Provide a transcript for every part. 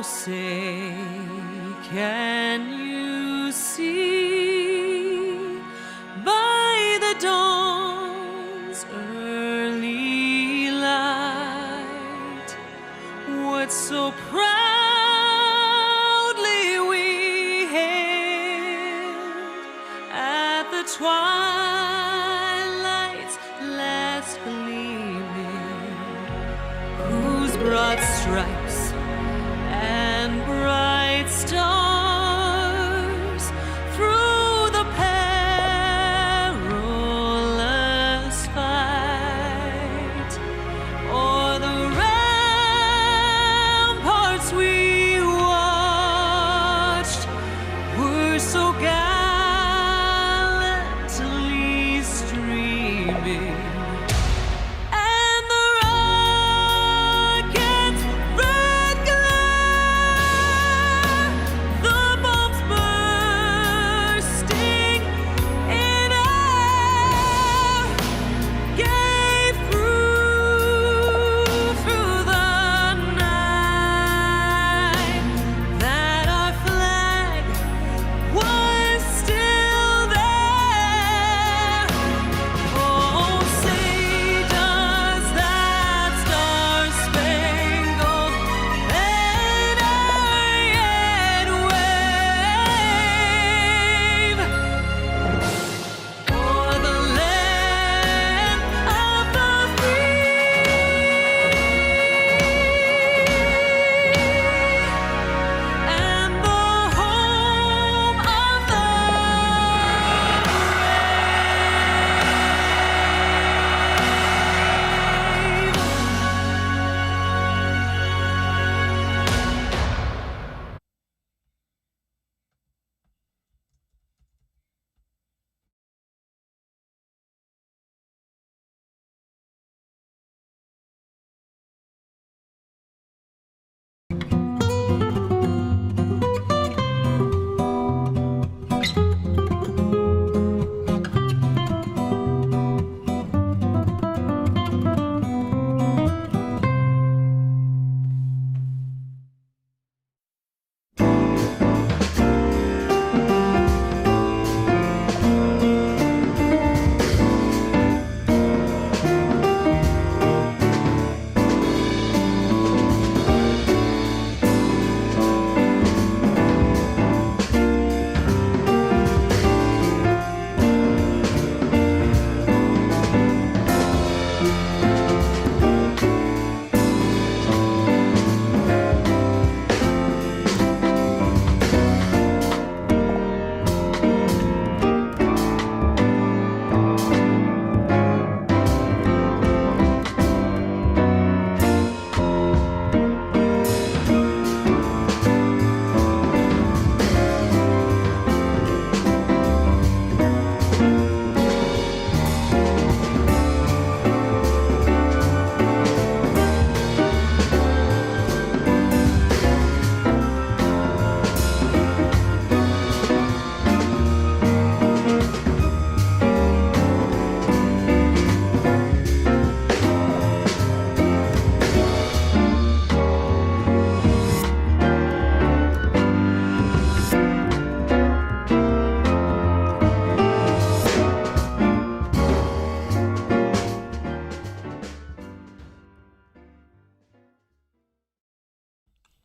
say, can you see by the dawn's early light what so proudly we hailed at the twilight's last gleaming, whose broad stripes and bright stars through the perilous fight o'er the ramparts we watched were so gallantly streaming. And the rocket's red glare, the bombs bursting in air, gave proof through the night that our flag was still there. Oh, say does that star-spangled banner yet wave o'er the land of the free and the home of the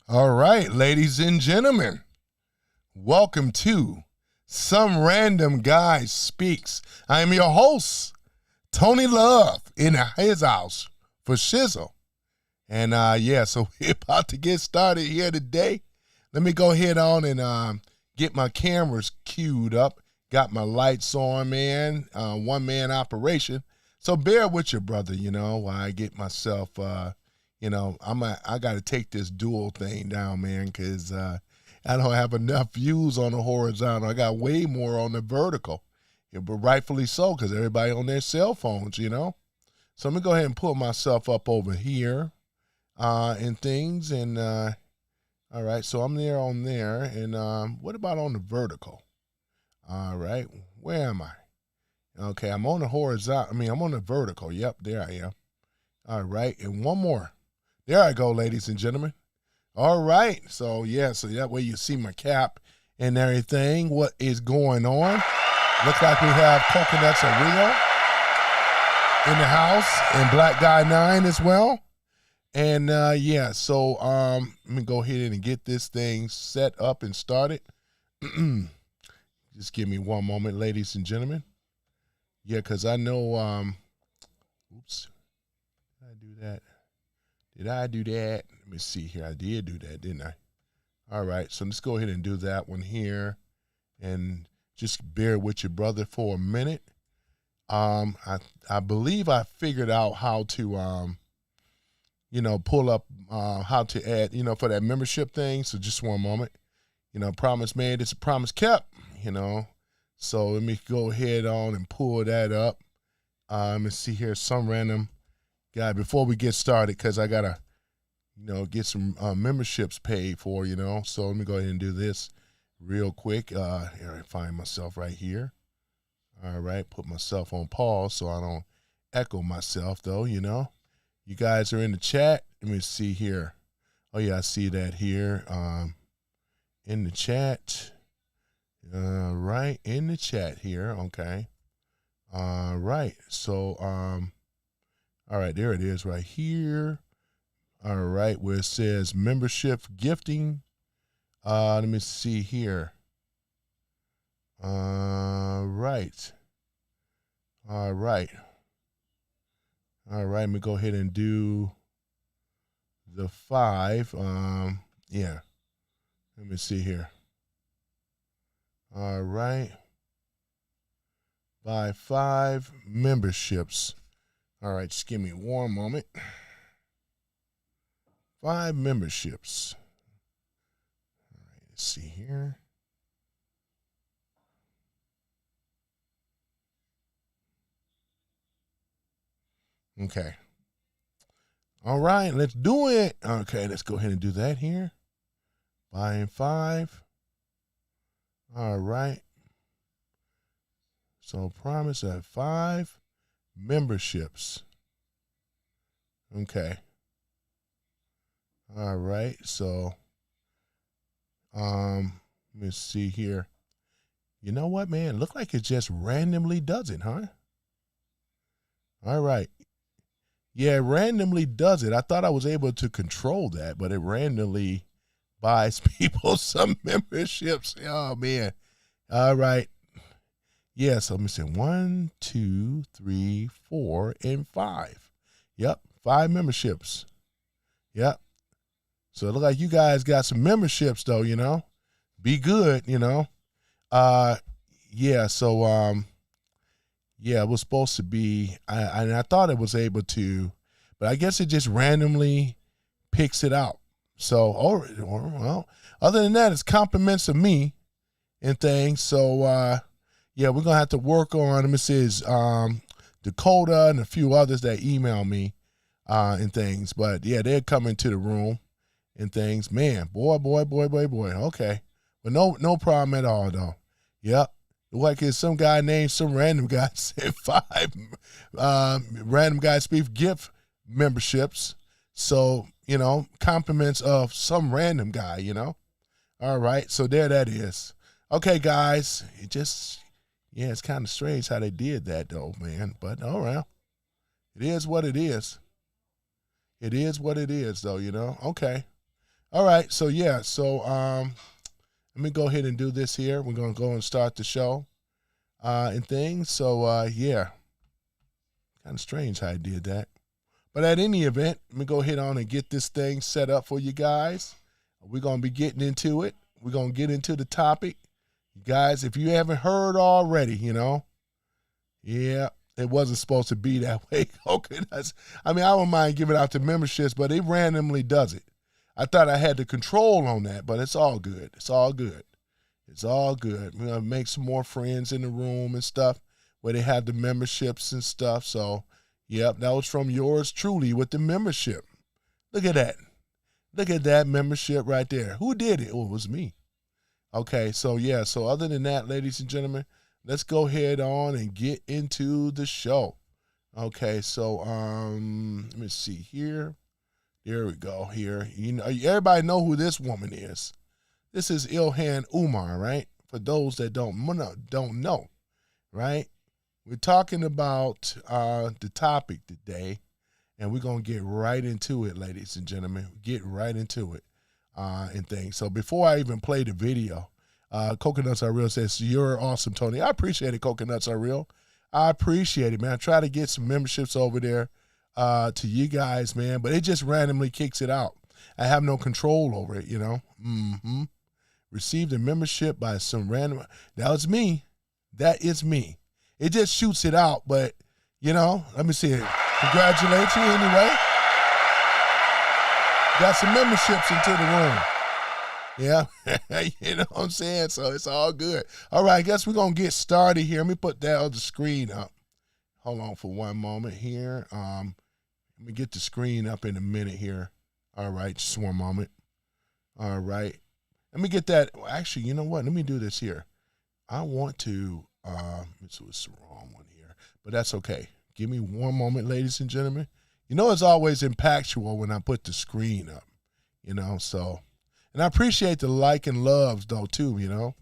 All right, ladies and gentlemen, welcome to Some Random Guy Speaks. I am your host, Tony Love, in his house for Shizzle. And so we're about to get started here today. Let me go ahead on and get my cameras queued up. Got my lights on, man. One-man operation. So bear with your brother, while I get myself I got to take this dual thing down, man, because I don't have enough views on the horizontal. I got way more on the vertical, but rightfully so, because everybody on their cell phones, So let me go ahead and pull myself up over here and things. And all right, so I'm there on there. And what about on the vertical? All right, where am I? Okay, I'm on the horizontal. I'm on the vertical. Yep, there I am. All right, and one more. There I go, ladies and gentlemen. All right. So yeah, so that way you see my cap and everything. What is going on? Looks like we have Coconuts and Rio in the house and Black Guy 9 as well. And yeah, so let me go ahead and get this thing set up and started. Just give me one moment, ladies and gentlemen. Yeah, because I know, oops, did I do that? Did I do that? Let me see here. I did do that, didn't I? All right, so let's go ahead and do that one here. And just bear with your brother for a minute. I believe I figured out how to, pull up how to add, for that membership thing. So just one moment. Promise made is a promise kept, So let me go ahead on and pull that up. Let me see here, some random guy before we get started, because I got to, get some memberships paid for, So let me go ahead and do this real quick. Here, I find myself right here. All right, put myself on pause so I don't echo myself, though, You guys are in the chat. Let me see here. Oh, yeah, I see that here. In the chat. Right, in the chat here. Okay. All right. So, all right, there it is right here. All right, where it says membership gifting. Let me see here. Right. All right. All right, let me go ahead and do the 5. Yeah. Let me see here. All right. Buy 5 memberships. All right, just give me one moment. 5 memberships. All right, let's see here. Okay. All right, let's do it. Okay, let's go ahead and do that here. Buying 5. All right. So promise at 5 memberships. Okay. All right. So let me see here. You know what, man? Look like it just randomly does it, huh? All right. Yeah, it randomly does it. I thought I was able to control that, but it randomly buys people some memberships. Oh, man. All right. Yeah, so let me say 1, 2, 3, 4, and 5. Yep, 5 memberships. Yep. So it looks like you guys got some memberships, though, Be good, Yeah, so, yeah, it was supposed to be, I thought it was able to, but I guess it just randomly picks it out. So, well, other than that, it's compliments of me and things. So, yeah, we're going to have to work on, let me see, Dakota and a few others that email me and things. But, yeah, they're coming to the room and things. Man, boy. Okay. But no problem at all, though. Yep. Like it's some guy named some random guy said 5 random guy speak gift memberships. So, compliments of some random guy, All right. So there that is. Okay, guys. It's kind of strange how they did that though, man. But all right. It is what it is. It is what it is though, Okay. All right. So yeah. So let me go ahead and do this here. We're going to go and start the show and things. So, yeah, kind of strange how I did that. But at any event, let me go ahead on and get this thing set up for you guys. We're going to be getting into it. We're going to get into the topic. You guys, if you haven't heard already, yeah, it wasn't supposed to be that way. Okay, I don't mind giving out the memberships, but it randomly does it. I thought I had the control on that, but it's all good. It's all good. It's all good. We're going to make some more friends in the room and stuff where they have the memberships and stuff. So, yep, that was from yours truly with the membership. Look at that. Look at that membership right there. Who did it? Oh, it was me. Okay, so, yeah, so other than that, ladies and gentlemen, let's go ahead on and get into the show. Okay, so let me see here. There we go here. You know, everybody know who this woman is. This is Ilhan Umar, right? For those that don't know, right? We're talking about the topic today, and we're going to get right into it, ladies and gentlemen. Get right into it and things. So before I even play the video, Coconuts Are Real says, "You're awesome, Tony." I appreciate it, Coconuts Are Real. I appreciate it, man. I try to get some memberships over there to you guys, man, but it just randomly kicks it out. I have no control over it, you know. Received a membership by some random. That was me. That is me. It just shoots it out, but, you know, let me see it. Congratulate you anyway. Got some memberships into the room. Yeah, you know what I'm saying? So it's all good. All right, I guess we're going to get started here. Let me put that on the screen up. Hold on for one moment here. Let me get the screen up in a minute here. All right, just one moment. All right. Let me get that. Actually, you know what? Let me do this here. I want to, this was the wrong one here, but that's okay. Give me one moment, ladies and gentlemen. You know, it's always impactful when I put the screen up, you know, so. And I appreciate the like and loves, though, too, you know.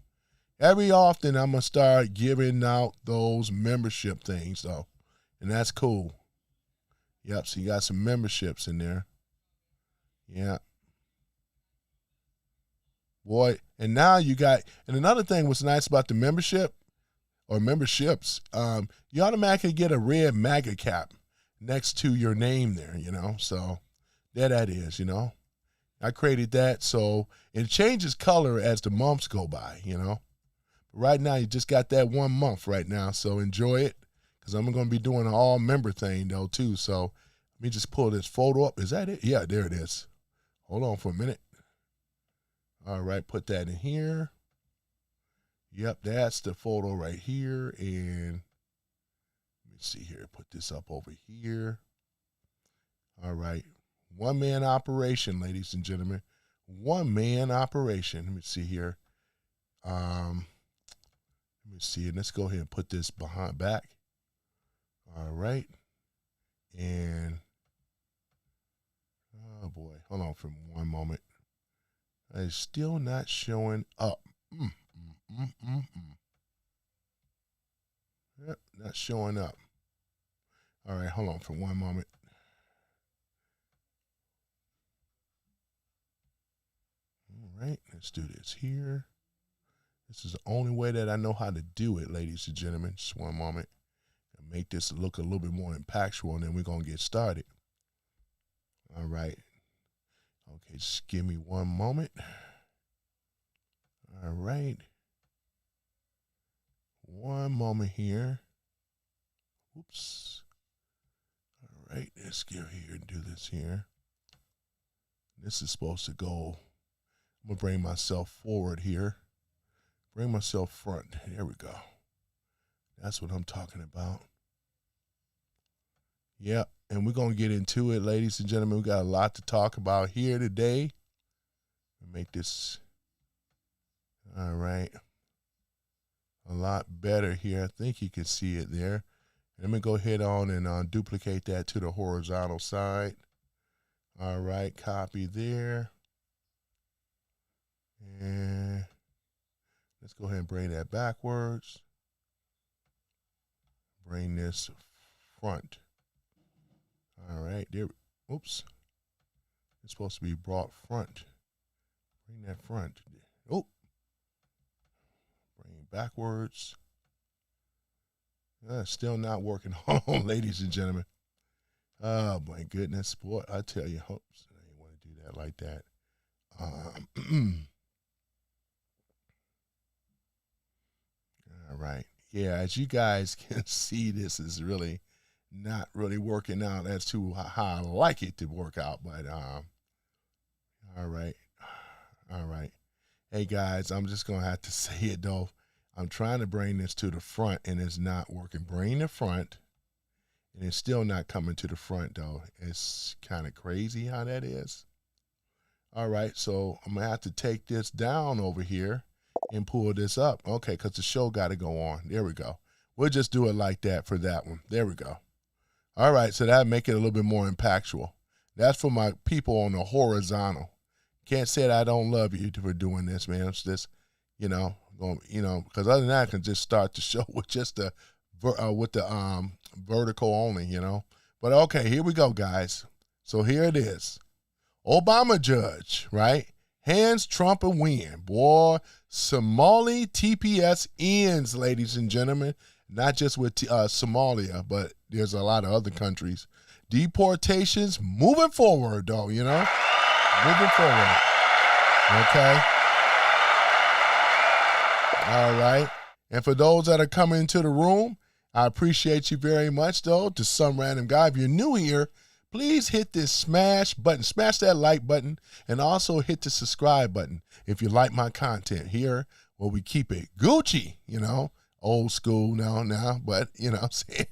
Every often, I'm going to start giving out those membership things, though. And that's cool. Yep, so you got some memberships in there. Yeah. Boy, and now you got, and another thing what's nice about the membership or memberships, you automatically get a red MAGA cap next to your name there, you know. So there that is, you know. I created that, so it changes color as the months go by, you know. Right now, you just got that 1 month right now, so enjoy it, because I'm going to be doing an all-member thing, though, too. So let me just pull this photo up. Is that it? Yeah, there it is. Hold on for a minute. All right, put that in here. Yep, that's the photo right here, and let me see here. Put this up over here. All right. One-man operation, ladies and gentlemen. One-man operation. Let me see here. Let me see. And let's go ahead and put this back. All right. And, oh, boy. Hold on for one moment. It's still not showing up. Yep, not showing up. All right, hold on for one moment. All right, let's do this here. This is the only way that I know how to do it, ladies and gentlemen. Just one moment. And make this look a little bit more impactful, and then we're going to get started. All right. Okay, just give me one moment. All right. One moment here. Oops. All right, let's go here and do this here. This is supposed to go. I'm going to bring myself forward here. Bring myself front. There we go. That's what I'm talking about. Yep, and we're going to get into it, ladies and gentlemen. We got a lot to talk about here today. Make this, all right, a lot better here. I think you can see it there. Let me go ahead on and duplicate that to the horizontal side. All right, copy there. And let's go ahead and bring that backwards. Bring this front. All right, there. Oops. It's supposed to be brought front. Bring that front. Oh. Bring it backwards. Still not working. Hold on, ladies and gentlemen. Oh, my goodness. Boy, I tell you, oops, I didn't want to do that like that. All right. Yeah, as you guys can see, this is really not really working out as to how I like it to work out. But all right. All right. Hey, guys, I'm just going to have to say it, though. I'm trying to bring this to the front, and it's not working. Bring the front, and it's still not coming to the front, though. It's kind of crazy how that is. All right, so I'm going to have to take this down over here and pull this up. Okay, because the show got to go on. There we go. We'll just do it like that for that one. There we go. All right, so that'll make it a little bit more impactful. That's for my people on the horizontal. Can't say that I don't love you for doing this, man. It's just, because other than that, I can just start the show with just the vertical only, But okay, here we go, guys. So here it is. Obama judge, right? Hands Trump a win. Boy, Somali TPS ends, ladies and gentlemen. Not just with Somalia, but there's a lot of other countries. Deportations moving forward, though, Moving forward. Okay? All right. And for those that are coming into the room, I appreciate you very much, though. To some random guy, if you're new here, please hit this smash that like button, and also hit the subscribe button if you like my content here, where we keep it Gucci, old school now, but what I'm saying.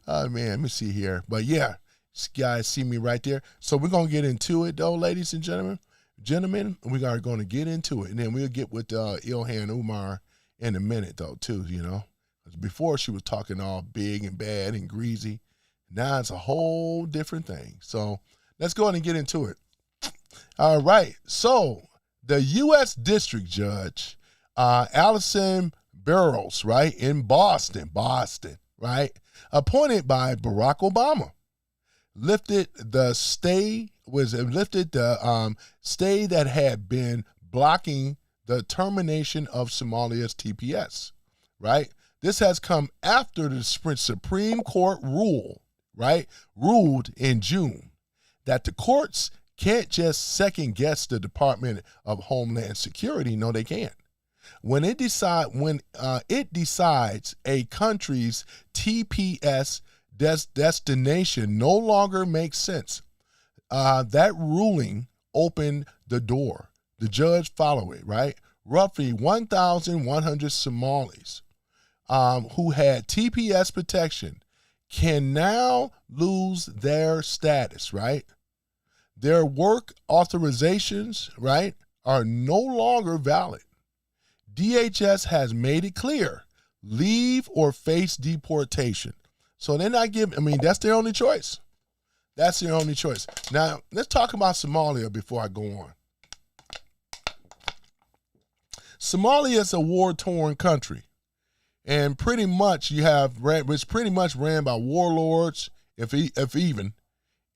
Oh, man, let me see here. But, yeah, you guys see me right there. So we're going to get into it, though, ladies and gentlemen. We are going to get into it, and then we'll get with Ilhan Umar in a minute, though, too, Because before she was talking all big and bad and greasy. Now it's a whole different thing. So let's go ahead and get into it. All right. So the U.S. District Judge, Allison Burroughs, right, in Boston, right, appointed by Barack Obama, lifted the stay that had been blocking the termination of Somalia's TPS, right? This has come after the Supreme Court ruled in June that the courts can't just second guess the Department of Homeland Security. No, they can't. When it decides a country's TPS destination no longer makes sense, that ruling opened the door. The judge followed it, right? Roughly 1,100 Somalis who had TPS protection can now lose their status, right? Their work authorizations, right, are no longer valid. DHS has made it clear, leave or face deportation. So they're not that's their only choice. That's their only choice. Now, let's talk about Somalia before I go on. Somalia is a war-torn country. And pretty much it's pretty much ran by warlords, if even,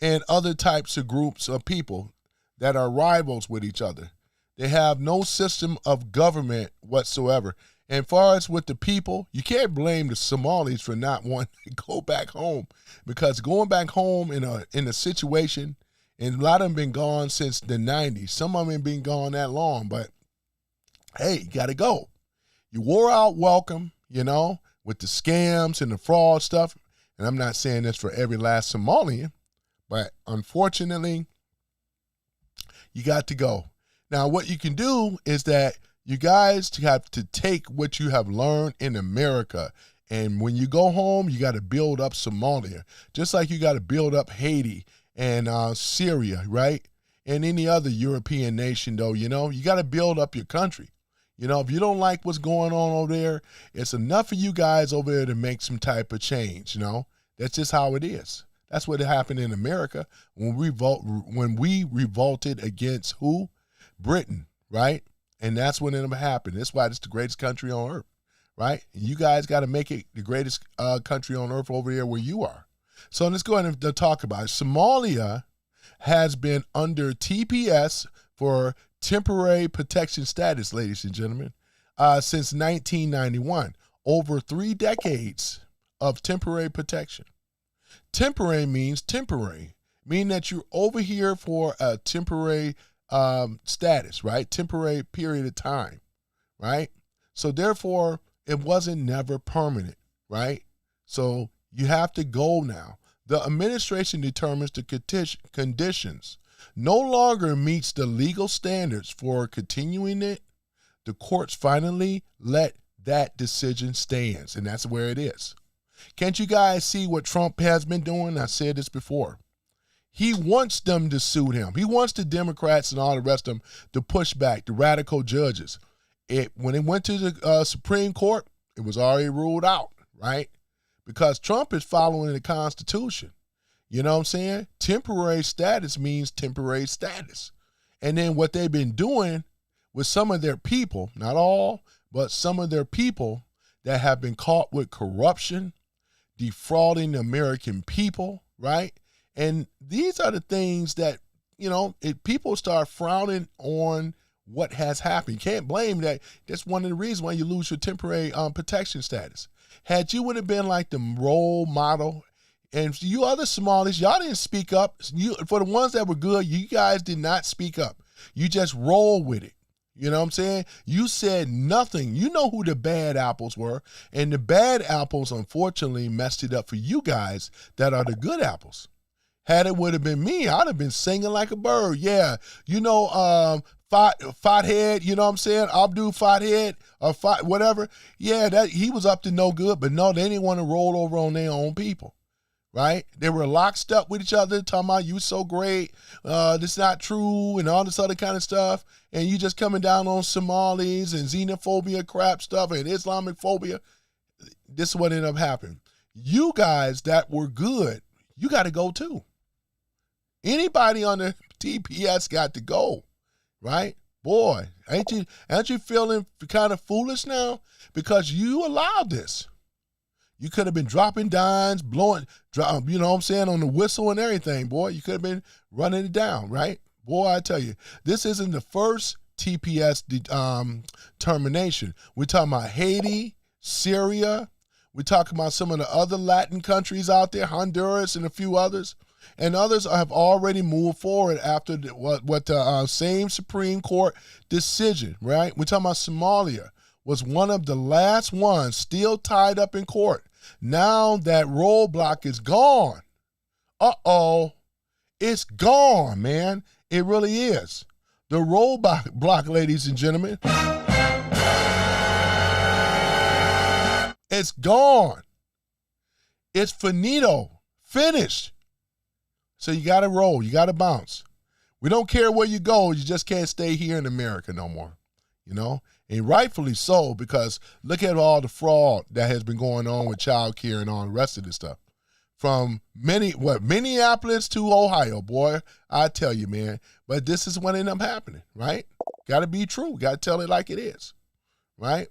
and other types of groups of people that are rivals with each other. They have no system of government whatsoever. And far as with the people, you can't blame the Somalis for not wanting to go back home, because going back home in a situation, and a lot of them been gone since the 90s. Some of them been gone that long, but hey, you got to go. You wore out welcome. With the scams and the fraud stuff. And I'm not saying this for every last Somalian, but unfortunately, you got to go. Now, what you can do is that you guys have to take what you have learned in America, and when you go home, you got to build up Somalia, just like you got to build up Haiti and Syria, right? And any other European nation, though, you got to build up your country. If you don't like what's going on over there, it's enough for you guys over there to make some type of change, That's just how it is. That's what happened in America when we revolted against who? Britain, right? And that's when it happened. That's why it's the greatest country on earth, right? And you guys got to make it the greatest country on earth over there where you are. So let's go ahead and talk about it. Somalia has been under TPS for temporary protection status, ladies and gentlemen, since 1991. Over 3 decades of temporary protection. Temporary means temporary, meaning that you're over here for a temporary status, right? Temporary period of time, right? So therefore, it wasn't never permanent, right? So you have to go now. The administration determines the conditions no longer meets the legal standards for continuing it. The courts finally let that decision stand, and that's where it is. Can't you guys see what Trump has been doing? I said this before. He wants them to sue him. He wants the Democrats and all the rest of them to push back, the radical judges. When it went to the Supreme Court, it was already ruled out, right? Because Trump is following the Constitution. You know what I'm saying? Temporary status means temporary status. And then what they've been doing with some of their people, not all, but some of their people that have been caught with corruption, defrauding the American people, right? And these are the things that, people start frowning on what has happened. You can't blame that. That's one of the reasons why you lose your temporary protection status. Had you would have been like the role model, and you other Somalis, y'all didn't speak up. For the ones that were good, you guys did not speak up. You just roll with it. You know what I'm saying? You said nothing. You know who the bad apples were. And the bad apples, unfortunately, messed it up for you guys that are the good apples. Had it would have been me, I'd have been singing like a bird. Yeah. Fathead, you know what I'm saying? Abdul Fathead or whatever. Yeah, that he was up to no good, but no, they didn't want to roll over on their own people. Right? They were locked up with each other, talking about you so great, this is not true, and all this other kind of stuff. And you just coming down on Somalis and xenophobia crap stuff and Islamic phobia. This is what ended up happening. You guys that were good, you got to go too. Anybody on the TPS got to go, right? Boy, aren't you feeling kind of foolish now? Because you allowed this. You could have been dropping dimes, blowing, you know what I'm saying, on the whistle and everything, boy. You could have been running it down, right? Boy, I tell you, this isn't the first TPS termination. We're talking about Haiti, Syria. We're talking about some of the other Latin countries out there, Honduras and a few others. And others have already moved forward after what the same Supreme Court decision, right? We're talking about Somalia was one of the last ones still tied up in court. Now that roadblock is gone. Uh-oh. It's gone, man. It really is. The roadblock, ladies and gentlemen. It's gone. It's finito. Finished. So you got to roll. You got to bounce. We don't care where you go. You just can't stay here in America no more. You know? And rightfully so, because look at all the fraud that has been going on with child care and all the rest of this stuff. From Minneapolis to Ohio, boy, I tell you, man. But this is what ended up happening, right? Got to be true. Got to tell it like it is, right?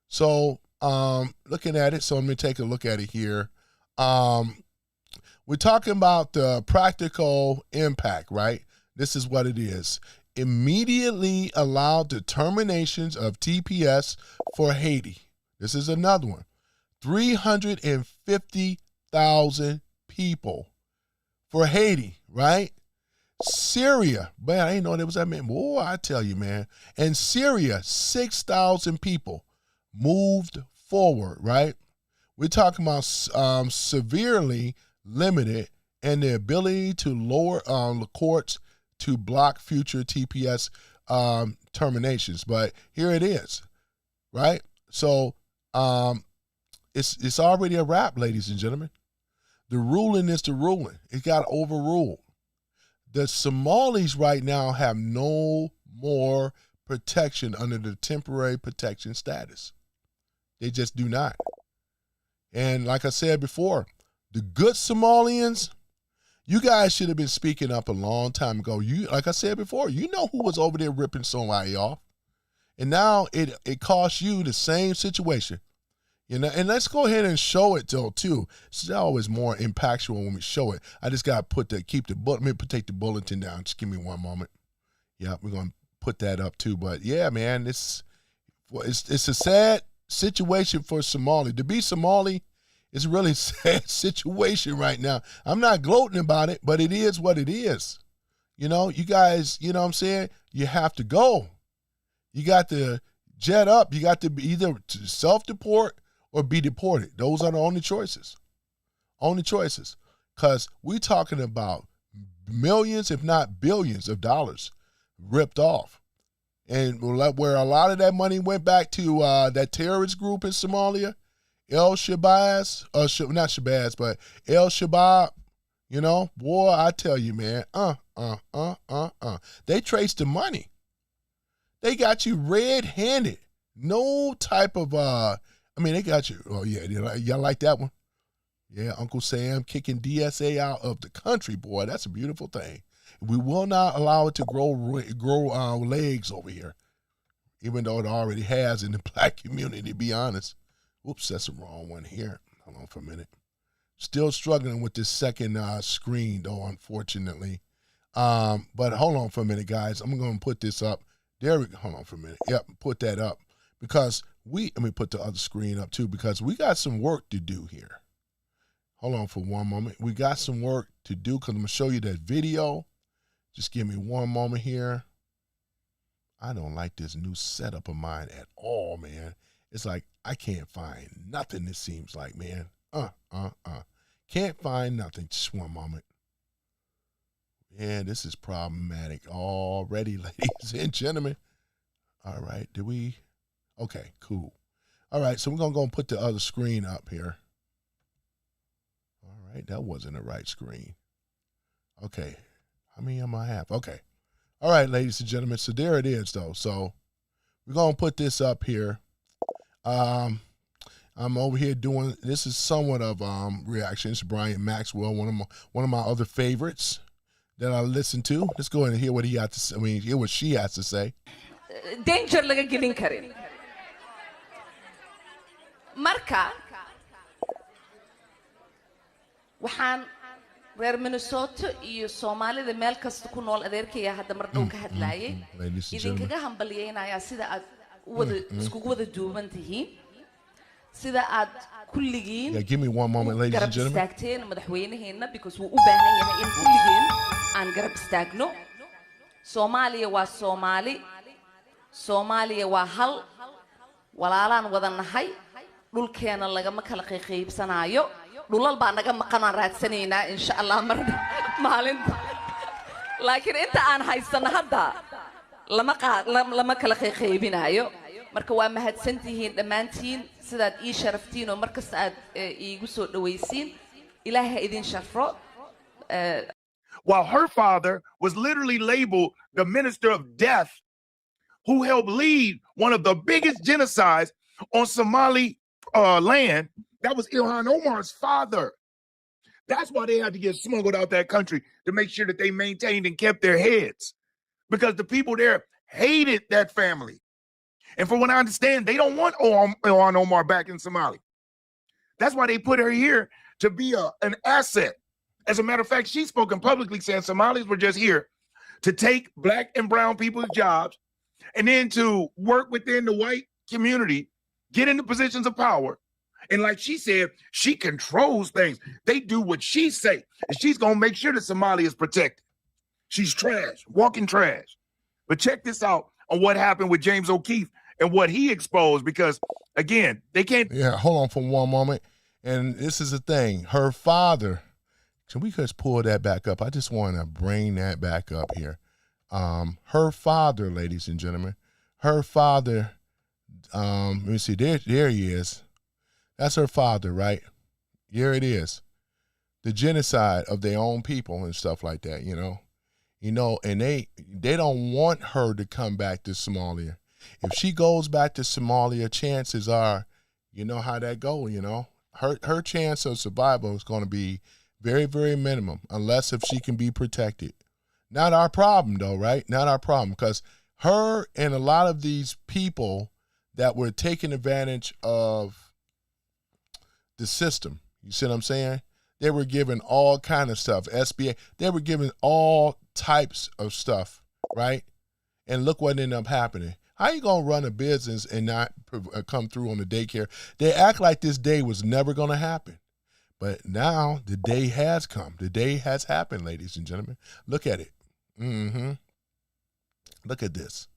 So looking at it, so let me take a look at it here. We're talking about the practical impact, right? This is what it is. Immediately allowed the terminations of TPS for Haiti. This is another one. 350,000 people for Haiti, right? Syria, man, I didn't know there was that many. Boy, I tell you, man. And Syria, 6,000 people moved forward, right? We're talking about severely limited and the ability to lower the courts to block future TPS terminations. But here it is, right? So it's already a wrap, ladies and gentlemen. The ruling is the ruling. It got overruled. The Somalis right now have no more protection under the temporary protection status. They just do not. And like I said before, the good Somalians, you guys should have been speaking up a long time ago. You, like I said before, you know who was over there ripping somebody off. And now it costs you the same situation. You know, and let's go ahead and show it though too. It's always more impactful when we show it. I just gotta take the bulletin down. Just give me one moment. Yeah, we're gonna put that up too. But yeah, man, it's a sad situation for Somali. To be Somali, it's a really sad situation right now. I'm not gloating about it, but it is what it is. You know, you guys, you know what I'm saying? You have to go. You got to jet up. You got to be either self-deport or be deported. Those are the only choices. Only choices. Because we're talking about millions, if not billions of dollars ripped off. And where a lot of that money went back to that terrorist group in Somalia, El Shabazz, not Shabazz, but El Shabab, you know, boy, I tell you, man, They traced the money. They got you red-handed. No type of, they got you. Oh, yeah, y'all like that one? Yeah, Uncle Sam kicking DSA out of the country, boy. That's a beautiful thing. We will not allow it to grow legs over here, even though it already has in the black community, to be honest. Oops, that's the wrong one here. Hold on for a minute. Still struggling with this second screen, though, unfortunately. But hold on for a minute, guys. I'm going to put this up. There we go. Hold on for a minute. Yep, put that up. Because let me put the other screen up, too, because we got some work to do here. Hold on for one moment. We got some work to do because I'm going to show you that video. Just give me one moment here. I don't like this new setup of mine at all, man. It's like I can't find nothing, it seems like, man. Can't find nothing. Just one moment. Yeah, this is problematic already, ladies and gentlemen. All right, okay, cool. All right, so we're going to go and put the other screen up here. All right, that wasn't the right screen. Okay, how many am I have? Okay. All right, ladies and gentlemen, so there it is, though. So we're going to put this up here. I'm over here doing, this is somewhat of reaction. It's Brian Maxwell, one of my other favorites that I listen to. Let's go ahead and hear what he got to say. Hear what she has to say. danger laga gelin karin marka waxaan reer Minnesota iyo Soomaalida meel kasta ku nool adeerkaya hadda mar dhow ka hadlaayay idinkaga hambalyeynaya sida aad iskugu wada duuban tihiin sida aad kulligiin give me one moment, ladies and gentlemen. garab istaagteen madaxweynaheena because wuu u baahan yahay in kulligiin aan garab istaagno Soomaaliya waa Soomaaliya waa hal walaalaan wada nahay dhulkeena lagama kala qaybsanaayo dhulal baa naga maqan aan raadsanaynaa insha Allah mar maalinta laakiin inta aan haysana hadda lama kala qaybinaayo marka waa mahadsantihiin dhammaantiin sidaad ii sharaftiin oo markasta aad iigu soo dhawaysiin ilaahay idin sharfo. While her father was literally labeled the minister of death, who helped lead one of the biggest genocides on Somali land. That was Ilhan Omar's father. That's why they had to get smuggled out that country, to make sure that they maintained and kept their heads, because the people there hated that family. And from what I understand, they don't want Ilhan Omar back in Somalia. That's why they put her here, to be an asset. As a matter of fact, she's spoken publicly saying Somalis were just here to take black and brown people's jobs, and then to work within the white community, get into positions of power. And like she said, she controls things. They do what she say, and she's going to make sure that Somalia is protected. She's trash, walking trash. But check this out on what happened with James O'Keefe and what he exposed, because, again, they can't. Yeah, hold on for one moment. And this is the thing. Her father, can we just pull that back up? I just want to bring that back up here. Her father, ladies and gentlemen, her father, let me see, there he is. That's her father, right? Here it is. The genocide of their own people and stuff like that, you know, and they don't want her to come back to Somalia. If she goes back to Somalia, chances are, you know how that go, you know, her chance of survival is going to be very, very minimum, unless if she can be protected. Not our problem, though, right? Not our problem, because her and a lot of these people that were taking advantage of the system, you see what I'm saying? They were given all kind of stuff, SBA. They were given all types of stuff, right? And look what ended up happening. How you going to run a business and not come through on the daycare? They act like this day was never going to happen. But now the day has come. The day has happened, ladies and gentlemen. Look at it. Look at this.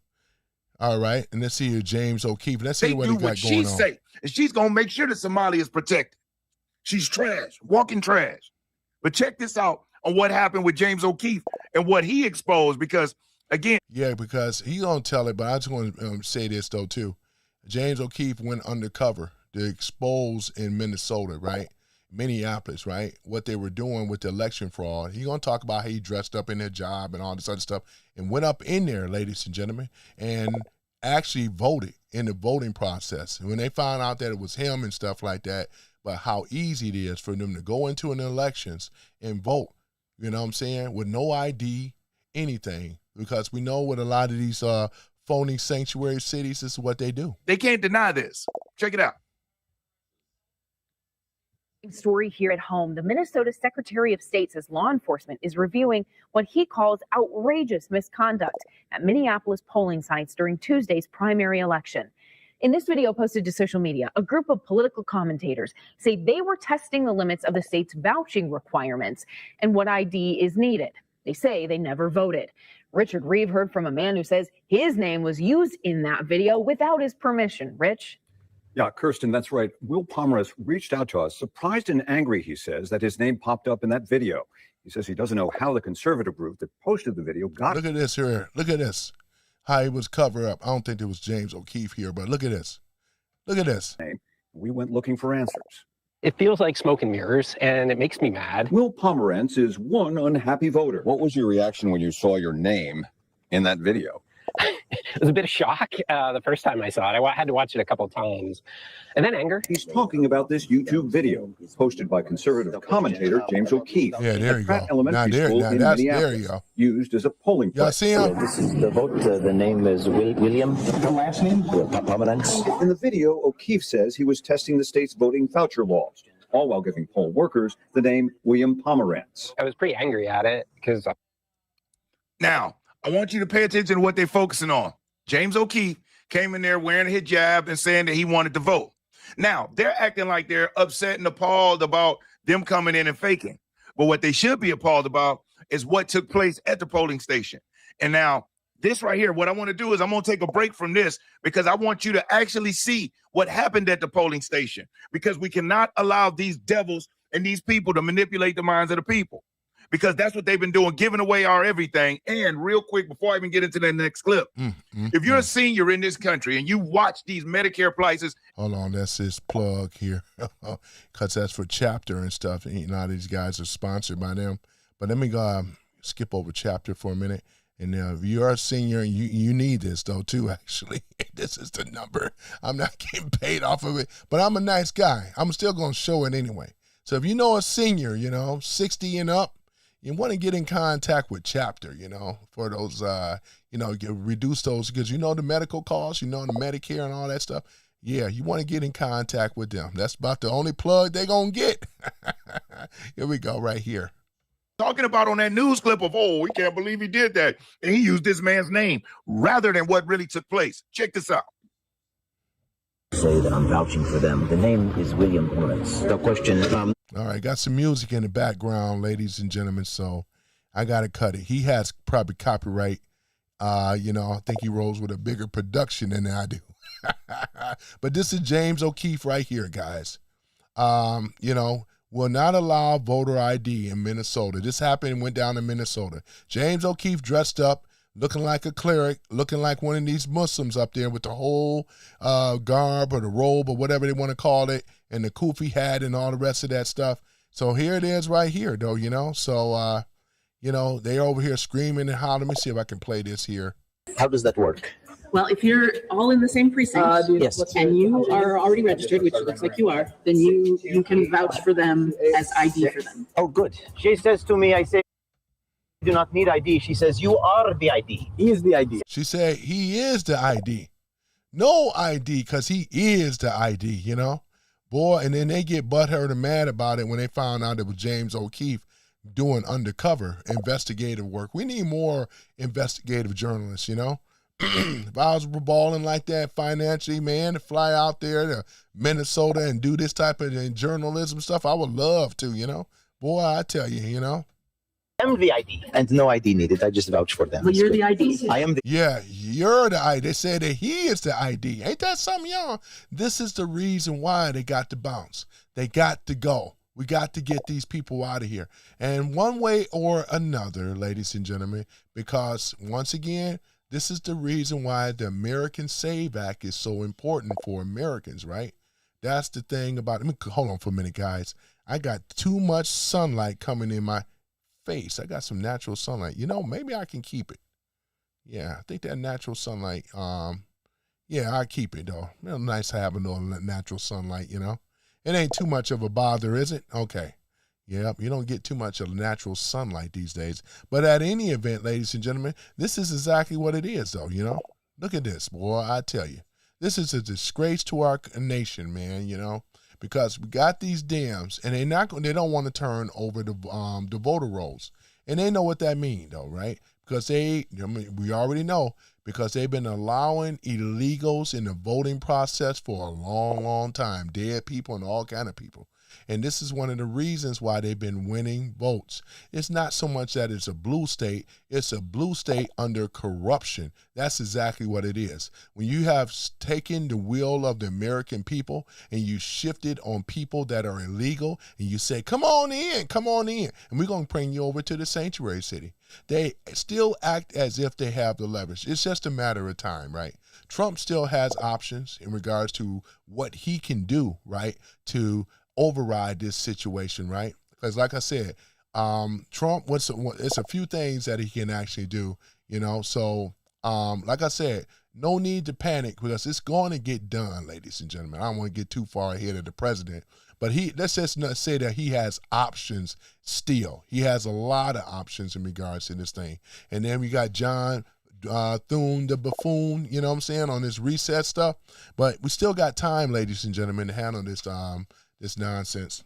All right. And let's see here, James O'Keefe. Let's see what he got going on. They do what she say, and she's going to make sure that Somalia is protected. She's trash, walking trash. But check this out on what happened with James O'Keefe and what he exposed, because, again. Yeah, because he don't tell it, but I just want to say this, though, too. James O'Keefe went undercover to expose in Minnesota, right? Minneapolis, right? What they were doing with the election fraud. He's going to talk about how he dressed up in their job and all this other stuff and went up in there, ladies and gentlemen, and actually voted in the voting process. When they found out that it was him and stuff like that, but how easy it is for them to go into an elections and vote, you know what I'm saying, with no ID, anything, because we know what a lot of these phony sanctuary cities, this is what they do. They can't deny this. Check it out. Story here at home. The Minnesota Secretary of State says law enforcement is reviewing what he calls outrageous misconduct at Minneapolis polling sites during Tuesday's primary election. In this video posted to social media, a group of political commentators say they were testing the limits of the state's vouching requirements and what ID is needed. They say they never voted. Richard Reeve heard from a man who says his name was used in that video without his permission. Rich? Yeah, Kirsten, that's right. Will Pomeranz reached out to us, surprised and angry, he says, that his name popped up in that video. He says he doesn't know how the conservative group that posted the video got Look at this here. Look at this. How he was covered up. I don't think there was James O'Keefe here, but look at this. Look at this. We went looking for answers. It feels like smoke and mirrors, and it makes me mad. Will Pomeranz is one unhappy voter. What was your reaction when you saw your name in that video? It was a bit of shock the first time I saw it. I had to watch it a couple of times. And then anger. He's talking about this YouTube video posted by conservative commentator James O'Keefe. Yeah, there at you Pratt go. Elementary School in There Minneapolis, you go. used as a polling Y'all place. see him? This is the vote. The name is William. The last name? Pomeranz. In the video, O'Keefe says he was testing the state's voting voucher laws, all while giving poll workers the name William Pomeranz. I was pretty angry at it because Now, I want you to pay attention to what they're focusing on. James O'Keefe came in there wearing a hijab and saying that he wanted to vote. Now, they're acting like they're upset and appalled about them coming in and faking. But what they should be appalled about is what took place at the polling station. And now, this right here, what I want to do is I'm going to take a break from this because I want you to actually see what happened at the polling station, because we cannot allow these devils and these people to manipulate the minds of the people, because that's what they've been doing, giving away our everything. And real quick, before I even get into the next clip, if you're a senior in this country and you watch these Medicare prices. Hold on, that's his plug here, because that's for Chapter and stuff. And a lot of these guys are sponsored by them. But let me go skip over Chapter for a minute. And if you're a senior, and you need this, though, too, actually. This is the number. I'm not getting paid off of it, but I'm a nice guy. I'm still going to show it anyway. So if you know a senior, 60 and up, you want to get in contact with Chapter, for those, reduce those, because the medical costs, the Medicare and all that stuff. Yeah, you want to get in contact with them. That's about the only plug they're going to get. Here we go, right here. Talking about on that news clip of, we can't believe he did that. And he used this man's name rather than what really took place. Check this out. Say that I'm vouching for them. The name is William Pomeranz. The question. All right, got some music in the background, ladies and gentlemen, so I got to cut it. He has probably copyright. I think he rolls with a bigger production than I do. But this is James O'Keefe right here, guys. Will not allow voter ID in Minnesota. This went down in Minnesota. James O'Keefe dressed up, looking like a cleric, looking like one of these Muslims up there with the whole garb or the robe or whatever they want to call it, and the kufi hat and all the rest of that stuff. So here it is right here, though, So, they're over here screaming and hollering. Let me see if I can play this here. How does that work? Well, if you're all in the same precinct Yes. and you are already registered, which looks like you are, then you can vouch for them as ID for them. Oh, good. She says to me, I say, "You do not need ID." She says, "You are the ID." He is the ID. She said he is the ID. No ID, because he is the ID, Boy, and then they get butthurt and mad about it when they found out it was James O'Keefe doing undercover investigative work. We need more investigative journalists, If I was balling like that financially, man, to fly out there to Minnesota and do this type of journalism stuff, I would love to, Boy, I tell you, I'm the ID. And no ID needed. I just vouch for them. Well, you're the ID. I am the Yeah, you're the ID. They said that he is the ID. Ain't that something, y'all? This is the reason why they got to bounce. They got to go. We got to get these people out of here. And one way or another, ladies and gentlemen, because once again, this is the reason why the American Save Act is so important for Americans, right? That's the thing about it. Hold on for a minute, guys. I got too much sunlight coming in my face. I got some natural sunlight. Maybe I can keep it. Yeah, I think that natural sunlight, I keep it, though. Real nice having no natural sunlight, It ain't too much of a bother, is it? Okay. Yep, you don't get too much of natural sunlight these days. But at any event, ladies and gentlemen, this is exactly what it is, though, you know? Look at this, boy, I tell you. This is a disgrace to our nation, man, you know? Because we got these dams, and they don't want to turn over the voter rolls. And they know what that means, though, right? Because we already know, because they've been allowing illegals in the voting process for a long, long time, dead people and all kind of people. And this is one of the reasons why they've been winning votes. It's not so much that it's a blue state, it's a blue state under corruption. That's exactly what it is. When you have taken the will of the American people and you shift it on people that are illegal and you say, come on in, and we're going to bring you over to the sanctuary city. They still act as if they have the leverage. It's just a matter of time, right? Trump still has options in regards to what he can do, right, to override this situation, right? Because like I said, Trump, it's a few things that he can actually do, you know? So like I said, no need to panic because it's going to get done, ladies and gentlemen. I don't want to get too far ahead of the president, but let's just not say that he has options still. He has a lot of options in regards to this thing. And then we got John Thune, the buffoon, you know what I'm saying, on this reset stuff. But we still got time, ladies and gentlemen, to handle this this nonsense.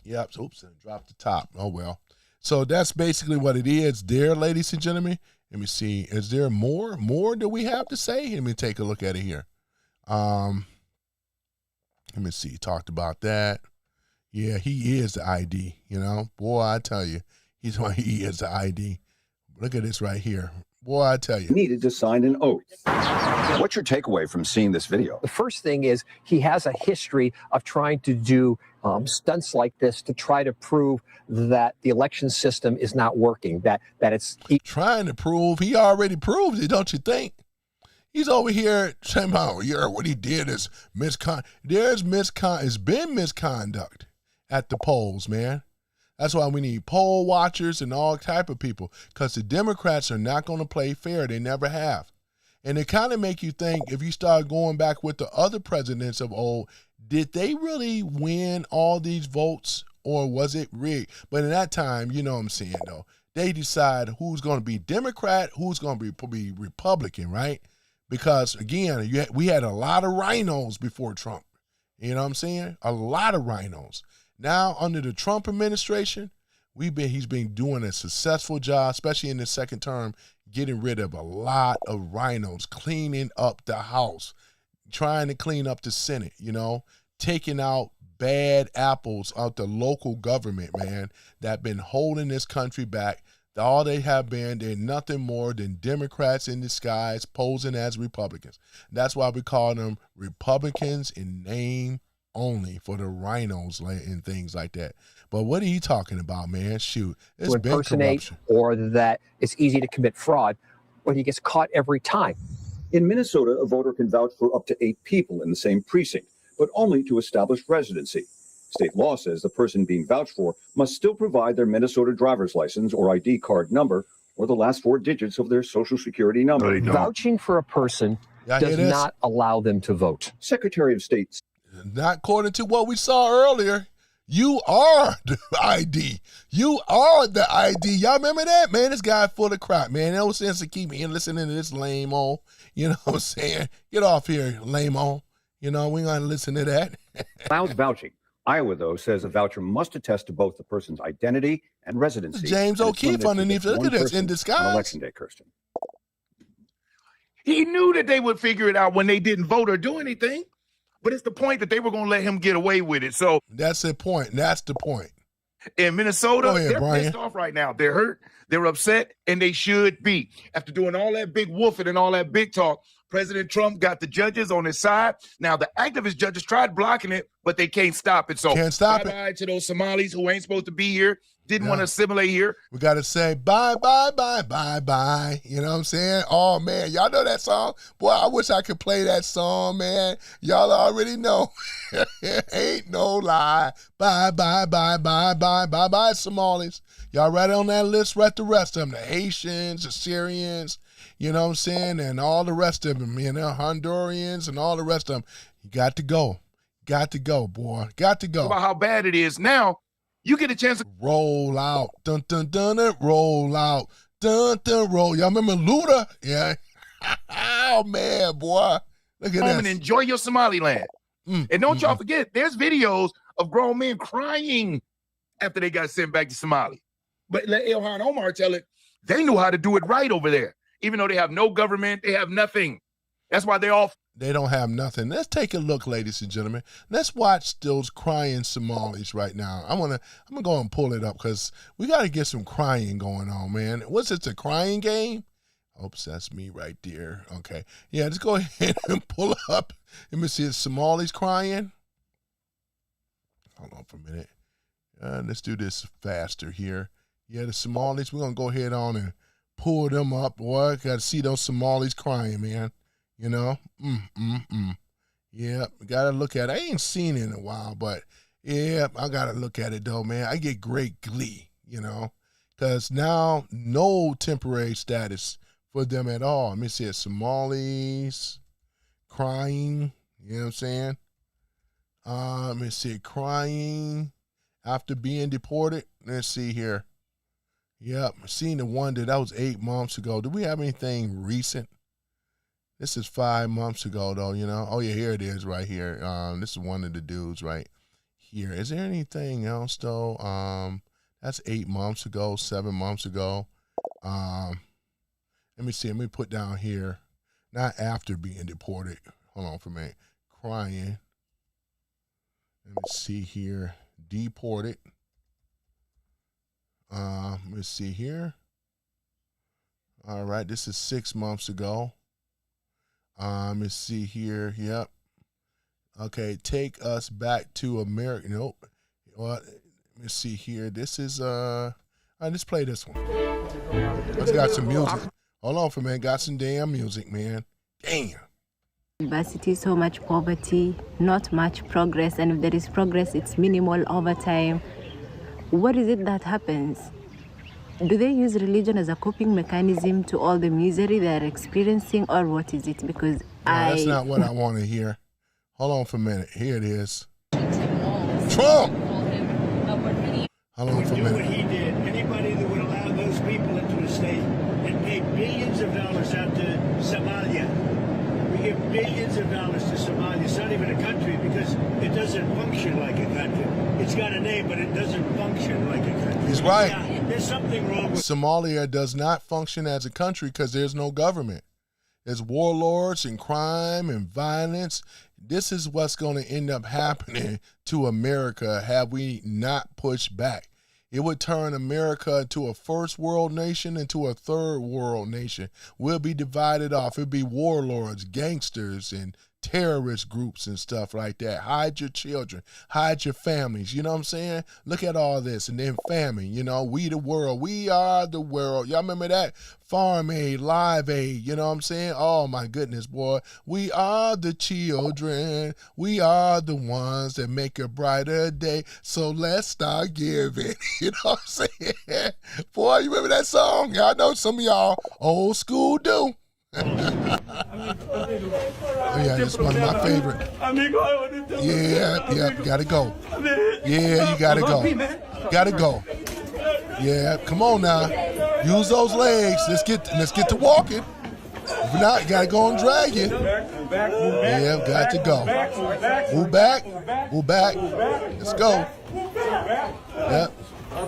Yep. Oops, and dropped the top. Oh, well. So that's basically what it is there, ladies and gentlemen. Let me see. Is there more that we have to say? Let me take a look at it here. Let me see. Talked about that. Yeah, he is the ID, you know. Boy, I tell you, he is the ID. Look at this right here. Boy, I tell you. Needed to sign an oath. What's your takeaway from seeing this video? The first thing is he has a history of trying to do stunts like this to try to prove that the election system is not working, that it's... Trying to prove? He already proved it, don't you think? He's over here saying, oh, yeah, what he did is misconduct. It's been misconduct at the polls, man. That's why we need poll watchers and all type of people, because the Democrats are not going to play fair. They never have. And it kind of make you think, if you start going back with the other presidents of old, did they really win all these votes or was it rigged? But in that time, you know what I'm saying, though, they decide who's going to be Democrat, who's going to be Republican, right? Because, again, we had a lot of rhinos before Trump. You know what I'm saying? A lot of rhinos. Now, under the Trump administration, he's been doing a successful job, especially in his second term, getting rid of a lot of rhinos, cleaning up the House, trying to clean up the Senate, you know, taking out bad apples out the local government, man, that been holding this country back. All they have been, they're nothing more than Democrats in disguise posing as Republicans. That's why we call them Republicans in name only, for the rhinos and things like that. But what are you talking about, man? Shoot, it's been corruption. Or that it's easy to commit fraud, but he gets caught every time. In Minnesota, a voter can vouch for up to 8 people in the same precinct, but only to establish residency. State law says the person being vouched for must still provide their Minnesota driver's license or ID card number or the last 4 digits of their Social Security number. Vouching for a person does not allow them to vote. Secretary of State. Not according to what we saw earlier. You are the ID. You are the ID. Y'all remember that? Man, this guy full of crap, man. No sense to keep me listening to this lame-o. You know what I'm saying? Get off here, lame-o. You know, we ain't going to listen to that. Allows vouching. Iowa, though, says a voucher must attest to both the person's identity and residency. James O'Keefe underneath. Look at this, in disguise. On Election Day, Kirsten. He knew that they would figure it out when they didn't vote or do anything. But it's the point that they were going to let him get away with it. So that's the point. That's the point. In Minnesota, ahead, they're Brian. pissed off right now. They're hurt. They're upset, and they should be. After doing all that big woofing and all that big talk, President Trump got the judges on his side. Now, the activist judges tried blocking it, but they can't stop it. So can't stop bye-bye to those Somalis who ain't supposed to be here, didn't want to assimilate here. We got to say bye, bye, bye, bye, bye. You know what I'm saying? Oh, man. Y'all know that song? Boy, I wish I could play that song, man. Y'all already know. Ain't no lie. Bye, bye, bye, bye, bye, bye, bye, Somalis. Y'all right on that list, right? The rest of them, the Haitians, the Syrians, you know what I'm saying, and all the rest of them, you know, Hondurans and all the rest of them. You got to go. Got to go, boy. Got to go. About how bad it is now, you get a chance to roll out. Dun, dun, dun, dun, roll out. Dun, dun, roll. Y'all remember Luda? Yeah. Oh, man, boy. Look at home this. and enjoy your Somaliland. And don't y'all forget, there's videos of grown men crying after they got sent back to Somalia. But let Ilhan Omar tell it, they knew how to do it right over there. Even though they have no government, they have nothing. That's why they don't have nothing. Let's take a look, ladies and gentlemen. Let's watch those crying Somalis right now. I'm gonna go and pull it up because we got to get some crying going on, man. What's it, a crying game? Oops, that's me right there. Okay. Yeah, just go ahead and pull up. Let me see, Somalis crying. Hold on for a minute. Let's do this faster here. Yeah, the Somalis, we're going to go ahead on and pull them up. Boy, got to see those Somalis crying, man. You know? Yeah, got to look at it. I ain't seen it in a while, but yeah, I got to look at it, though, man. I get great glee, you know, because now no temporary status for them at all. Let me see it. Somalis crying, you know what I'm saying? Let me see, crying after being deported. Let's see here. Yep, seen the one that was 8 months ago. Do we have anything recent? This is 5 months ago, though, you know. Oh, yeah, here it is right here. This is one of the dudes right here. Is there anything else, though? That's 8 months ago, 7 months ago. Let me see. Let me put down here. Not after being deported. Hold on for a minute. Crying. Let me see here. Deported. Let's see here. All right. This is 6 months ago. Let's see here. Yep. Okay. Take us back to America. Nope. Well, let me see here. This is, let's play this one. Let's got some music. Hold on for a minute. Got some damn music, man. Damn. University, so much poverty, not much progress, and if there is progress, it's minimal over time. What is it that happens? Do they use religion as a coping mechanism to all the misery they're experiencing, or what is it? Because that's not what I want to hear. Hold on for a minute. Here it is. Trump! Hold on for a minute. What he did, anybody that would allow those people into a state and pay billions of dollars out to Somalia. We give billions of dollars to Somalia. It's not even a country because it doesn't function like a country. It's got a name, but it doesn't function like a country. He's right. Yeah, there's something wrong with Somalia does not function as a country because there's no government. There's warlords and crime and violence. This is what's going to end up happening to America had we not pushed back. It would turn America into a first world nation, into a third world nation. We'll be divided off. It'll be warlords, gangsters, and terrorist groups and stuff like that. Hide your children, hide your families. You know what I'm saying? Look at all this. And then famine, you know, we the world. We are the world. Y'all remember that? Farm Aid, Live Aid, you know what I'm saying? Oh my goodness, boy. We are the children. We are the ones that make a brighter day. So let's start giving. You know what I'm saying? Boy, you remember that song? I know some of y'all old school do. Oh yeah, it's one of my favorite. Yeah, gotta go. Yeah, you gotta go. Gotta go. Yeah, come on now. Use those legs. Let's get to walking. If not, you gotta go and drag you. Yeah, got to go. Move back. Move back. Let's go. Yep.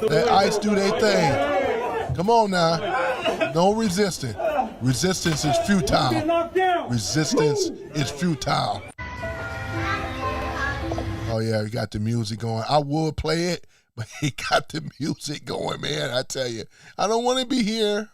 Let ice do their thing. Come on now. No resisting. Resistance is futile. Resistance is futile. Oh yeah, we got the music going. I would play it, but he got the music going, man. I tell you, I don't want to be here.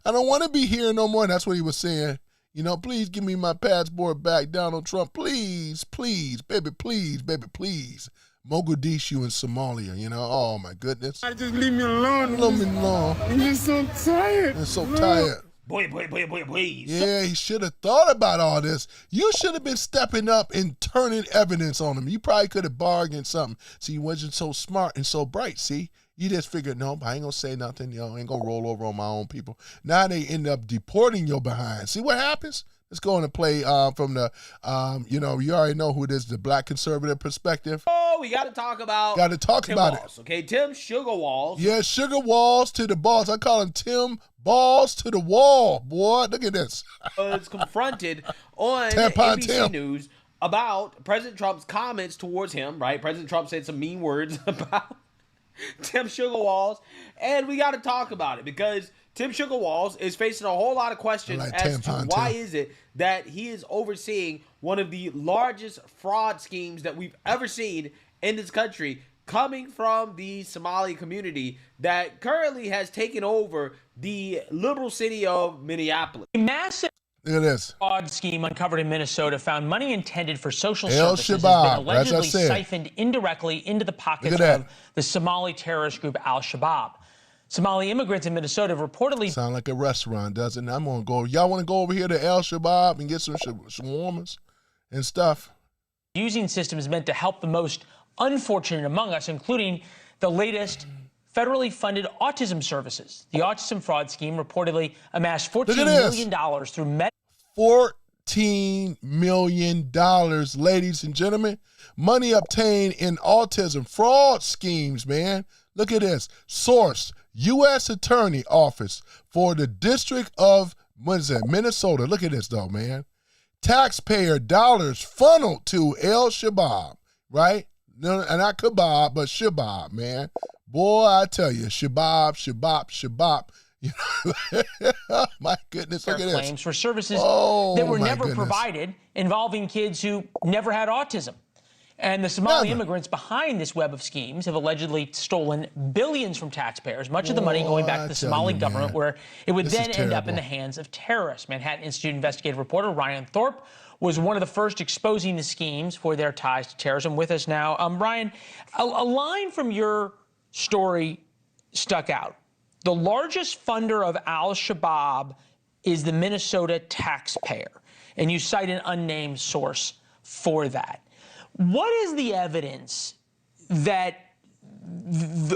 I don't want to be here no more. That's what he was saying. You know, please give me my passport back, Donald Trump. Please, please, baby, please, baby, please. Mogadishu in Somalia, you know. Oh my goodness. Just leave me alone. Leave me alone. I'm just so tired. I'm so tired. Boy. Yeah, he should have thought about all this. You should have been stepping up and turning evidence on him. You probably could have bargained something. See, he wasn't so smart and so bright, see? You just figured, nope, I ain't gonna say nothing. I ain't gonna roll over on my own people. Now they end up deporting your behind. See what happens? Let's go on and play from the, you already know who it is, the black conservative perspective. Oh, we got to talk about Tim Walz, okay? Tim Sugar Walz. Yeah, Sugar Walls to the balls. I call him Tim Balls to the wall, boy. Look at this. Was confronted on Tampon ABC Tim. News about President Trump's comments towards him, right? President Trump said some mean words about Tim Sugar Walz, and we got to talk about it because Tim Sugar Walz is facing a whole lot of questions as to why is it that he is overseeing one of the largest fraud schemes that we've ever seen in this country, coming from the Somali community that currently has taken over the liberal city of Minneapolis. A massive Look at this. fraud scheme uncovered in Minnesota found money intended for social El services Shabaab, has been as I allegedly said. siphoned indirectly into the pockets Look at of that. the Somali terrorist group Al-Shabaab. Somali immigrants in Minnesota have reportedly Sound like a restaurant, doesn't it? I'm going to go. Y'all want to go over here to El Shabaab and get some shawarmas and stuff? using systems meant to help the most unfortunate among us, including the latest federally funded autism services. The autism fraud scheme reportedly amassed $14 million through $14 million, ladies and gentlemen. Money obtained in autism fraud schemes, man. Look at this. Source, U.S. Attorney Office for the District of, Minnesota. Look at this, though, man. Taxpayer dollars funneled to El Shabaab, right? No, not kebab, but Shabab, man. Boy, I tell you, Shabab. You know, my goodness, look at this. Claims for services that were never provided, involving kids who never had autism. And the Somali immigrants behind this web of schemes have allegedly stolen billions from taxpayers, much of the money going back to the Somali government, where it would then end up in the hands of terrorists. Manhattan Institute investigative reporter Ryan Thorpe was one of the first exposing the schemes for their ties to terrorism. With us now, Ryan, a line from your story stuck out. The largest funder of Al-Shabaab is the Minnesota taxpayer, and you cite an unnamed source for that. What is the evidence that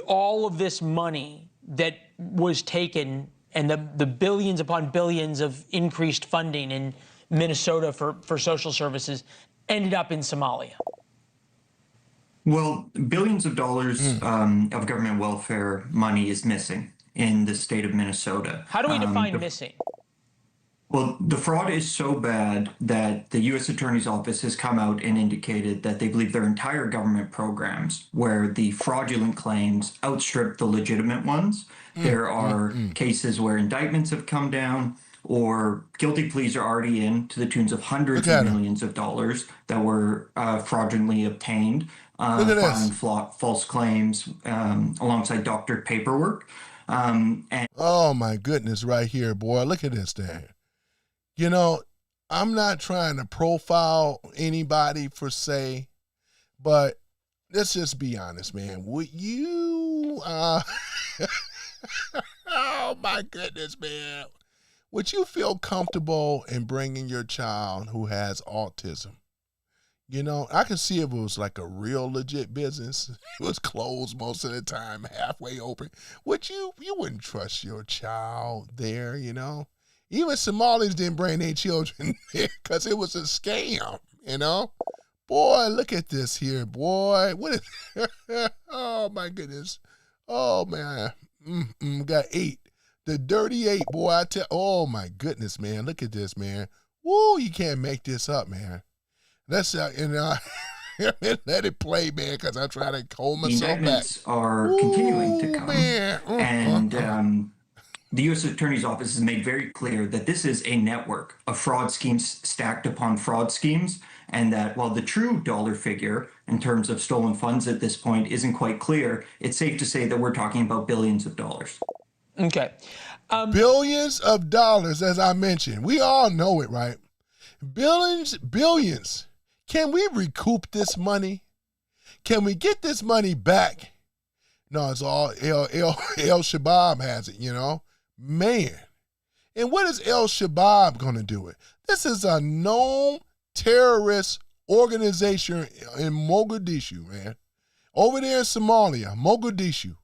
all of this money that was taken and the billions upon billions of increased funding in Minnesota for social services ended up in Somalia? Well, billions of dollars of government welfare money is missing in the state of Minnesota. How do we define missing? Well, the fraud is so bad that the U.S. Attorney's Office has come out and indicated that they believe their entire government programs, where the fraudulent claims outstrip the legitimate ones. There are cases where indictments have come down or guilty pleas are already in to the tunes of hundreds of millions of dollars that were fraudulently obtained, filing false claims alongside doctored paperwork. Oh, my goodness, right here, boy. Look at this thing. You know, I'm not trying to profile anybody per se, but let's just be honest, man. Would you, oh my goodness, man. Would you feel comfortable in bringing your child who has autism? You know, I can see if it was like a real legit business. It was closed most of the time, halfway open. You wouldn't trust your child there, you know? Even Somalis didn't bring their children there because it was a scam, you know? Boy, look at this here, boy. What is, oh, my goodness. Oh, man. Got 8. The dirty 8, boy. Oh, my goodness, man. Look at this, man. Woo, you can't make this up, man. Let's, let it play, man, because I'm trying to hold myself back. Indictments are continuing to come. Man. And the U.S. Attorney's Office has made very clear that this is a network of fraud schemes stacked upon fraud schemes, and that while the true dollar figure in terms of stolen funds at this point isn't quite clear, it's safe to say that we're talking about billions of dollars. Okay. Billions of dollars, as I mentioned. We all know it, right? Billions. Can we recoup this money? Can we get this money back? No, it's all El Shabaab has it, you know? Man. And what is El Shabaab going to do it? This is a known terrorist organization in Mogadishu, man. Over there in Somalia, Mogadishu.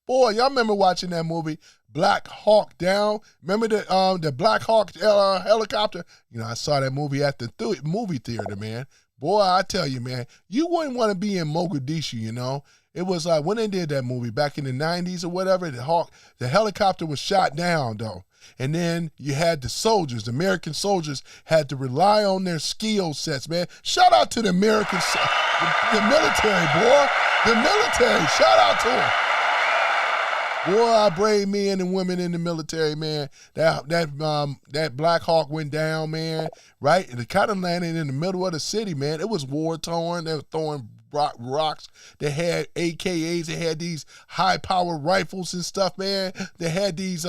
Boy, y'all remember watching that movie, Black Hawk Down? Remember the Black Hawk helicopter? You know, I saw that movie at the movie theater, man. Boy, I tell you, man, you wouldn't want to be in Mogadishu, you know. It was like when they did that movie back in the 90s or whatever, the helicopter was shot down, though. And then you had the soldiers, the American soldiers had to rely on their skill sets, man. Shout out to the American, the military, boy. The military, shout out to them. Boy, our brave men and women in the military, man. That Black Hawk went down, man, right? And it kind of landed in the middle of the city, man. It was war-torn. They were throwing rocks. They had AKs. They had these high-powered rifles and stuff, man. They had these,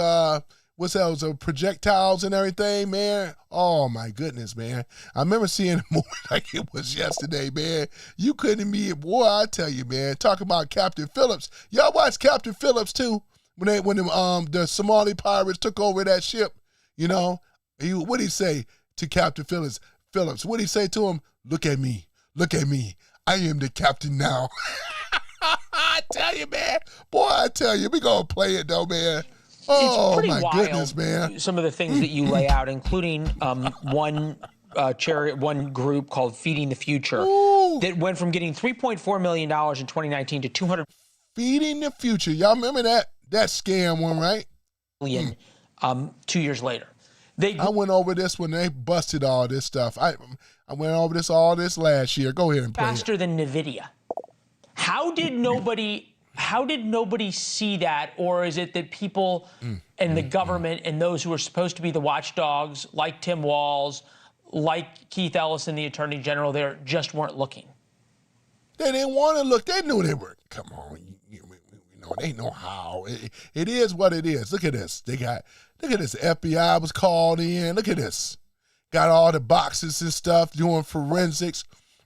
projectiles and everything, man. Oh, my goodness, man. I remember seeing a movie like it was yesterday, man. You couldn't be, boy, I tell you, man. Talk about Captain Phillips. Y'all watch Captain Phillips, too? When the Somali pirates took over that ship, you know, what'd he say to Captain Phillips? What'd he say to him? Look at me. I am the captain now. I tell you, man. Boy, I tell you, we gonna play it though, man. Oh, it's pretty my wild, goodness, man. Some of the things that you lay out, including one group called Feeding the Future that went from getting $3.4 million in 2019 to $200 Feeding the Future. Y'all remember that scam one, right? million 2 years later. I went over this when they busted all this stuff. I went over all this last year. Go ahead and play faster it. than NVIDIA. How did nobody see that? Or is it that people and the government and those who are supposed to be the watchdogs, like Tim Walz, like Keith Ellison, the Attorney General, there just weren't looking? They didn't want to look. They knew they were. Come on. They know how. It is what it is. Look at this. Look at this. FBI was called in. Look at this. Got all the boxes and stuff, doing forensics,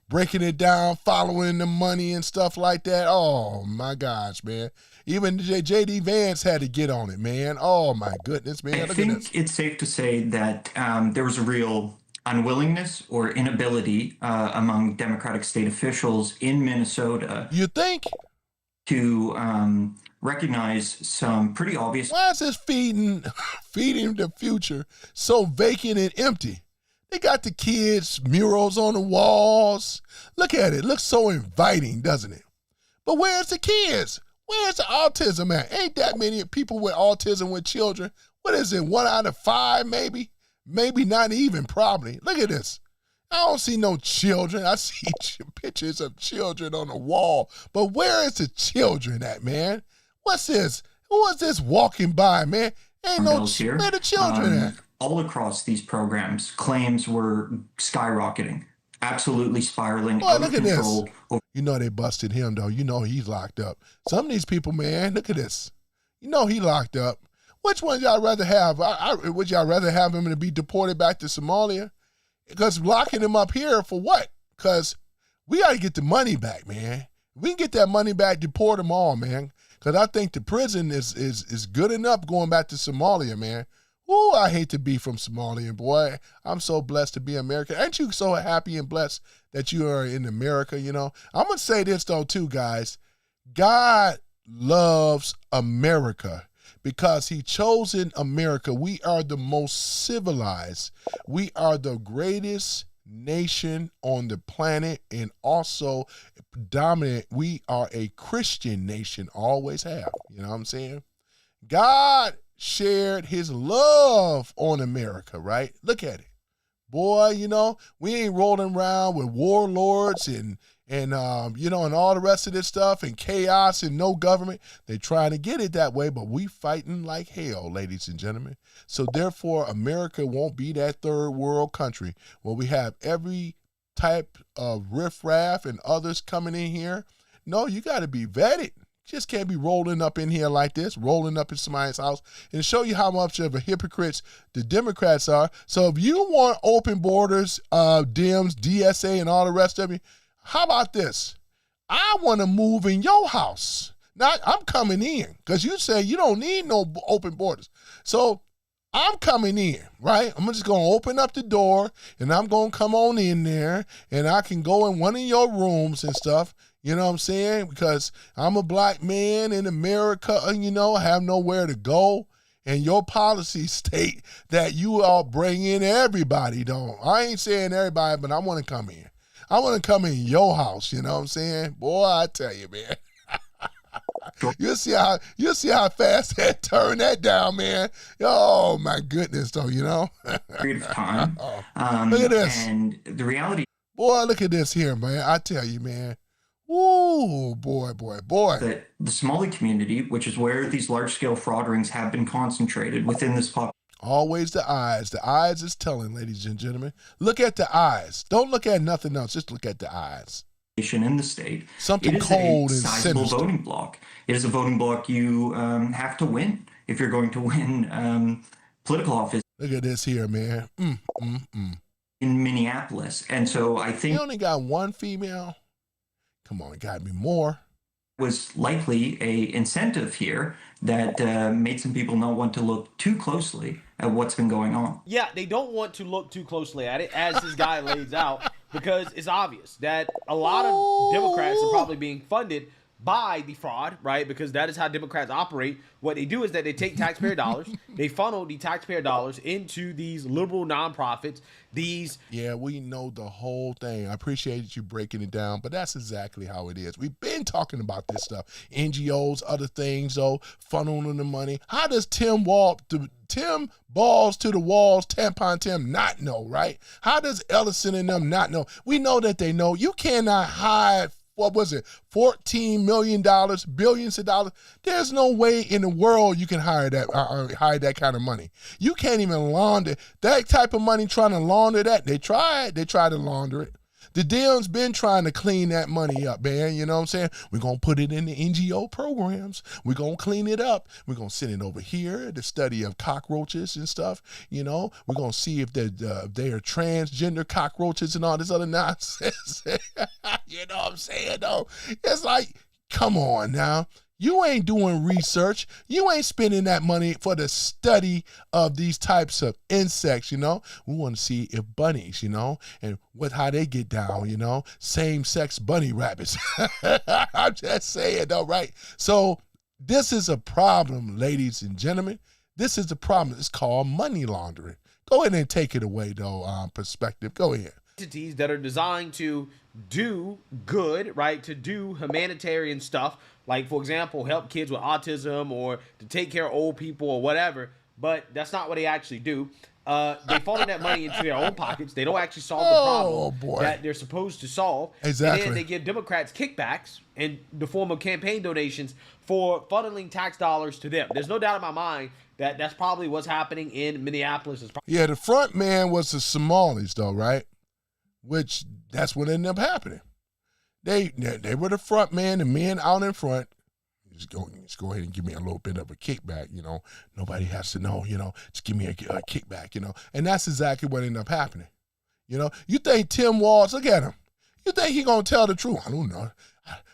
breaking it down, following the money and stuff like that. Oh, my gosh, man. Even J.D. Vance had to get on it, man. Oh, my goodness, man. I think it's safe to say that there was a real unwillingness or inability among Democratic state officials in Minnesota. You think? To recognize some pretty obvious. Why is this feeding the future so vacant and empty? They got the kids' murals on the walls. Look at it. Looks so inviting, doesn't it? But where's the kids? Where's the autism at? Ain't that many people with autism with children? What is it, 1 out of 5 maybe? Maybe not even, probably. Look at this. I don't see no children. I see pictures of children on the wall. But where is the children at, man? What's this? Who is this walking by, man? Ain't no here. Where the children at? All across these programs, claims were skyrocketing, absolutely spiraling out look of at control. This. You know they busted him, though. You know he's locked up. Some of these people, man, look at this. You know he locked up. Which one y'all rather have? Would y'all rather have him to be deported back to Somalia? Because locking him up here for what? Because we got to get the money back, man. We can get that money back, deport them all, man. Because I think the prison is good enough going back to Somalia, man. Ooh, I hate to be from Somalia, boy. I'm so blessed to be American. Aren't you so happy and blessed that you are in America, you know? I'm going to say this, though, too, guys. God loves America. Because he chose in America. We are the most civilized. We are the greatest nation on the planet and also dominant. We are a Christian nation, always have. You know what I'm saying? God shared his love on America, right? Look at it. Boy, you know, we ain't rolling around with warlords and all the rest of this stuff and chaos and no government. They're trying to get it that way, but we fighting like hell, ladies and gentlemen. So therefore, America won't be that third world country where we have every type of riffraff and others coming in here. No, you got to be vetted. You just can't be rolling up in here like this, rolling up in somebody's house, and show you how much of a hypocrites the Democrats are. So if you want open borders, Dems, DSA, and all the rest of you, how about this? I want to move in your house. Now, I'm coming in because you say you don't need no open borders. So I'm coming in, right? I'm just going to open up the door, and I'm going to come on in there, and I can go in one of your rooms and stuff. You know what I'm saying? Because I'm a black man in America, and, you know, have nowhere to go. And your policies state that you all bring in everybody, don't. I ain't saying everybody, but I want to come in. I want to come in your house, you know what I'm saying? Boy, I tell you, man. You'll see how fast that turn that down, man. Oh my goodness, though, you know. Period of time. Look at this. And the reality, boy, look at this here, man. I tell you, man. Ooh, boy. that the Somali community, which is where these large-scale fraud rings have been concentrated within this population. Always the eyes. The eyes is telling, ladies and gentlemen. Look at the eyes. Don't look at nothing else. Just look at the eyes. In the state, something it is cold a and sizable sinister. voting block. It is a voting block you have to win if you're going to win political office. Look at this here, man. In Minneapolis, and so I think you only got one female. Come on, it got to be more. Was likely a incentive here that made some people not want to look too closely at what's been going on. Yeah, they don't want to look too closely at it, as this guy lays out, because it's obvious that a lot of Democrats are probably being funded by the fraud, right? Because that is how Democrats operate. What they do is that they take taxpayer dollars, they funnel the taxpayer dollars into these liberal nonprofits. Yeah, we know the whole thing. I appreciate you breaking it down, but that's exactly how it is. We've been talking about this stuff. NGOs, other things, though, funneling the money. How does Tim balls to the walls, tampon Tim not know, right? How does Ellison and them not know? We know that they know. You cannot hide, what was it, $14 million, billions of dollars? There's no way in the world you can hide that kind of money. You can't even launder that type of money. Trying to launder that, they tried to launder it. The Dems been trying to clean that money up, man. You know what I'm saying? We're going to put it in the NGO programs. We're going to clean it up. We're going to send it over here, the study of cockroaches and stuff. You know, we're going to see if they are transgender cockroaches and all this other nonsense. You know what I'm saying, though? It's like, come on now. You ain't doing research. You ain't spending that money for the study of these types of insects, you know. We want to see if bunnies, you know, and how they get down, you know, same-sex bunny rabbits. I'm just saying, though, right? So this is a problem, ladies and gentlemen. This is a problem. It's called money laundering. Go ahead and take it away, though, Perspective. Go ahead. Entities that are designed to do good, right, to do humanitarian stuff, like, for example, help kids with autism or to take care of old people or whatever, but that's not what they actually do. They funnel that money into their own pockets. They don't actually solve the problem that they're supposed to solve. Exactly. And then they give Democrats kickbacks in the form of campaign donations for funneling tax dollars to them. There's no doubt in my mind that that's probably what's happening in Minneapolis. Yeah, the front man was the Somalis, though, right? Which that's what ended up happening. They were the front man, the men out in front. Just go ahead and give me a little bit of a kickback, you know. Nobody has to know, you know. Just give me a kickback, you know. And that's exactly what ended up happening. You know, you think Tim Walz, look at him. You think he gonna tell the truth? I don't know.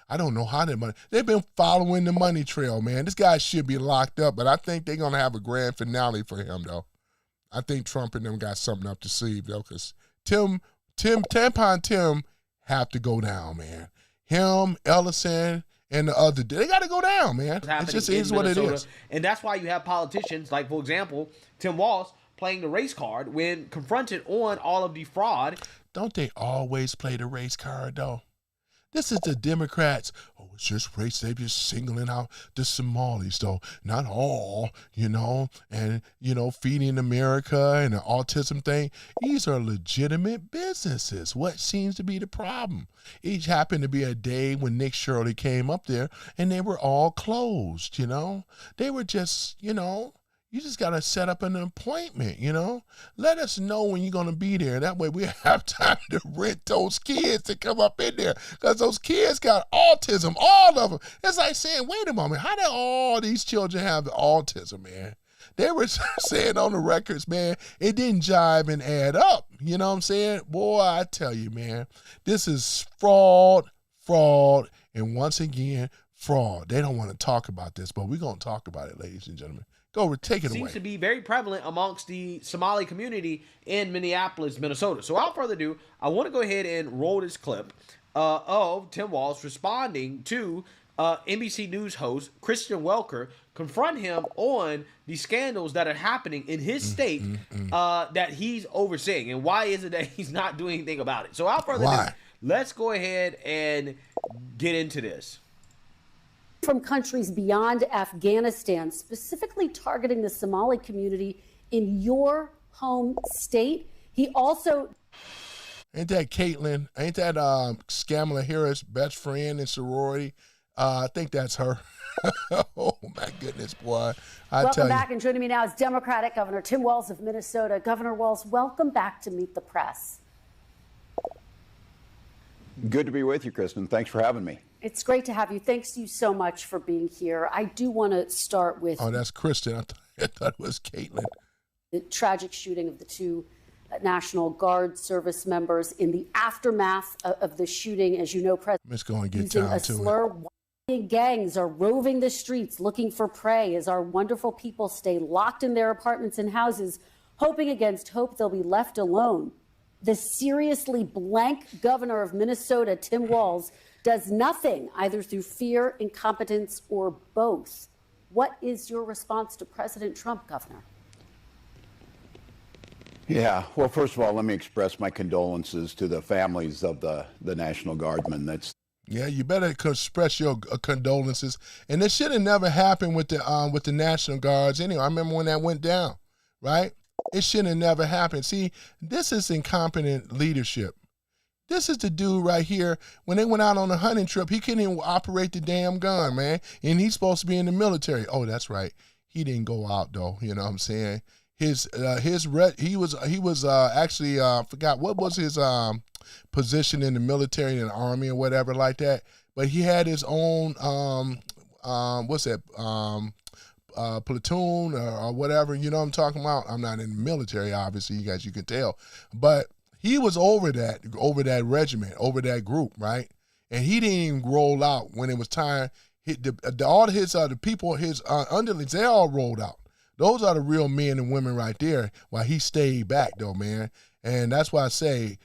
I don't know how that money. They've been following the money trail, man. This guy should be locked up, but I think they're gonna have a grand finale for him, though. I think Trump and them got something up the sleeve, though, because Tampon Tim have to go down, man. Him, Ellison, and the other, they got to go down, man. It just is what it is. And that's why you have politicians like, for example, Tim Walz playing the race card when confronted on all of the fraud. Don't they always play the race card, though? This is the Democrats. Oh, it's just race. They're just singling out the Somalis, though. Not all, you know, and, you know, feeding America and the autism thing. These are legitimate businesses. What seems to be the problem? Each happened to be a day when Nick Shirley came up there and they were all closed, you know. They were just, you know, you just got to set up an appointment, you know. Let us know when you're going to be there. That way we have time to rent those kids to come up in there because those kids got autism, all of them. It's like saying, wait a moment, how did all these children have autism, man? They were saying on the records, man, it didn't jive and add up. You know what I'm saying? Boy, I tell you, man, this is fraud, and once again, fraud. They don't want to talk about this, but we're going to talk about it, ladies and gentlemen. Go, take it away. Seems to be very prevalent amongst the Somali community in Minneapolis, Minnesota. So without further ado, I want to go ahead and roll this clip. of Tim Walz responding to NBC News host Christian Welker confront him on the scandals that are happening in his state that he's overseeing, and why is it that he's not doing anything about it? So without further ado, let's go ahead and get into this. From countries beyond Afghanistan, specifically targeting the Somali community in your home state. He also... Ain't that Caitlin? Ain't that Skamala Harris' best friend in sorority? I think that's her. Oh, my goodness, boy. Welcome back, and joining me now is Democratic Governor Tim Walz of Minnesota. Governor Walz, welcome back to Meet the Press. Good to be with you, Kristen. Thanks for having me. It's great to have you. Thanks you so much for being here. I do want to start with... Oh, that's Kristen. I thought it was Caitlin. The tragic shooting of the two National Guard service members in the aftermath of the shooting. As you know, President going to get using down a to slur. Gangs are roving the streets looking for prey as our wonderful people stay locked in their apartments and houses, hoping against hope they'll be left alone. The seriously blank governor of Minnesota, Tim Walz, does nothing, either through fear, incompetence, or both. What is your response to President Trump, Governor? Yeah, well, first of all, let me express my condolences to the families of the National Guardsmen. Yeah, you better express your condolences. And this should have never happened with the National Guards anyway. I remember when that went down, right? It should have never happened. See, this is incompetent leadership. This is the dude right here. When they went out on a hunting trip, he couldn't even operate the damn gun, man. And he's supposed to be in the military. Oh, that's right. He didn't go out though. You know what I'm saying? He was actually I forgot what was his position in the military and the army or whatever like that. But he had his own platoon or whatever. You know what I'm talking about? I'm not in the military, obviously, you can tell, but he was over that regiment, over that group, right? And he didn't even roll out when it was time. All his people, his underlings, they all rolled out. Those are the real men and women right there. While he stayed back, though, man. And that's why I say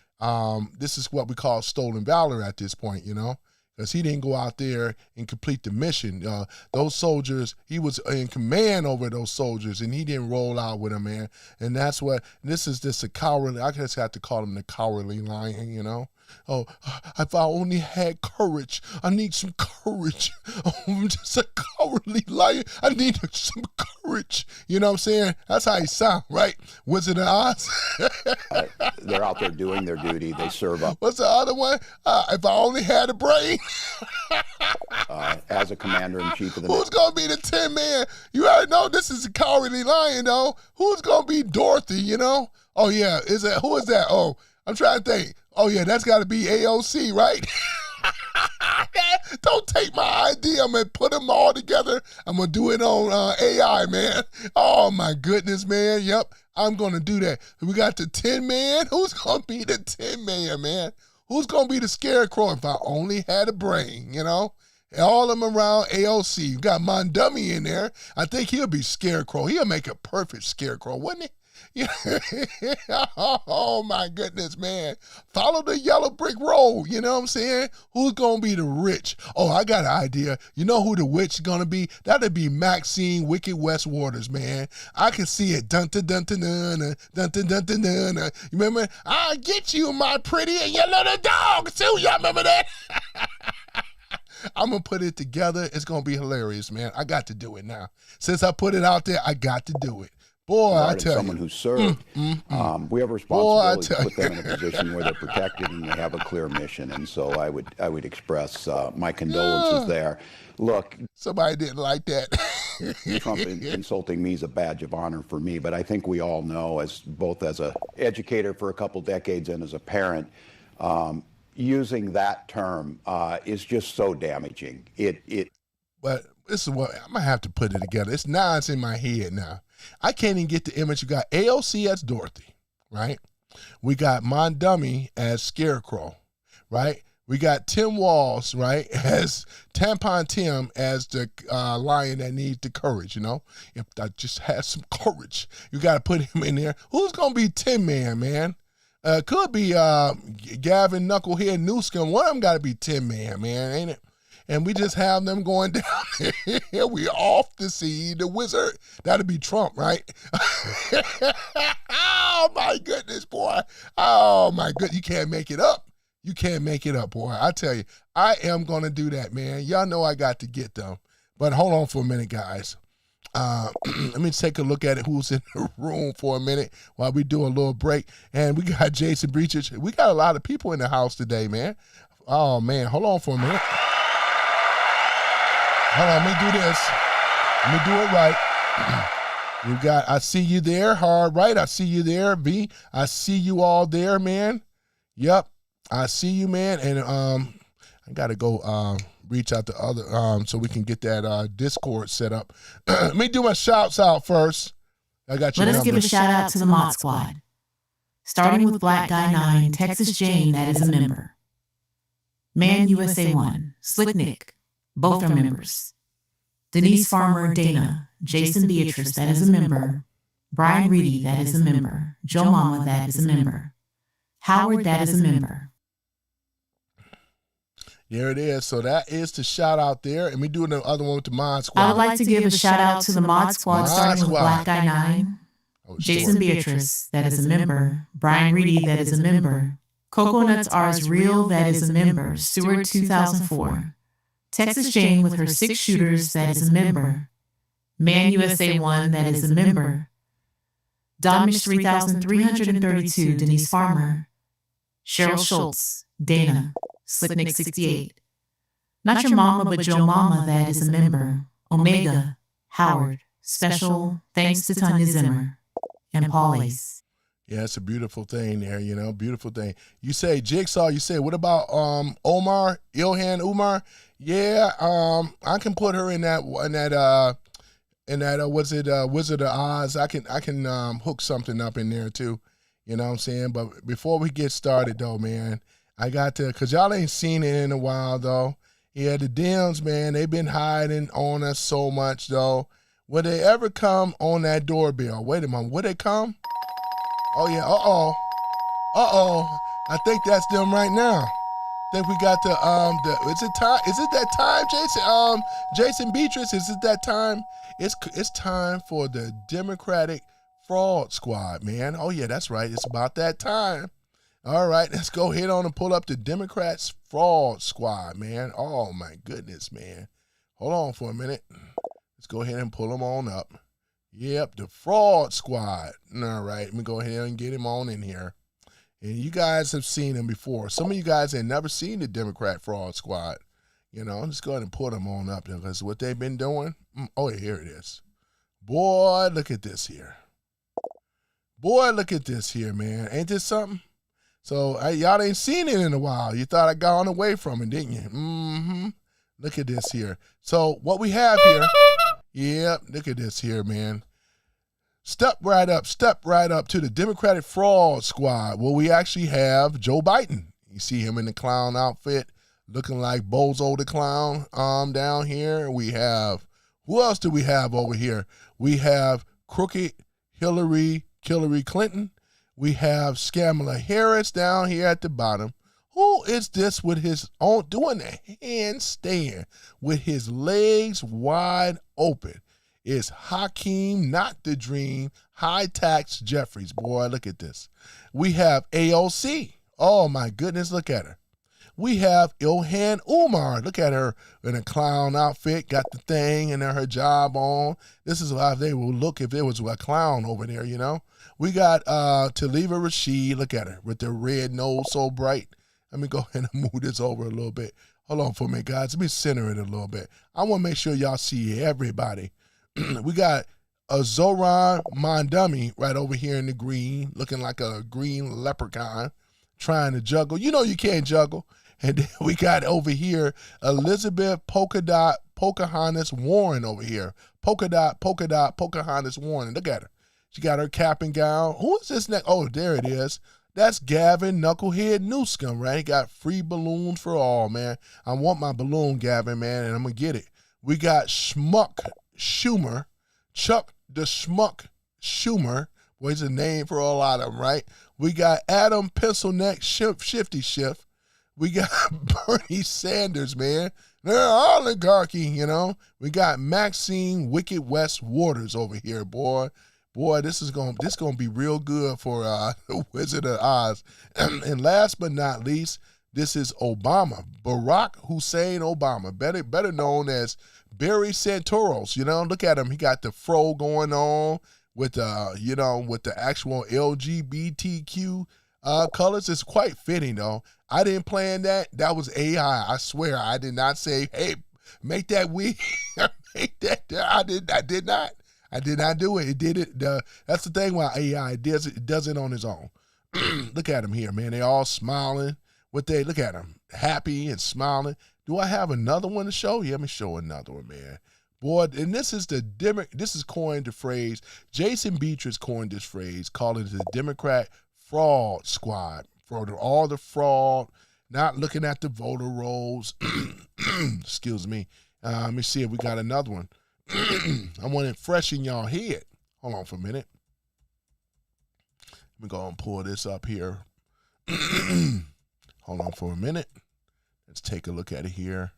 this is what we call stolen valor at this point, you know, because he didn't go out there and complete the mission. Those soldiers, he was in command over those soldiers, and he didn't roll out with them, man. And that's what, this is just a cowardly, I just have to call him the cowardly lion, you know. Oh, if I only had courage. I need some courage. Oh, I'm just a cowardly lion. I need some courage. You know what I'm saying? That's how he sound, right? Wizard of Oz. They're out there doing their duty. They serve up. What's the other one? If I only had a brain. As a commander-in-chief of the... Who's going to be the 10 man? You already know this is a cowardly lion, though. Who's going to be Dorothy, you know? Oh, yeah. Who is that? Oh, I'm trying to think. Oh, yeah, that's got to be AOC, right? Don't take my idea, man. Put them all together. I'm going to do it on AI, man. Oh, my goodness, man. Yep, I'm going to do that. We got the 10 man. Who's going to be the 10 man, man? Who's going to be the scarecrow if I only had a brain, you know? All of them around AOC. You got Mondummy in there. I think he'll be scarecrow. He'll make a perfect scarecrow, wouldn't he? Oh my goodness, man. Follow the yellow brick road, you know what I'm saying? Who's gonna be the rich? Oh, I got an idea. You know who the witch is gonna be? That'd be Maxine Wicked West Waters, man. I can see it. Dun dun dun dun dun dun dun dun dun dun. You remember? I'll get you, my pretty, and your little dog too. Y'all remember that? I'm going to put it together. It's going to be hilarious, man. I got to do it now. Since I put it out there, I got to do it. Boy, I tell someone you. who served, we have a responsibility to put them in a position where they're protected and they have a clear mission. And so I would express my condolences there. Look, somebody didn't like that. Trump insulting me is a badge of honor for me, but I think we all know, as both as an educator for a couple decades and as a parent, using that term is just so damaging. But this is what I'm gonna have to put it together. It's in my head now. I can't even get the image. You got AOC as Dorothy, right? We got Mondummy as Scarecrow, right? We got Tim Walz, right, as Tampon Tim as the lion that needs the courage, you know? If I just had some courage, you got to put him in there. Who's going to be Tin Man, man? Could be Gavin Knucklehead Newsome. One of them got to be Tin Man, man, ain't it? And we just have them going down there. We off to see the wizard. That'd be Trump, right? Oh, my goodness, boy. Oh, my goodness. You can't make it up. You can't make it up, boy. I tell you, I am going to do that, man. Y'all know I got to get them. But hold on for a minute, guys. Let me take a look at it, who's in the room for a minute while we do a little break. And we got Jason Breachage. We got a lot of people in the house today, man. Oh, man. Hold on for a minute. Hold on, let me do this. Let me do it right. You got, I see you there, Hard Right. I see you there, V. I see you all there, man. Yep, I see you, man. And I got to go reach out to other, so we can get that Discord set up. Let me do my shouts out first. I got your Let us number. give a shout out to the Mod Squad. Starting with Black Guy 9, Texas Jane, that is a member. Man USA 1, Slick Nick, both are members. Denise Farmer, Dana, Jason Beatrice, that is a member. Brian Reedy, that is a member. Joe Mama, that is a member. Howard, that is a member. There it is. So that is the shout out there. And we doing the other one with the Mod Squad. I would like to give a shout out to the Mod Squad, starting with Black Guy 9, Jason Beatrice, that is a member. Brian Reedy, that is a member. Coconuts R's Real, that is a member. Stewart 2004. Texas Jane with her 6 shooters, that is a member. Man USA 1, that is a member. Domish 3332, Denise Farmer. Cheryl Schultz, Dana, Slicknick 68. Not Your Mama, but Joe Mama, that is a member. Omega, Howard, Special, thanks to Tanya Zimmer, and Paul Ace. Yeah, it's a beautiful thing there, you know, beautiful thing. You say Jigsaw, you say, what about Omar, Ilhan Umar? Yeah, I can put her in that Wizard of Oz. I can hook something up in there too. You know what I'm saying? But before we get started though, man, I got to, cause y'all ain't seen it in a while though. Yeah, the Dems, man, they've been hiding on us so much though. Will they ever come on that doorbell? Wait a minute, will they come? Oh yeah, I think that's them right now. I think we got the is it time? Is it that time, Jason? Jason Beatrice, is it that time? It's time for the Democratic Fraud Squad, man. Oh yeah, that's right. It's about that time. All right, let's go ahead on and pull up the Democrats Fraud Squad, man. Oh my goodness, man. Hold on for a minute. Let's go ahead and pull them on up. Yep, the Fraud Squad. All right, let me go ahead and get him on in here. And you guys have seen him before. Some of you guys have never seen the Democrat Fraud Squad. You know, just go ahead and put them on up there because what they've been doing. Oh, here it is. Boy, look at this here. Boy, look at this here, man. Ain't this something? So y'all ain't seen it in a while. You thought I gone away from it, didn't you? Mm-hmm. Look at this here. So what we have here. Yep, look at this here, man. Step right up to the Democratic Fraud Squad. Well, we actually have Joe Biden. You see him in the clown outfit, looking like Bozo the Clown down here. We have, who else do we have over here? We have crooked Hillary Clinton. We have Kamala Harris down here at the bottom. Who is this with his own, doing a handstand with his legs wide open? It's Hakeem, not the dream, high tax Jeffries. Boy, look at this. We have AOC. Oh my goodness, look at her. We have Ilhan Umar. Look at her in a clown outfit, got the thing and her job on. This is how they will look if there was a clown over there, you know. We got Taliba Rashid. Look at her with the red nose so bright. Let me go ahead and move this over a little bit. Hold on for me, guys. Let me center it a little bit. I want to make sure y'all see everybody. We got a Zoran Mondumi right over here in the green, looking like a green leprechaun, trying to juggle. You know you can't juggle. And then we got over here Elizabeth Pocahontas Warren over here. Pocahontas Warren. Look at her. She got her cap and gown. Who is this next? Oh, there it is. That's Gavin Knucklehead Newsome, right? He got free balloons for all, man. I want my balloon, Gavin, man, and I'm going to get it. We got Schmuck Schumer, Chuck the Schmuck Schumer. Boy, he's a name for a lot of them, right? We got Adam Pencil Neck Shifty Shift. We got Bernie Sanders, man. They're oligarchy, you know. We got Maxine Wicked West Waters over here, boy. Boy, this gonna be real good for the Wizard of Oz. And last but not least, this is Obama, Barack Hussein Obama, better known as Barry Santoros. You know, look at him. He got the fro going on with the actual LGBTQ colors. It's quite fitting though. I didn't plan that. That was AI. I swear I did not say, hey, make that wig. Make that. I did not. I did not do it. It did it. That's the thing about AI. It does it on its own. Look at them here, man. They all smiling. Look at them, happy and smiling. Do I have another one to show you? Let me show another one, man. Boy, and this is coined the phrase. Jason Beatrice coined this phrase, calling it the Democrat fraud squad. For all the fraud, not looking at the voter rolls. Excuse me. Let me see if we got another one. I want it fresh in y'all head. Hold on for a minute. Let me go and pull this up here. Hold on for a minute. Let's take a look at it here.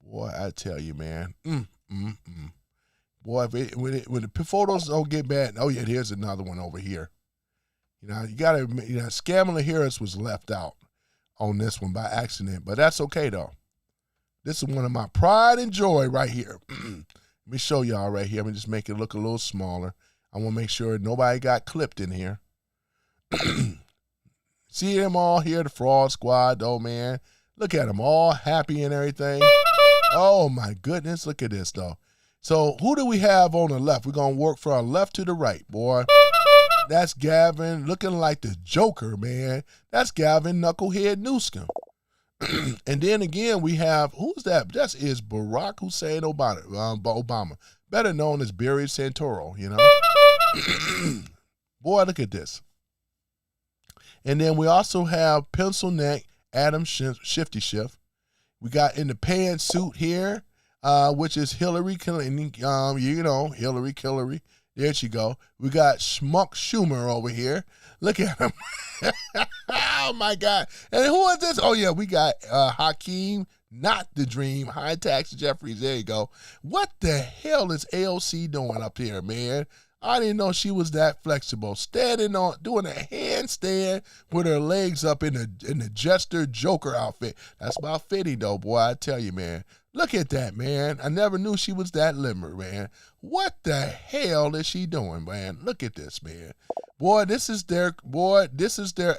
Boy, I tell you, man. Boy, when the photos don't get bad. Oh, yeah, here's another one over here. You know, you got to admit, Skamala Harris was left out on this one by accident, but that's okay, though. This is one of my pride and joy right here. Let me show y'all right here. Let me just make it look a little smaller. I want to make sure nobody got clipped in here. See them all here, the fraud squad, though, man. Look at them all happy and everything. Oh, my goodness. Look at this, though. So who do we have on the left? We're going to work from our left to the right, boy. That's Gavin looking like the Joker, man. That's Gavin Knucklehead Newsom. And then again, we have, who's that? That is Barack Hussein Obama, better known as Barry Santoro, you know. Boy, look at this. And then we also have Pencil Neck Adam Shifty Shift. We got in the pantsuit here, which is Hillary Clinton, Hillary. There she go. We got Schmuck Schumer over here. Look at him. Oh, my God. And who is this? Oh, yeah, we got Hakeem, not the Dream, High Tax Jeffries. There you go. What the hell is AOC doing up here, man? I didn't know she was that flexible. Doing a handstand with her legs up in the Jester Joker outfit. That's about fitting, though, boy. I tell you, man. Look at that, man. I never knew she was that limber, man. What the hell is she doing, man? Look at this, man. Boy, this is their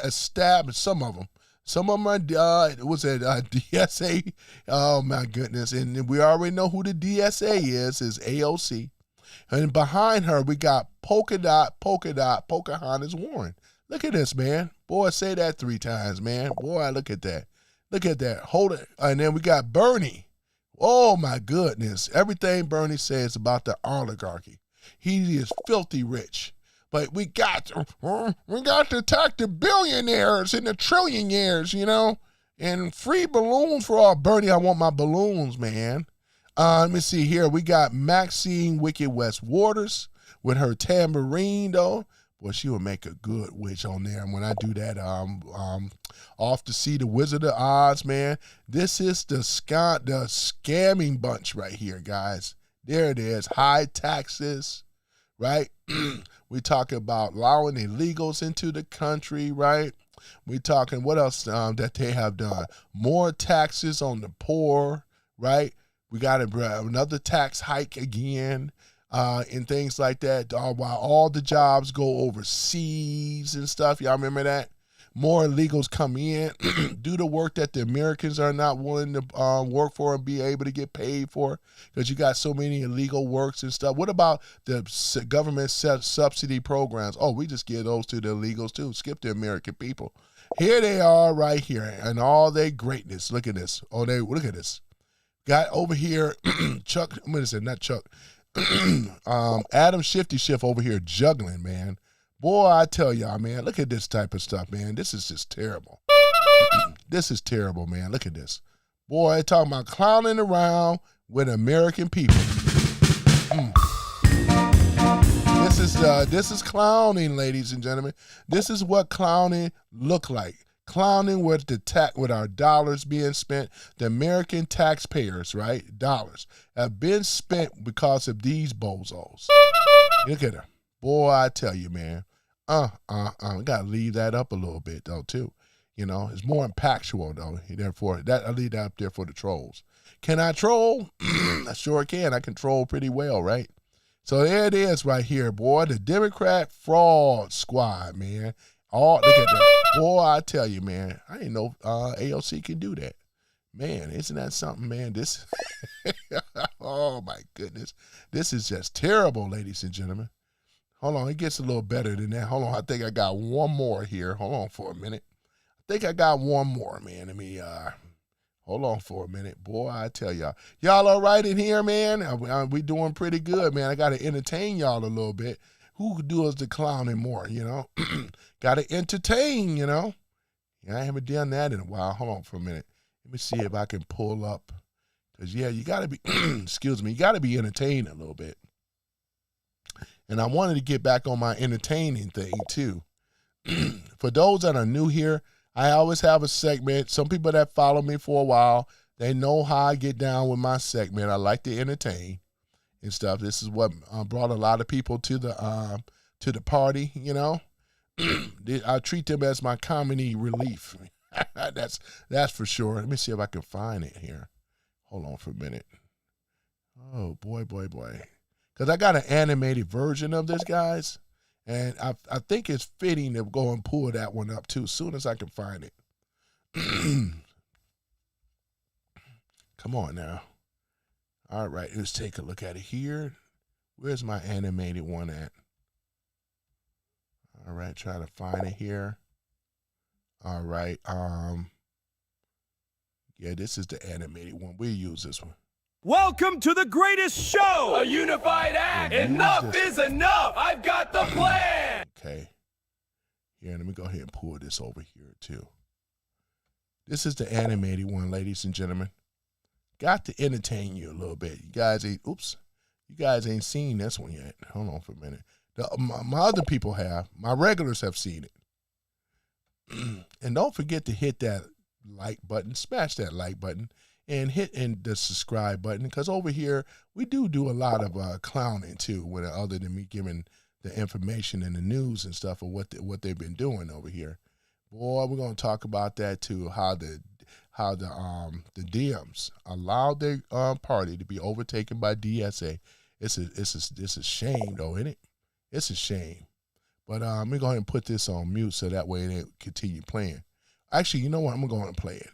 established, some of them. Some of them are, DSA? Oh, my goodness. And we already know who the DSA is AOC. And behind her, we got Polka Dot, Pocahontas Warren. Look at this, man. Boy, say that 3 times, man. Boy, look at that. Look at that. Hold it. And then we got Bernie. Oh, my goodness. Everything Bernie says about the oligarchy. He is filthy rich. But we got to attack the billionaires and the trillionaires, you know. And free balloons for all. Bernie, I want my balloons, man. Let me see here. We got Maxine Wicked West Waters with her tambourine, though. Boy, she would make a good witch on there. And when I do that, off to see the Wizard of Oz, man. This is the scamming bunch right here, guys. There it is. High taxes, right? We talking about allowing illegals into the country, right? We talking what else that they have done? More taxes on the poor, right? We got another tax hike again, and things like that. While all the jobs go overseas and stuff. Y'all remember that? More illegals come in, do the work that the Americans are not willing to work for and be able to get paid for, because you got so many illegal works and stuff. What about the government subsidy programs? Oh, we just give those to the illegals too. Skip the American people. Here they are right here and all their greatness. Look at this. Look at this. Got over here, Chuck, I'm going to say not Chuck, Adam Shifty Shift over here juggling, man. Boy, I tell y'all, man, look at this type of stuff, man. This is just terrible. This is terrible, man. Look at this. Boy, talking about clowning around with American people. This is clowning, ladies and gentlemen. This is what clowning look like. Clowning with our dollars being spent. The American taxpayers, right? Dollars have been spent because of these bozos. Look at them. Boy, I tell you, man. We gotta leave that up a little bit though, too. You know, it's more impactful though. Therefore, I leave that up there for the trolls. Can I troll? I sure can. I can troll pretty well, right? So there it is right here, boy. The Democrat fraud squad, man. Look at that. Boy, I tell you, man. I didn't know AOC can do that. Man, isn't that something, man? This, oh my goodness. This is just terrible, ladies and gentlemen. Hold on, it gets a little better than that. Hold on, I think I got one more here. Hold on for a minute. I think I got one more, man. Let me, hold on for a minute. Boy, I tell y'all. Y'all all right in here, man? We doing pretty good, man. I got to entertain y'all a little bit. Who could do us the clowning more, you know? Got to entertain, you know? Yeah, I haven't done that in a while. Hold on for a minute. Let me see if I can pull up. Because, yeah, you got to be, excuse me, you got to be entertained a little bit. And I wanted to get back on my entertaining thing, too. For those that are new here, I always have a segment. Some people that follow me for a while, they know how I get down with my segment. I like to entertain and stuff. This is what brought a lot of people to the party, you know. I treat them as my comedy relief. That's for sure. Let me see if I can find it here. Hold on for a minute. Oh, boy. Because I got an animated version of this, guys. And I think it's fitting to go and pull that one up, too, as soon as I can find it. Come on now. All right, let's take a look at it here. Where's my animated one at? All right, try to find it here. All right. Yeah, this is the animated one. We'll use this one. Welcome to the greatest show! A unified act! Enough is enough! I've got the plan! Okay. Here, let me go ahead and pull this over here, too. This is the animated one, ladies and gentlemen. Got to entertain you a little bit. You guys ain't seen this one yet. Hold on for a minute. My other people have. My regulars have seen it. And don't forget to hit that like button. Smash that like button. And hit the subscribe button, because over here we do a lot of clowning too, other than me giving the information and the news and stuff of what they've been doing over here. Boy, we're gonna talk about that too. How the Dems allowed their party to be overtaken by DSA. It's a shame though, isn't it? It's a shame. But let me go ahead and put this on mute so that way they continue playing. Actually, you know what? I'm gonna go and play it.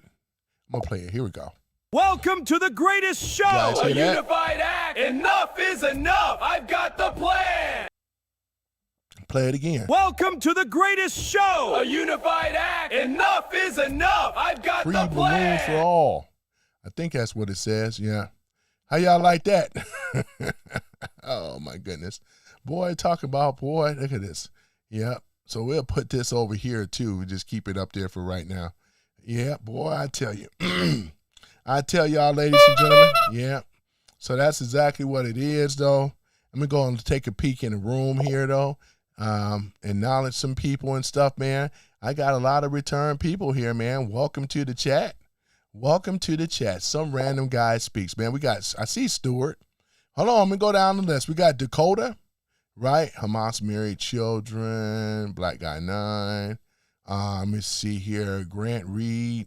I'm gonna play it. Here we go. Welcome to the greatest show! A unified act! Enough is enough! I've got the plan! Play it again. Welcome to the greatest show! A unified act! Enough is enough! I've got Free the plan! balloons for all. I think that's what it says, yeah. How y'all like that? Oh, my goodness. Boy, look at this. Yeah, so we'll put this over here, too. We just keep it up there for right now. Yeah, boy, I tell you. I tell y'all, ladies and gentlemen, yeah. So that's exactly what it is, though. I'm going to take a peek in the room here, though, acknowledge some people and stuff, man. I got a lot of return people here, man. Welcome to the chat. Welcome to the chat. Some random guy speaks, man. I see Stuart. Hold on, I'm going to go down the list. We got Dakota, right? Hamas married children, Black Guy 9. Let me see here, Grant Reed.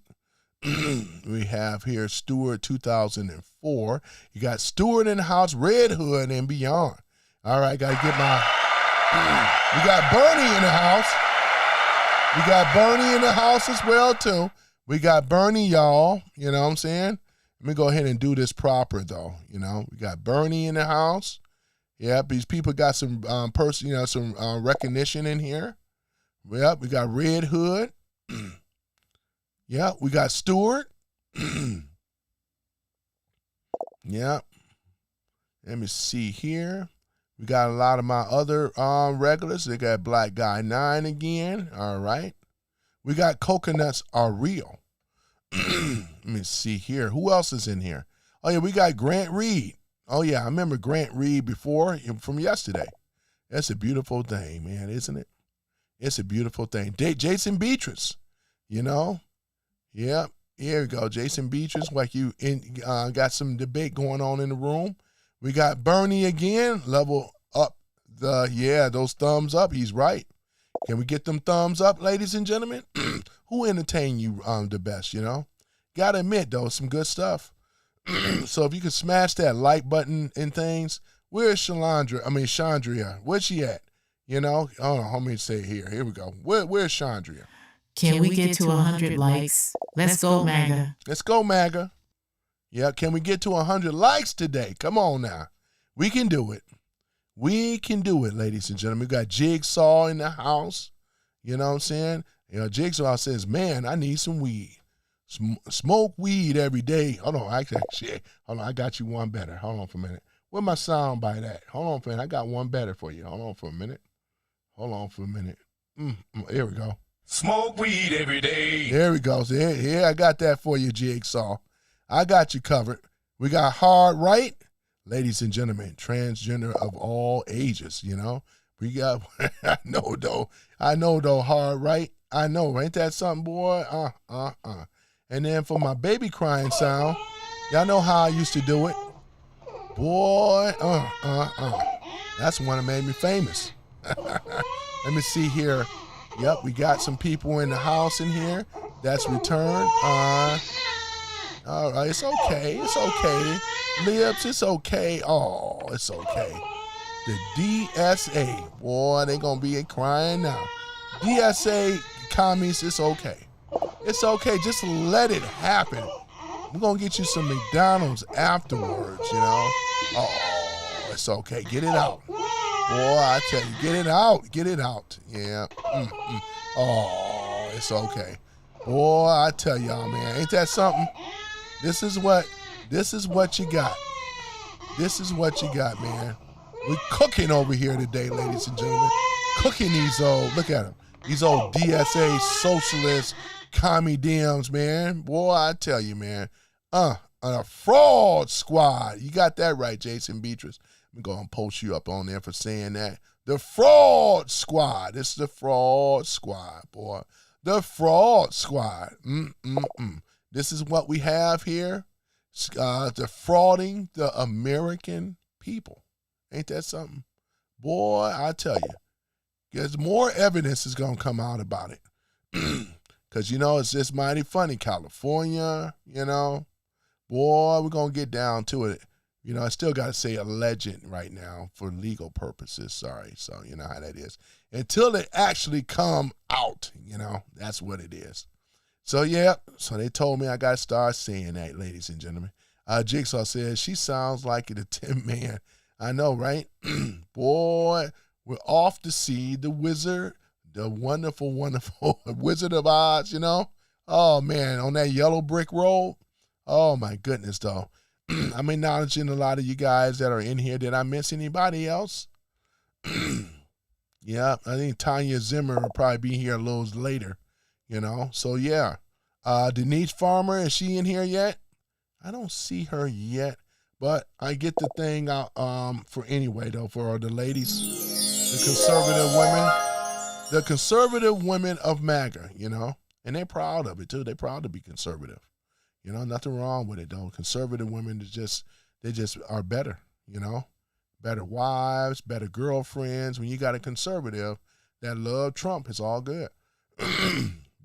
We have here Stewart 2004. You got Stewart in the house, Red Hood and beyond. All right, got to get we got Bernie in the house. We got Bernie in the house as well, too. We got Bernie, y'all. You know what I'm saying? Let me go ahead and do this proper, though. You know, we got Bernie in the house. Yeah, these people got some some recognition in here. Yep, we got Red Hood. Yeah, we got Stewart. Yeah. Let me see here. We got a lot of my other regulars. They got Black Guy 9 again. All right. We got Coconuts Are Real. Let me see here. Who else is in here? Oh, yeah, we got Grant Reed. Oh, yeah, I remember Grant Reed before from yesterday. That's a beautiful thing, man, isn't it? It's a beautiful thing. Jason Beatrice, you know? Yeah, here we go. Jason Beatrice, like you got some debate going on in the room. We got Bernie again, level up those thumbs up. He's right. Can we get them thumbs up, ladies and gentlemen? Who entertain you the best, you know? Gotta admit, though, some good stuff. So if you could smash that like button and things, where's Chandria? Where's she at? You know? Hold on, let me say it here. Here we go. Where's Chandria? Can we get to 100 likes? Let's go, MAGA. Let's go, MAGA. Yeah, can we get to 100 likes today? Come on now. We can do it. We can do it, ladies and gentlemen. We got Jigsaw in the house. You know what I'm saying? You know, Jigsaw says, man, I need some weed. Smoke weed every day. Hold on, I got you one better. Hold on for a minute. Where my sound bite at? Hold on for a minute. I got one better for you. Hold on for a minute. Here we go. Smoke weed every day. There we go. So here, I got that for you, Jigsaw. I got you covered. We got Hard Right. Ladies and gentlemen, transgender of all ages, you know. We got, I know though, Hard Right. I know, ain't that something, boy? And then for my baby crying sound, y'all know how I used to do it. Boy, that's the one that made me famous. Let me see here. Yep, we got some people in the house in here. That's returned. All right, it's okay. Lips, it's okay. Oh, it's okay. The DSA, boy, they gonna be crying now. DSA commies, it's okay. It's okay, just let it happen. We're gonna get you some McDonald's afterwards, you know. Oh, it's okay, get it out. Boy, I tell you, get it out. Yeah. Oh, it's okay. Boy, I tell y'all, man, ain't that something? This is what you got. This is what you got, man. We're cooking over here today, ladies and gentlemen. Cooking these old, look at them, these old DSA socialist commie DMs, man. Boy, I tell you, man. A fraud squad. You got that right, Jason Beatrice. I'm going to post you up on there for saying that. The fraud squad. It's the fraud squad, boy. The fraud squad. This is what we have here. Defrauding the American people. Ain't that something? Boy, I tell you. There's more evidence is going to come out about it. Because, you know, it's just mighty funny. California, you know. Boy, we're going to get down to it. You know, I still got to say alleged right now for legal purposes. Sorry. So, you know how that is. Until it actually come out, you know, that's what it is. So, yeah. So they told me I got to start saying that, ladies and gentlemen. Jigsaw says, she sounds like a 10-man. I know, right? Boy, we're off to see the wizard, the wonderful, wonderful Wizard of Oz, you know? Oh, man, on that yellow brick road. Oh, my goodness, though. I'm acknowledging a lot of you guys that are in here. Did I miss anybody else? Yeah, I think Tanya Zimmer will probably be here a little later, you know? So, yeah. Denise Farmer, is she in here yet? I don't see her yet, but I get the thing out for anyway, though, for the ladies, the conservative women of MAGA, you know? And they're proud of it, too. They're proud to be conservative. You know, nothing wrong with it, though. Conservative women, they just are better, you know? Better wives, better girlfriends. When you got a conservative that love Trump, it's all good.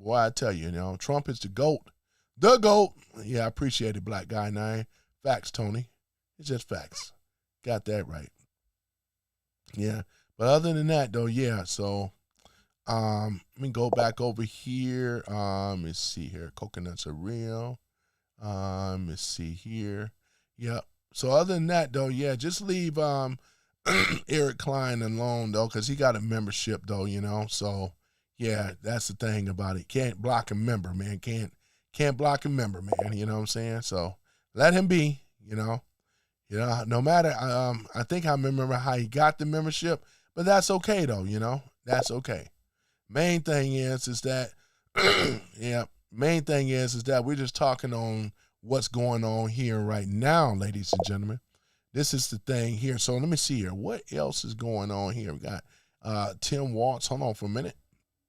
Boy, I tell you, you know, Trump is the GOAT. The GOAT. Yeah, I appreciate it, Black Guy 9. Facts, Tony. It's just facts. Got that right. Yeah. But other than that, though, yeah, so let me go back over here. Let me see here. Coconuts are real. Let me see here. Yep. So other than that, though, yeah, just leave Eric Klein alone, though, because he got a membership, though, you know. So, yeah, that's the thing about it. Can't block a member, man. Can't block a member, man. You know what I'm saying? So let him be, you know. You know, no matter, I think I remember how he got the membership, but that's okay, though, you know. That's okay. Main thing is that, yeah, main thing is that we're just talking on what's going on here right now, ladies and gentlemen. This is the thing here. So let me see here. What else is going on here? We got Tim Waltz. Hold on for a minute.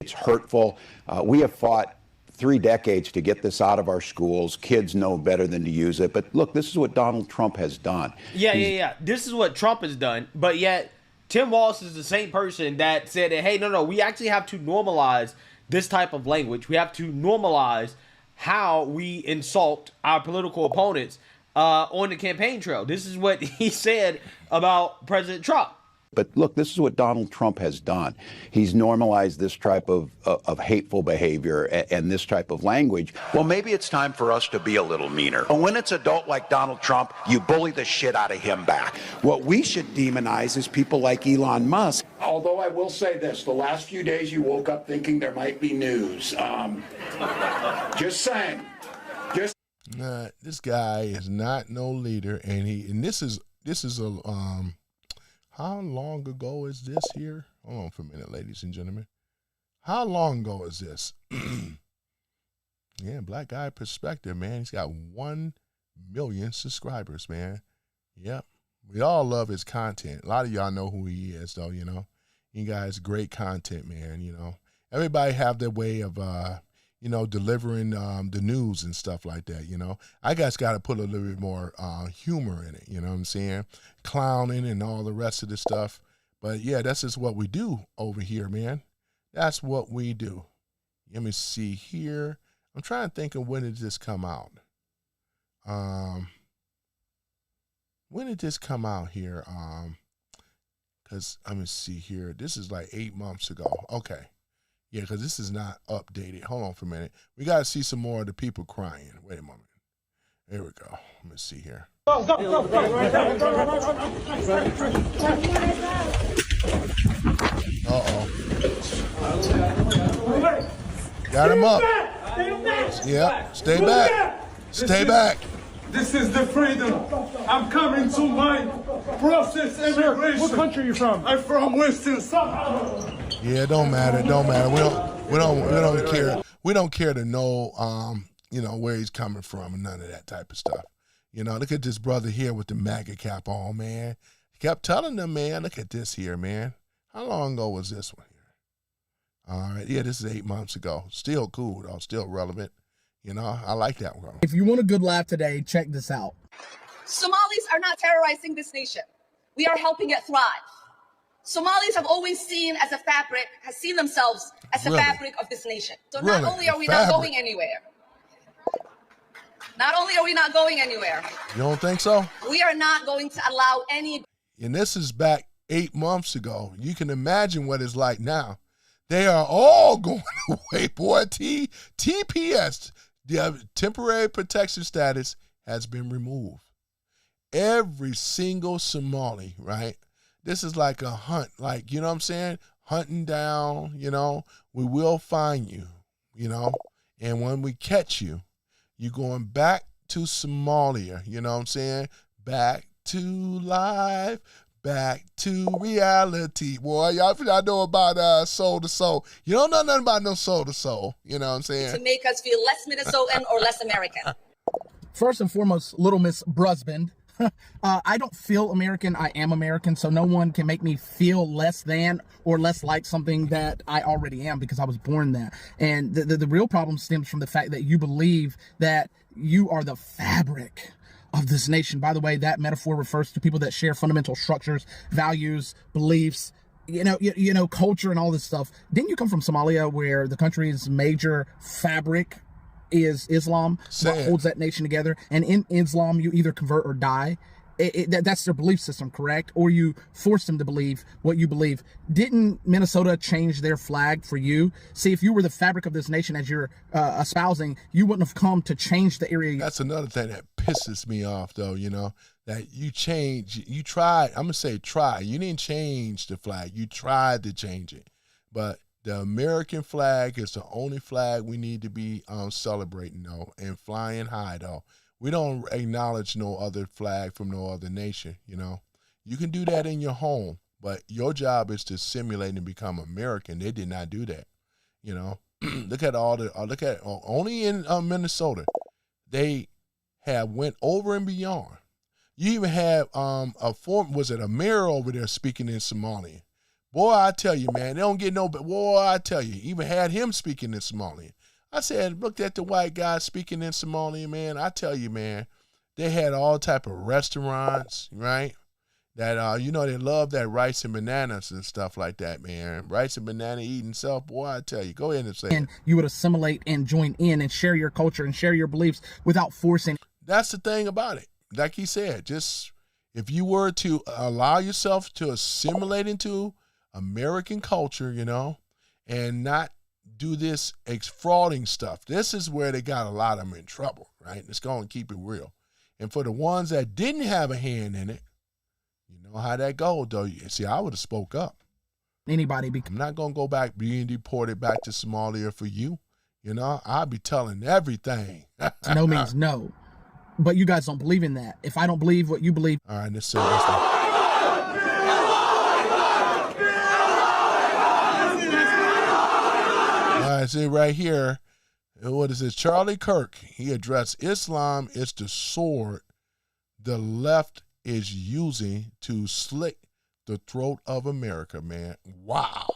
It's hurtful. We have fought 3 decades to get this out of our schools. Kids know better than to use it. But look, this is what Donald Trump has done. Yeah. This is what Trump has done. But yet, Tim Walz is the same person that said that, hey, no, we actually have to normalize this type of language. We have to normalize how we insult our political opponents on the campaign trail. This is what he said about President Trump. But look, this is what Donald Trump has done. He's normalized this type of hateful behavior and this type of language. Well, maybe it's time for us to be a little meaner. And when it's adult like Donald Trump, you bully the shit out of him back. What we should demonize is people like Elon Musk. Although I will say this, the last few days you woke up thinking there might be news. Just saying. This guy is not no leader, and this is a how long ago is this here? Hold on for a minute, ladies and gentlemen. How long ago is this? Yeah, Black Guy Perspective, man. He's got 1 million subscribers, man. Yep. We all love his content. A lot of y'all know who he is, though, you know. He got great content, man, you know. Everybody have their way of, delivering the news and stuff like that, you know. I guys got to put a little bit more humor in it, you know what I'm saying? Clowning and all the rest of the stuff. But, yeah, that's just what we do over here, man. That's what we do. Let me see here. I'm trying to think of when did this come out. When did this come out here? Because, let me see here. This is like 8 months ago. Okay. Yeah, because this is not updated. Hold on for a minute. We got to see some more of the people crying. Wait a moment. Here we go. Let me see here. Uh-oh. Got him up. Yeah, stay back. Stay back. This is the freedom. I'm coming to my process immigration. Sir, what country are you from? I'm from Western Sahara. Yeah, it don't matter. It don't matter. We don't care. We don't care to know where he's coming from and none of that type of stuff. You know, look at this brother here with the MAGA cap on, man. He kept telling them, man, look at this here, man. How long ago was this one here? All right, yeah, this is 8 months ago. Still cool, though. Still relevant. You know, I like that one. If you want a good laugh today, check this out. Somalis are not terrorizing this nation. We are helping it thrive. Somalis have always seen themselves as the fabric of this nation. So not only are we not going anywhere. Not only are we not going anywhere. You don't think so? We are not going to allow any. And this is back 8 months ago. You can imagine what it's like now. They are all going away, boy. TPS, the temporary protection status, has been removed. Every single Somali, right? This is like a hunt, like, you know what I'm saying? Hunting down, you know, we will find you, you know, and when we catch you, you're going back to Somalia, you know what I'm saying? Back to life, back to reality. Boy, y'all know about soul to soul. You don't know nothing about no soul to soul, you know what I'm saying? To make us feel less Minnesotan or less American. First and foremost, Little Miss Brusband. I don't feel American. I am American, so no one can make me feel less than or less like something that I already am because I was born that. And the real problem stems from the fact that you believe that you are the fabric of this nation. By the way, that metaphor refers to people that share fundamental structures, values, beliefs, you know, culture and all this stuff. Didn't you come from Somalia, where the country's major fabric is Islam, what holds that nation together? And in Islam, you either convert or die. That's their belief system, correct? Or you force them to believe what you believe. Didn't Minnesota change their flag for you? See, if you were the fabric of this nation as you're espousing, you wouldn't have come to change the area. That's another thing that pisses me off, though, you know, that you tried, I'm going to say try. You didn't change the flag. You tried to change it. But the American flag is the only flag we need to be celebrating, though, and flying high, though. We don't acknowledge no other flag from no other nation, you know. You can do that in your home, but your job is to simulate and become American. They did not do that, you know. Look at only in Minnesota, they have went over and beyond You even had was it a mayor over there speaking in Somalian? Boy, I tell you, man, they don't get no, but boy, I tell you, even had him speaking in Somalian. I said, looked at the white guy speaking in Somalian, man. I tell you, man, they had all type of restaurants, right? That, you know, they love that rice and bananas and stuff like that, man. Rice and banana eating stuff, boy, I tell you. Go ahead and say it. And you would assimilate and join in and share your culture and share your beliefs without forcing. That's the thing about it. Like he said, just if you were to allow yourself to assimilate into American culture, you know, and not do this frauding stuff, this is where they got a lot of them in trouble, right? Let's go and keep it real. And for the ones that didn't have a hand in it, you know how that goes, though. See, I would have spoke up. Anybody, I'm not going to go back being deported back to Somalia for you. You know, I'll be telling everything. No means no. But you guys don't believe in that. If I don't believe what you believe. All right, let's see this one. All right, see right here. What is it? Charlie Kirk. He addressed Islam is the sword the left is using to slit the throat of America, man. Wow.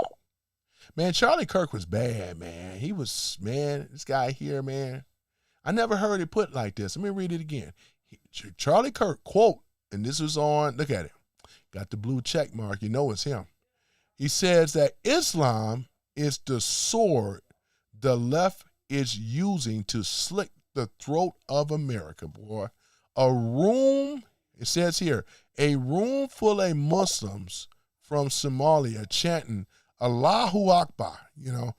Man, Charlie Kirk was bad, man. He was, man, this guy here, man. I never heard it put like this. Let me read it again. Charlie Kirk, quote, and this was on, look at it. Got the blue check mark. You know it's him. He says that Islam is the sword the left is using to slit the throat of America, boy. A room, it says here, a room full of Muslims from Somalia chanting Allahu Akbar, you know,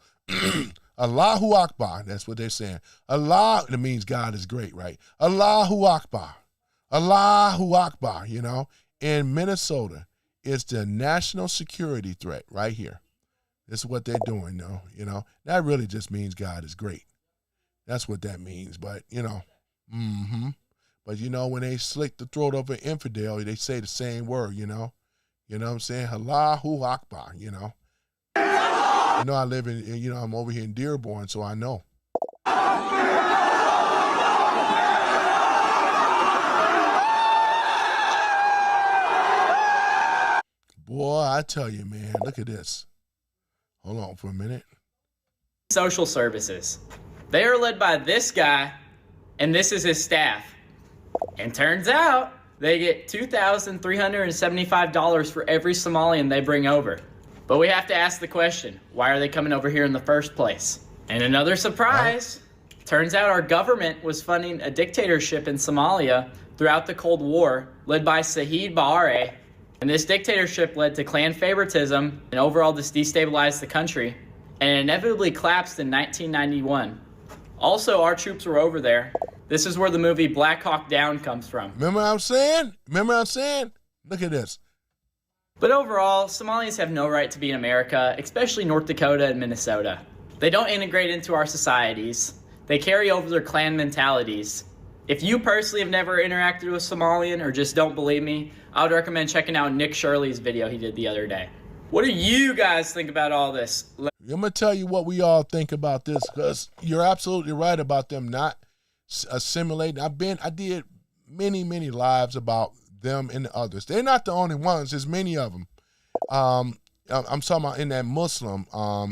Allahu Akbar, that's what they're saying. Allah, that means God is great, right? Allahu Akbar, Allahu Akbar, you know, in Minnesota, it's the national security threat right here. This is what they're doing, though, you know. That really just means God is great. That's what that means, but, you know, But, you know, when they slick the throat of an infidel, they say the same word, you know. You know what I'm saying? Allahu Akbar, you know. You know, I live in, you know, I'm over here in Dearborn, so I know. Boy, I tell you, man, look at this. Hold on for a minute. Social services. They are led by this guy, and this is his staff. And turns out they get $2,375 for every Somalian they bring over. But we have to ask the question, why are they coming over here in the first place? And another surprise, turns out our government was funding a dictatorship in Somalia throughout the Cold War, led by Saeed Barre. And this dictatorship led to clan favoritism and overall just destabilized the country, and it inevitably collapsed in 1991. Also, our troops were over there. This is where the movie Black Hawk Down comes from. Remember what I'm saying? Look at this. But overall, Somalians have no right to be in America, especially North Dakota and Minnesota. They don't integrate into our societies. They carry over their clan mentalities. If you personally have never interacted with Somalian or just don't believe me, I would recommend checking out Nick Shirley's video he did the other day. What do you guys think about all this? I'm going to tell you what we all think about this, because you're absolutely right about them not assimilating. I did many lives about them and the others. They're not the only ones. There's many of them. I'm talking about in that Muslim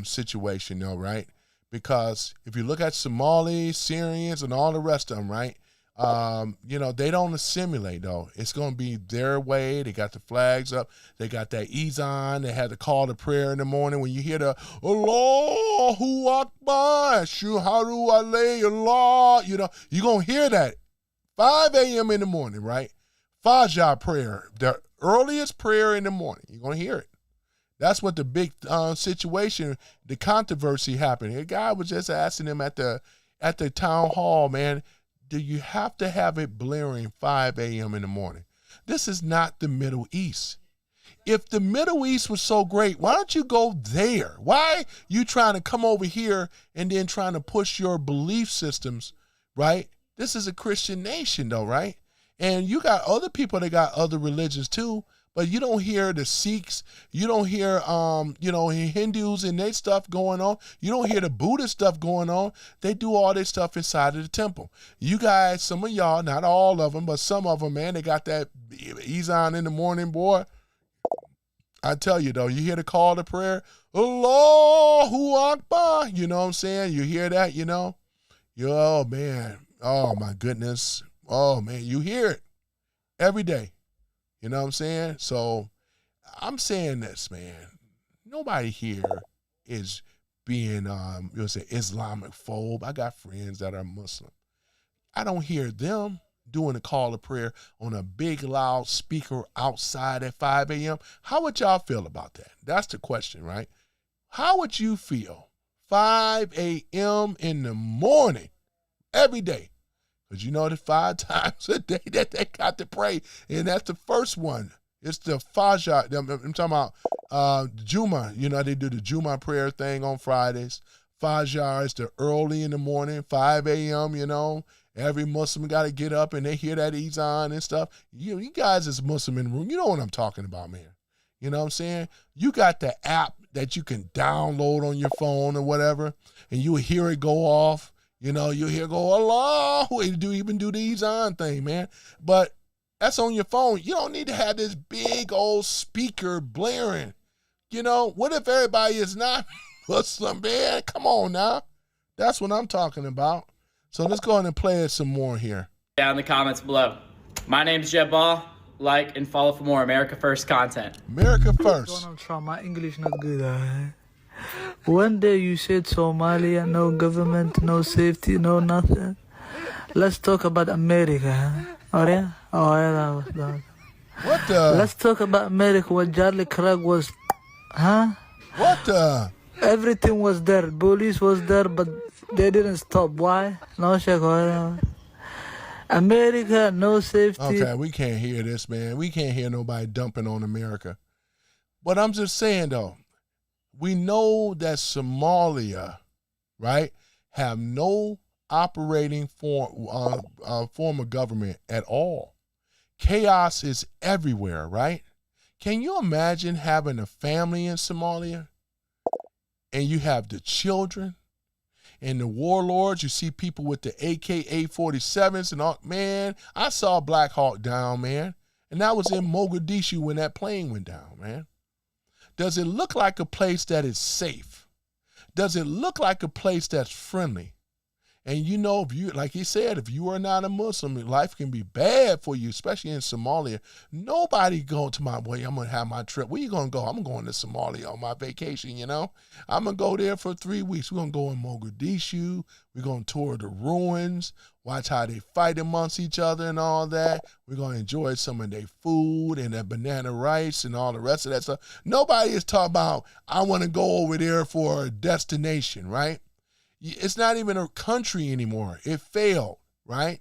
situation, though, right? Because if you look at Somalis, Syrians, and all the rest of them, right? You know, they don't assimilate, though. It's going to be their way. They got the flags up. They got that ezan. They had to call the prayer in the morning. When you hear the Allahu Akbar, Shuhadu Alay Allah, you know, you're going to hear that 5 a.m. in the morning, right? Fajr prayer, the earliest prayer in the morning. You're going to hear it. That's what the big situation, the controversy happened. A guy was just asking him at the town hall, man, do you have to have it blaring 5 a.m. in the morning? This is not the Middle East. If the Middle East was so great, why don't you go there? Why you trying to come over here and then trying to push your belief systems, right? This is a Christian nation, though, right? And you got other people that got other religions too, But you don't hear the Sikhs, you don't hear, Hindus and their stuff going on. You don't hear the Buddhist stuff going on. They do all this stuff inside of the temple. You guys, some of y'all, not all of them, but some of them, man, they got that Ezan in the morning, boy. I tell you, though, you hear the call to prayer, Allahu Akbar, you know what I'm saying? You hear that, Oh, man. Oh, my goodness. Oh, man, you hear it every day. You know what I'm saying? So I'm saying this, man. Nobody here is being, Islamic phobe. I got friends that are Muslim. I don't hear them doing a call of prayer on a big, loud speaker outside at 5 a.m. How would y'all feel about that? That's the question, right? How would you feel 5 a.m. in the morning every day? Because there's 5 times a day that they got to pray, and that's the first one. It's the Fajr. I'm talking about Juma. They do the Juma prayer thing on Fridays. Fajr is the early in the morning, 5 a.m., Every Muslim got to get up, and they hear that Ezan and stuff. You guys as Muslim in the room, you know what I'm talking about, man. You know what I'm saying? You got the app that you can download on your phone or whatever, and you hear it go off. You hear go, Allah, even do the Ezan thing, man. But that's on your phone. You don't need to have this big old speaker blaring. What if everybody is not Muslim, man? Come on now. That's what I'm talking about. So let's go ahead and play it some more here. Down in the comments below. My name's Jeb Ball. Like and follow for more America First content. America First. Donald Trump, my English not good. One day you said Somalia, no government, no safety, no nothing. Let's talk about America. Oh yeah? Oh yeah, that was that. What the? Let's talk about America, what Charlie Craig was, What the? Everything was there. Police was there, but they didn't stop. Why? No check. America, no safety. Okay, we can't hear this, man. We can't hear nobody dumping on America. But I'm just saying, though, we know that Somalia, right, have no operating form of government at all. Chaos is everywhere, right? Can you imagine having a family in Somalia and you have the children and the warlords? You see people with the AK-47s and all. Man, I saw Black Hawk Down, man, and that was in Mogadishu when that plane went down, man. Does it look like a place that is safe? Does it look like a place that's friendly? And if you, like he said, if you are not a Muslim, life can be bad for you, especially in Somalia. Nobody go to I'm going to have my trip. Where you going to go? I'm going to Somalia on my vacation, I'm going to go there for 3 weeks. We're going to go in Mogadishu. We're going to tour the ruins, watch how they fight amongst each other and all that. We're going to enjoy some of their food and their banana rice and all the rest of that stuff. Nobody is talking about, I want to go over there for a destination, right? It's not even a country anymore. It failed, right?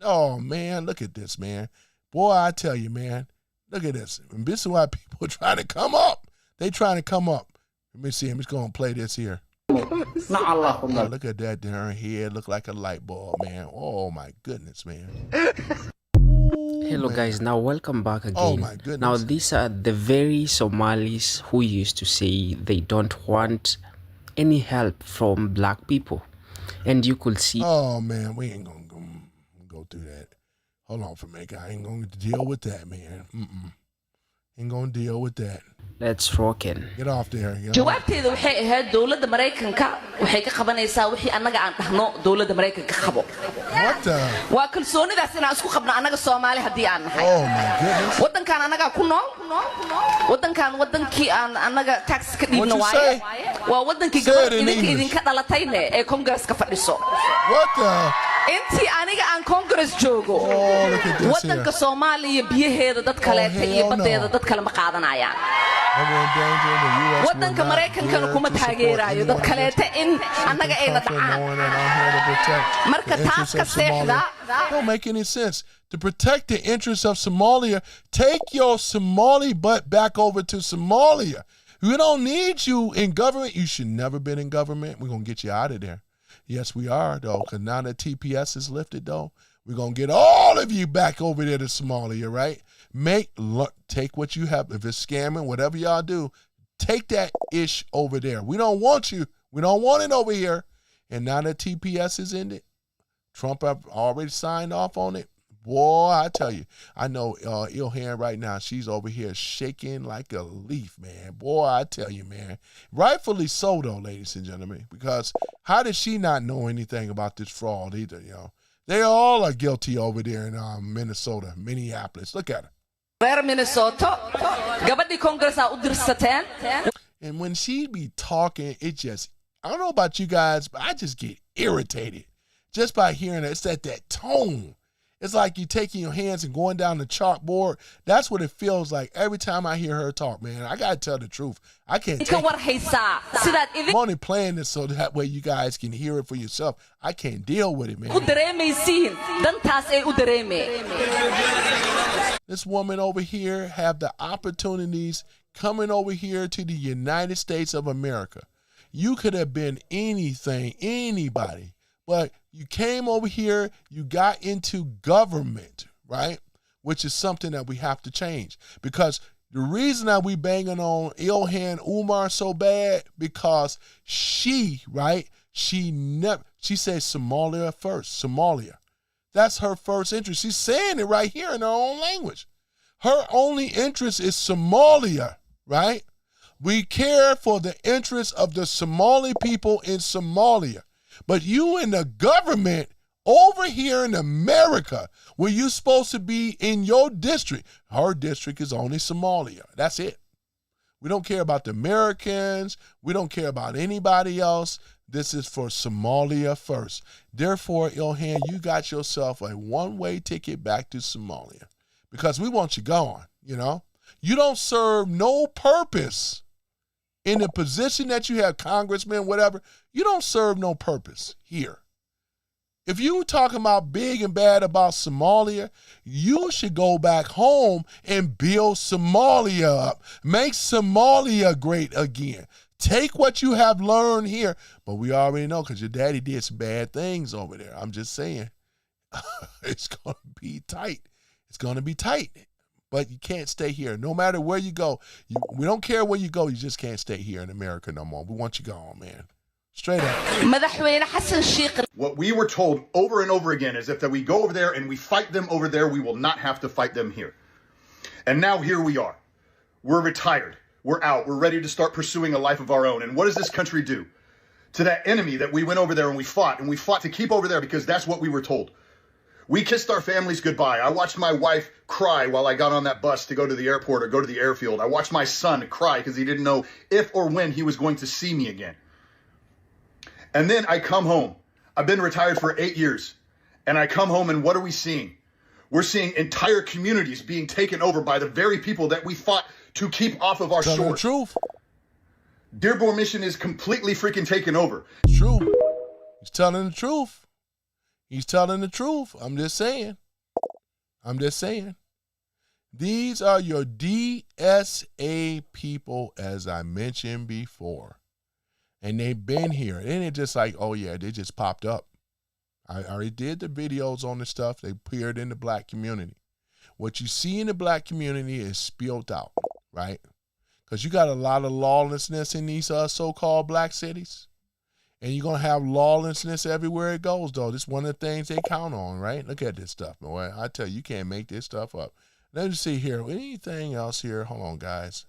Oh, man, look at this, man. Boy, I tell you, man, look at this. And this is why people are trying to come up. They trying to come up. Let me see. I'm just going to play this here. Oh, look at that darn head. Look like a light bulb, man. Oh, my goodness, man. Hello guys, now welcome back again. Oh my goodness. Now these are the very Somalis who used to say they don't want any help from black people, and you could see. Oh man, we ain't gonna go through that. Hold on for a minute, I ain't gonna deal with that, man. Ain't gonna deal with that. Let's rock in. Get off there. jawaabteedu waxay ahayd dawladda Mareykanka waxay ka qabanaysaa wixii annaga aan dhahno dawladda Mareykanka qabo. What the? Waa kalsoonidaas inaan isku qabno annaga Soomaali haddii aan nahay. Oh my goodness. Wadankan annaga ku nool. Wadankan wadankii aan annaga tax ka dhiibno waaye. Waa wadankii gabadha idinka dhalatayne ee Congress-ka fadhiso. What the? intii aniga aan Congress joogo wadanka Soomaaliya biyaheeda dad kaleeta iyo badeeda dad kale ma qaadanayaan. wadanka Mareykankana kuma taageerayo dad kaleeta in annaga ayna dhacaan. marka taas ka seexda. Don't make any sense. To protect the interests of Somalia, take your Somali butt back over to Somalia. We don't need you in government. You should never been in government. We're going to get you out of there. Yes, we are, though, because now that TPS is lifted, though, We're going to get all of you back over there to Somalia, right? Take what you have. If it's scamming, whatever y'all do, take that ish over there. We don't want you. We don't want it over here. And now that TPS is ended, Trump have already signed off on it. Boy, I tell you, I know Ilhan right now, she's over here shaking like a leaf, man. Boy, I tell you, man. Rightfully so, though, ladies and gentlemen, because how did she not know anything about this fraud either, you know? They all are guilty over there in Minnesota, Minneapolis. Look at her. And when she be talking, it just, I don't know about you guys, but I just get irritated just by hearing it. It's that tone. It's like you taking your hands and going down the chalkboard. That's what it feels like every time I hear her talk, man. I got to tell the truth. I can't take it. I'm only playing this so that way you guys can hear it for yourself. I can't deal with it, man. This woman over here have the opportunities coming over here to the United States of America. You could have been anything, anybody. But you came over here, you got into government, right? Which is something that we have to change. Because the reason that we banging on Ilhan Omar so bad, because she, right? She said Somalia first, Somalia. That's her first interest. She's saying it right here in her own language. Her only interest is Somalia, right? We care for the interests of the Somali people in Somalia. But you in the government over here in America, where you're supposed to be in your district, her district is only Somalia. That's it. We don't care about the Americans. We don't care about anybody else. This is for Somalia first. Therefore, Ilhan, you got yourself a one-way ticket back to Somalia because we want you gone, you know. You don't serve no purpose in the position that you have, congressman, whatever. You don't serve no purpose here. If you talking about big and bad about Somalia, you should go back home and build Somalia up. Make Somalia great again. Take what you have learned here. But we already know because your daddy did some bad things over there. I'm just saying. It's going to be tight. It's going to be tight. But you can't stay here. No matter where you go. We don't care where you go. You just can't stay here in America no more. We want you gone, man. Straight up. What we were told over and over again is if that we go over there and we fight them over there, we will not have to fight them here. And now here we are. We're retired. We're out. We're ready to start pursuing a life of our own. And what does this country do to that enemy that we went over there and we fought to keep over there because that's what we were told? We kissed our families goodbye. I watched my wife cry while I got on that bus to go to the airport or go to the airfield. I watched my son cry because he didn't know if or when he was going to see me again. And then I come home. I've been retired for 8 years. And I come home and what are we seeing? We're seeing entire communities being taken over by the very people that we fought to keep off of our shores. Telling the truth. Dearborn Mission is completely freaking taken over. It's true. He's telling the truth. He's telling the truth. I'm just saying. These are your DSA people, as I mentioned before. And they've been here. It ain't just like, oh, yeah, they just popped up. I already did the videos on the stuff. They appeared in the black community. What you see in the black community is spilled out, right? Because you got a lot of lawlessness in these so-called black cities. And you're going to have lawlessness everywhere it goes, though. This is one of the things they count on, right? Look at this stuff, boy. I tell you, you can't make this stuff up. Let me see here. Anything else here? Hold on, guys.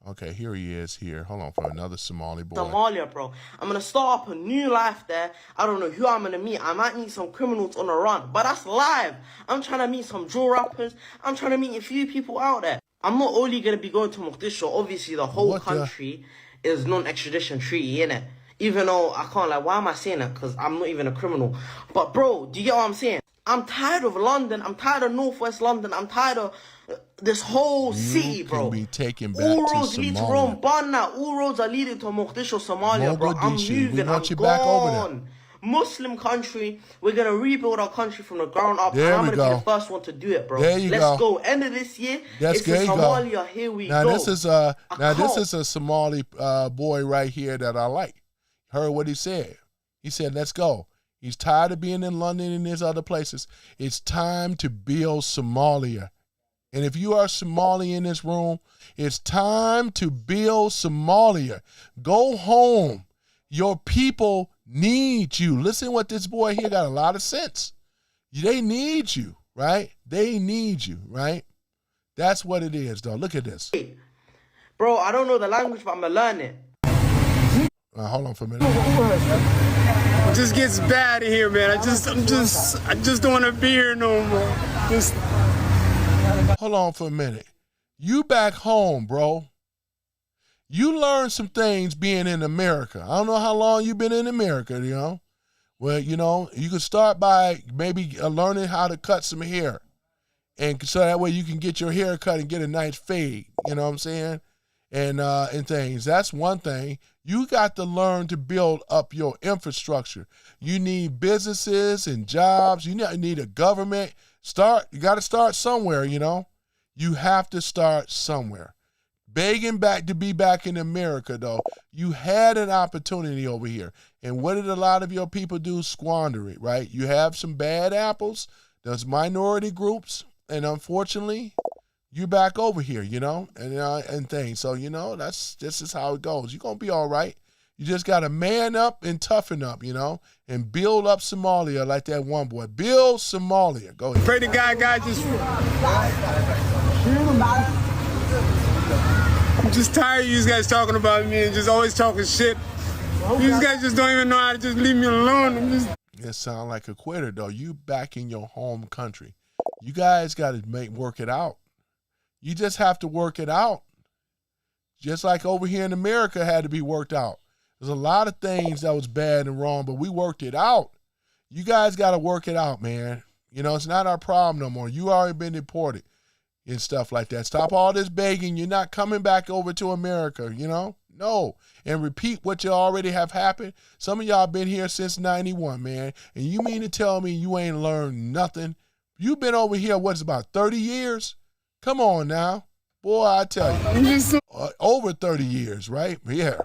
Okay, here he is here. Hold on for another Somali boy. Somalia, bro. I'm going to start up a new life there. I don't know who I'm going to meet. I might meet some criminals on the run, but that's live. I'm trying to meet some drill rappers. I'm trying to meet a few people out there. I'm not only going to be going to Mogadishu. Obviously, the whole country is non-extradition treaty, innit? Even though I can't, like, why am I saying that? Because I'm not even a criminal. But, bro, do you get what I'm saying? I'm tired of London. I'm tired of Northwest London. I'm tired of this whole city, bro. Can be taken back all to roads lead to Rome. Banna. All roads are leading to Mogadishu, Somalia, bro. I'm moving. I'm back over there. gone. Muslim country. We're going to rebuild our country from the ground up. There and I'm we going to go. be the first one to do it, bro. There you Let's go. End of this year, That's it's in good. Somalia. Here we now go. This is a Somali boy right here that I like. Heard what he said. He said, let's go. He's tired of being in London and these other places. It's time to build Somalia. And if you are Somali in this room, it's time to build Somalia. Go home. Your people need you. Listen what this boy here got a lot of sense. They need you, right? They need you, right? That's what it is, though. Look at this. Bro, I don't know the language, but I'm going to learn it. Hold on for a minute. It just gets bad in here, man. I just don't want to be here no more. Hold on for a minute. You back home, bro. You learned some things being in America. I don't know how long you've been in America, you know. Well, you know, you can start by maybe learning how to cut some hair. And so that way you can get your hair cut and get a nice fade, you know what I'm saying? And things. That's one thing. You got to learn to build up your infrastructure. You need businesses and jobs. You need a government. You got to start somewhere, you know. You have to start somewhere. Begging back to be back in America, though. You had an opportunity over here. And what did a lot of your people do? Squander it, right? You have some bad apples. There's minority groups. And unfortunately, you back over here, you know, and things. So, you know, this is how it goes. You're going to be all right. You just got to man up and toughen up, you know, and build up Somalia like that one boy. Build Somalia. Go ahead. Pray to God just... I'm just tired of you guys talking about me and just always talking shit. You guys just don't even know how to just leave me alone. It sounds like a quitter, though. You back in your home country. You guys got to work it out. You just have to work it out. Just like over here in America had to be worked out. There's a lot of things that was bad and wrong, but we worked it out. You guys got to work it out, man. You know, it's not our problem no more. You already been deported and stuff like that. Stop all this begging. You're not coming back over to America, you know? No. And repeat what you already have happened. Some of y'all been here since 91, man. And you mean to tell me you ain't learned nothing? You've been over here, what's about 30 years? Come on now. Boy, I tell you. Over 30 years, right? Yeah.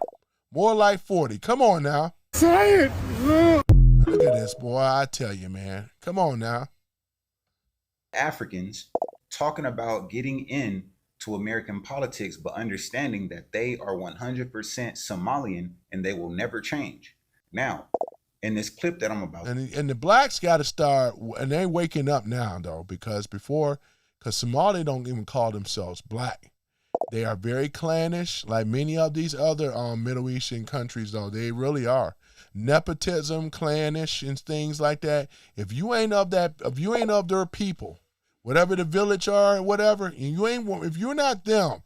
More like 40. Come on now. Say it. Look at this, boy. I tell you, man. Come on now. Africans talking about getting in to American politics, but understanding that they are 100% Somalian and they will never change. Now, in this clip that I'm about. And the blacks got to start, and they're waking up now, though, because Somali don't even call themselves black. They are very clannish, like many of these other Middle Eastern countries, though. They really are. Nepotism, clannish, and things like that. If you ain't of their people, whatever the village are, whatever, and if you're not them,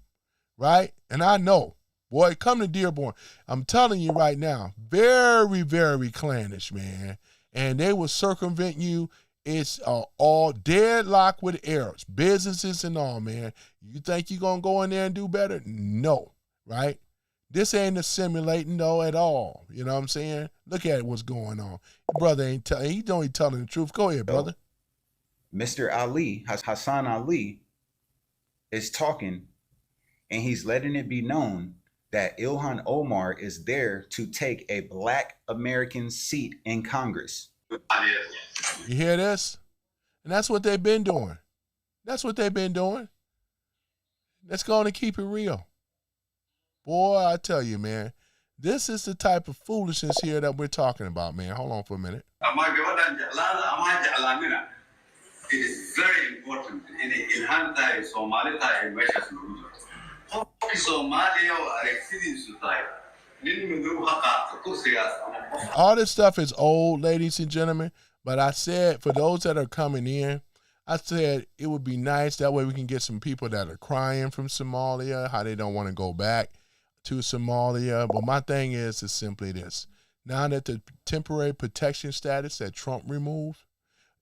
right? And I know, boy, come to Dearborn. I'm telling you right now, very, very clannish, man. And they will circumvent you. It's all deadlock with Arabs, businesses and all, man. You think you're going to go in there and do better? No, right? This ain't assimilating, though, at all. You know what I'm saying? Look at what's going on. Brother he don't even telling the truth. Go ahead, brother. Mr. Ali, Hassan Ali, is talking, and he's letting it be known that Ilhan Omar is there to take a black American seat in Congress. You hear this? And that's what they've been doing. That's what they've been doing. Let's go on and keep it real. Boy, I tell you, man, this is the type of foolishness here that we're talking about, man. Hold on for a minute. It is very important in Ilhan tayo, Somali tayo, measures nudo. Somalia or Alexidin tayo. All this stuff is old, ladies and gentlemen, but I said for those that are coming in, I said it would be nice. That way we can get some people that are crying from Somalia, how they don't want to go back to Somalia. But my thing is simply this. Now that the temporary protection status that Trump removed,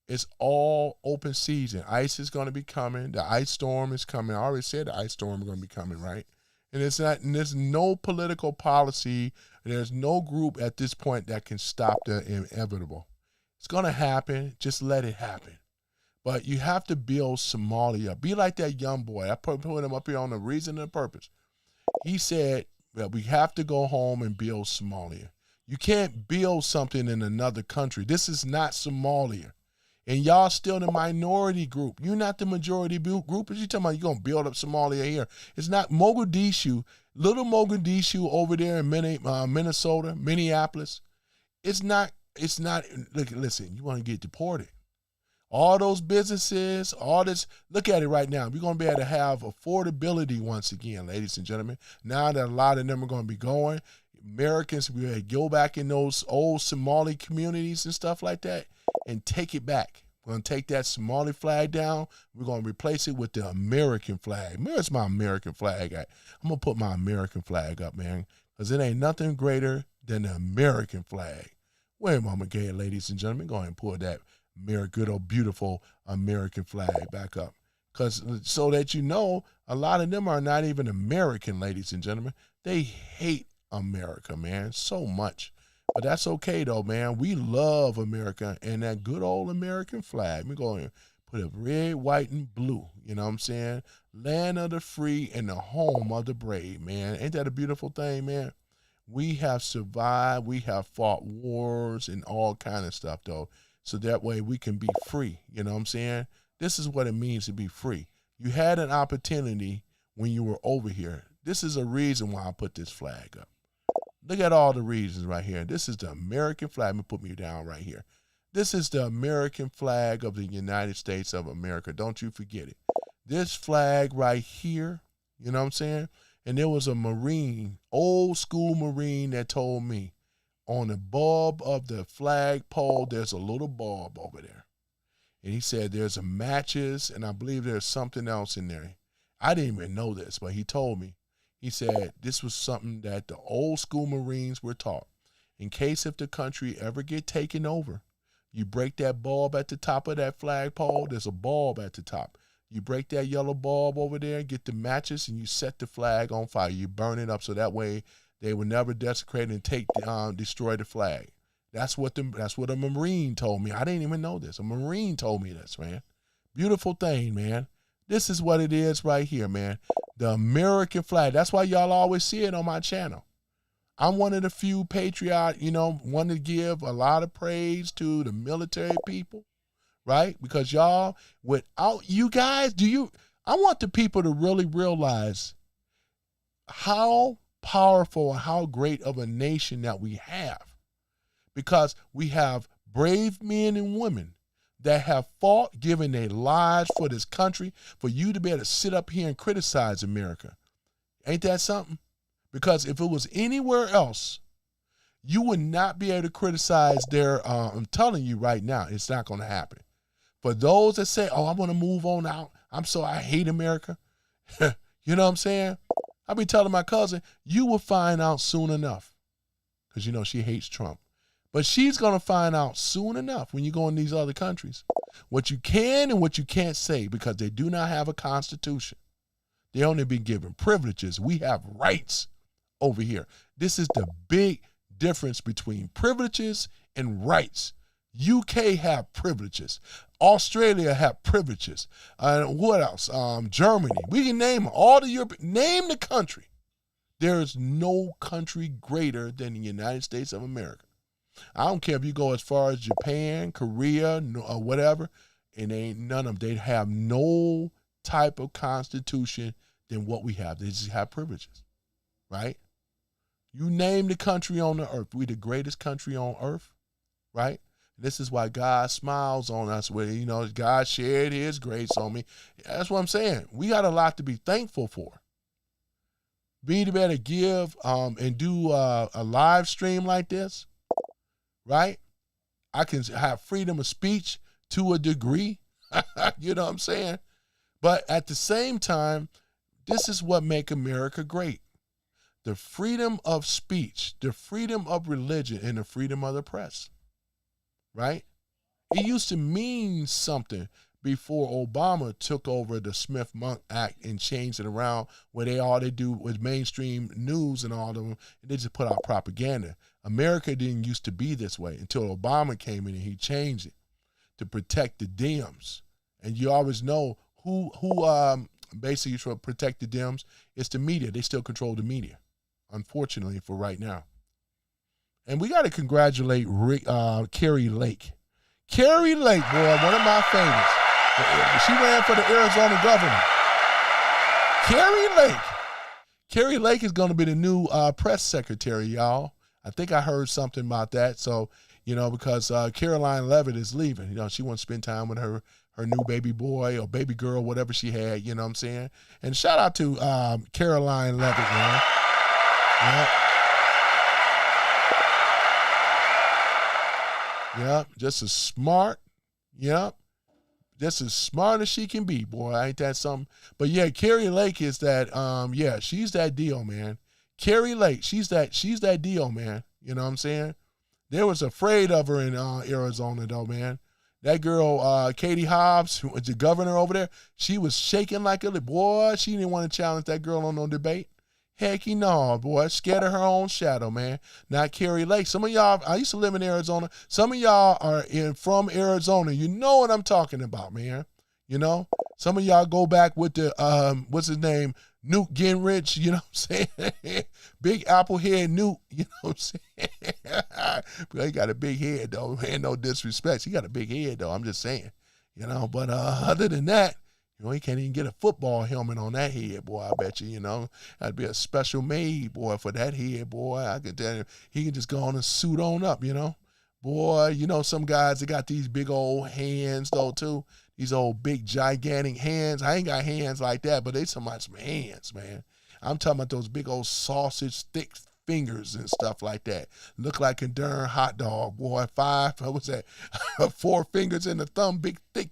it's all open season. Ice is going to be coming. The ice storm is coming. I already said the ice storm is going to be coming, right? And there's no political policy. There's no group at this point that can stop the inevitable. It's going to happen. Just let it happen. But you have to build Somalia. Be like that young boy. I put him up here on the reason and the purpose. He said that we have to go home and build Somalia. You can't build something in another country. This is not Somalia. And y'all still the minority group. You're not the majority group. As you talking about, you're going to build up Somalia here. It's not Mogadishu, little Mogadishu over there in Minnesota, Minneapolis. It's not, look, listen, you want to get deported. All those businesses, all this, look at it right now. We're going to be able to have affordability once again, ladies and gentlemen. Now that a lot of them are going to be going, Americans will be able to go back in those old Somali communities and stuff like that and take it back. We're going to take that Somali flag down. We're going to replace it with the American flag. Where's my American flag at? I'm going to put my American flag up, man, because it ain't nothing greater than the American flag. Wait a moment, gay ladies and gentlemen. Go ahead and pull that good old beautiful American flag back up. Because so that you know, a lot of them are not even American, ladies and gentlemen. They hate America, man, so much. But that's okay, though, man. We love America and that good old American flag. We're going to put a red, white, and blue, you know what I'm saying? Land of the free and the home of the brave, man. Ain't that a beautiful thing, man? We have survived. We have fought wars and all kind of stuff, though, so that way we can be free, you know what I'm saying? This is what it means to be free. You had an opportunity when you were over here. This is a reason why I put this flag up. Look at all the reasons right here. This is the American flag. Let me put me down right here. This is the American flag of the United States of America. Don't you forget it. This flag right here, you know what I'm saying? And there was a Marine, old school Marine, that told me on the bulb of the flag pole, there's a little bulb over there. And he said there's a matches, and I believe there's something else in there. I didn't even know this, but he told me. He said this was something that the old school Marines were taught. In case if the country ever get taken over, you break that bulb at the top of that flagpole. There's a bulb at the top. You break that yellow bulb over there, get the matches, and you set the flag on fire. You burn it up so that way they will never desecrate and destroy the flag. That's what a Marine told me. I didn't even know this. A Marine told me this, man. Beautiful thing, man. This is what it is right here, man. The American flag. That's why y'all always see it on my channel. I'm one of the few patriot, want to give a lot of praise to the military people, right? Because y'all, without you guys, I want the people to really realize how powerful and how great of a nation that we have. Because we have brave men and women that have fought, given their lives for this country, for you to be able to sit up here and criticize America. Ain't that something? Because if it was anywhere else, you would not be able to criticize I'm telling you right now, it's not going to happen. For those that say, I want to move on out, I hate America. You know what I'm saying? I be telling my cousin, you will find out soon enough. Because, she hates Trump. But she's going to find out soon enough when you go in these other countries what you can and what you can't say, because they do not have a constitution. They only been given privileges. We have rights over here. This is the big difference between privileges and rights. UK have privileges. Australia have privileges. What else? Germany. We can name all the Europe. Name the country. There is no country greater than the United States of America. I don't care if you go as far as Japan, Korea, or whatever, and ain't none of them. They have no type of constitution than what we have. They just have privileges, right? You name the country on the earth. We're the greatest country on earth, right? This is why God smiles on us. Where, God shared his grace on me. That's what I'm saying. We got a lot to be thankful for. Being able to give and do a live stream like this, right? I can have freedom of speech to a degree. You know what I'm saying? But at the same time, this is what makes America great. The freedom of speech, the freedom of religion, and the freedom of the press, right? It used to mean something before Obama took over the Smith-Monk Act and changed it around, where all they do was mainstream news and all of them, and they just put out propaganda. America didn't used to be this way until Obama came in and he changed it to protect the Dems. And you always know who basically to protect the Dems. It's the media. They still control the media, unfortunately, for right now. And we got to congratulate Carrie Lake. Carrie Lake, boy, one of my favorites. She ran for the Arizona governor. Carrie Lake is going to be the new press secretary, y'all. I think I heard something about that. So, because Caroline Levitt is leaving. She wants to spend time with her new baby boy or baby girl, whatever she had, you know what I'm saying? And shout out to Caroline Levitt, man. Yep, just as smart. Yep, just as smart as she can be, boy. Ain't that something? But yeah, Carrie Lake is that. She's that deal, man. Carrie Lake, she's that deal, man. You know what I'm saying? They was afraid of her in Arizona, though, man. That girl, Katie Hobbs, who was the governor over there, she was shaking like a boy. She didn't want to challenge that girl on no debate. Hecky no, boy. Scared of her own shadow, man. Not Carrie Lake. Some of y'all, I used to live in Arizona. Some of y'all are from Arizona. You know what I'm talking about, man. Some of y'all go back with the, what's his name? Newt Gingrich, you know what I'm saying? Big apple head Newt, you know what I'm saying? But he got a big head, though. Man, no disrespect. He got a big head, though. I'm just saying, But other than that, he can't even get a football helmet on that head, boy. I bet you, that'd be a special made, boy, for that head, boy. I can tell you, he can just go on and suit on up, Boy, some guys that got these big old hands, though, too. These old big gigantic hands. I ain't got hands like that, but they some hands, man. I'm talking about those big old sausage thick fingers and stuff like that. Look like a darn hot dog, boy. 4 fingers in the thumb, big thick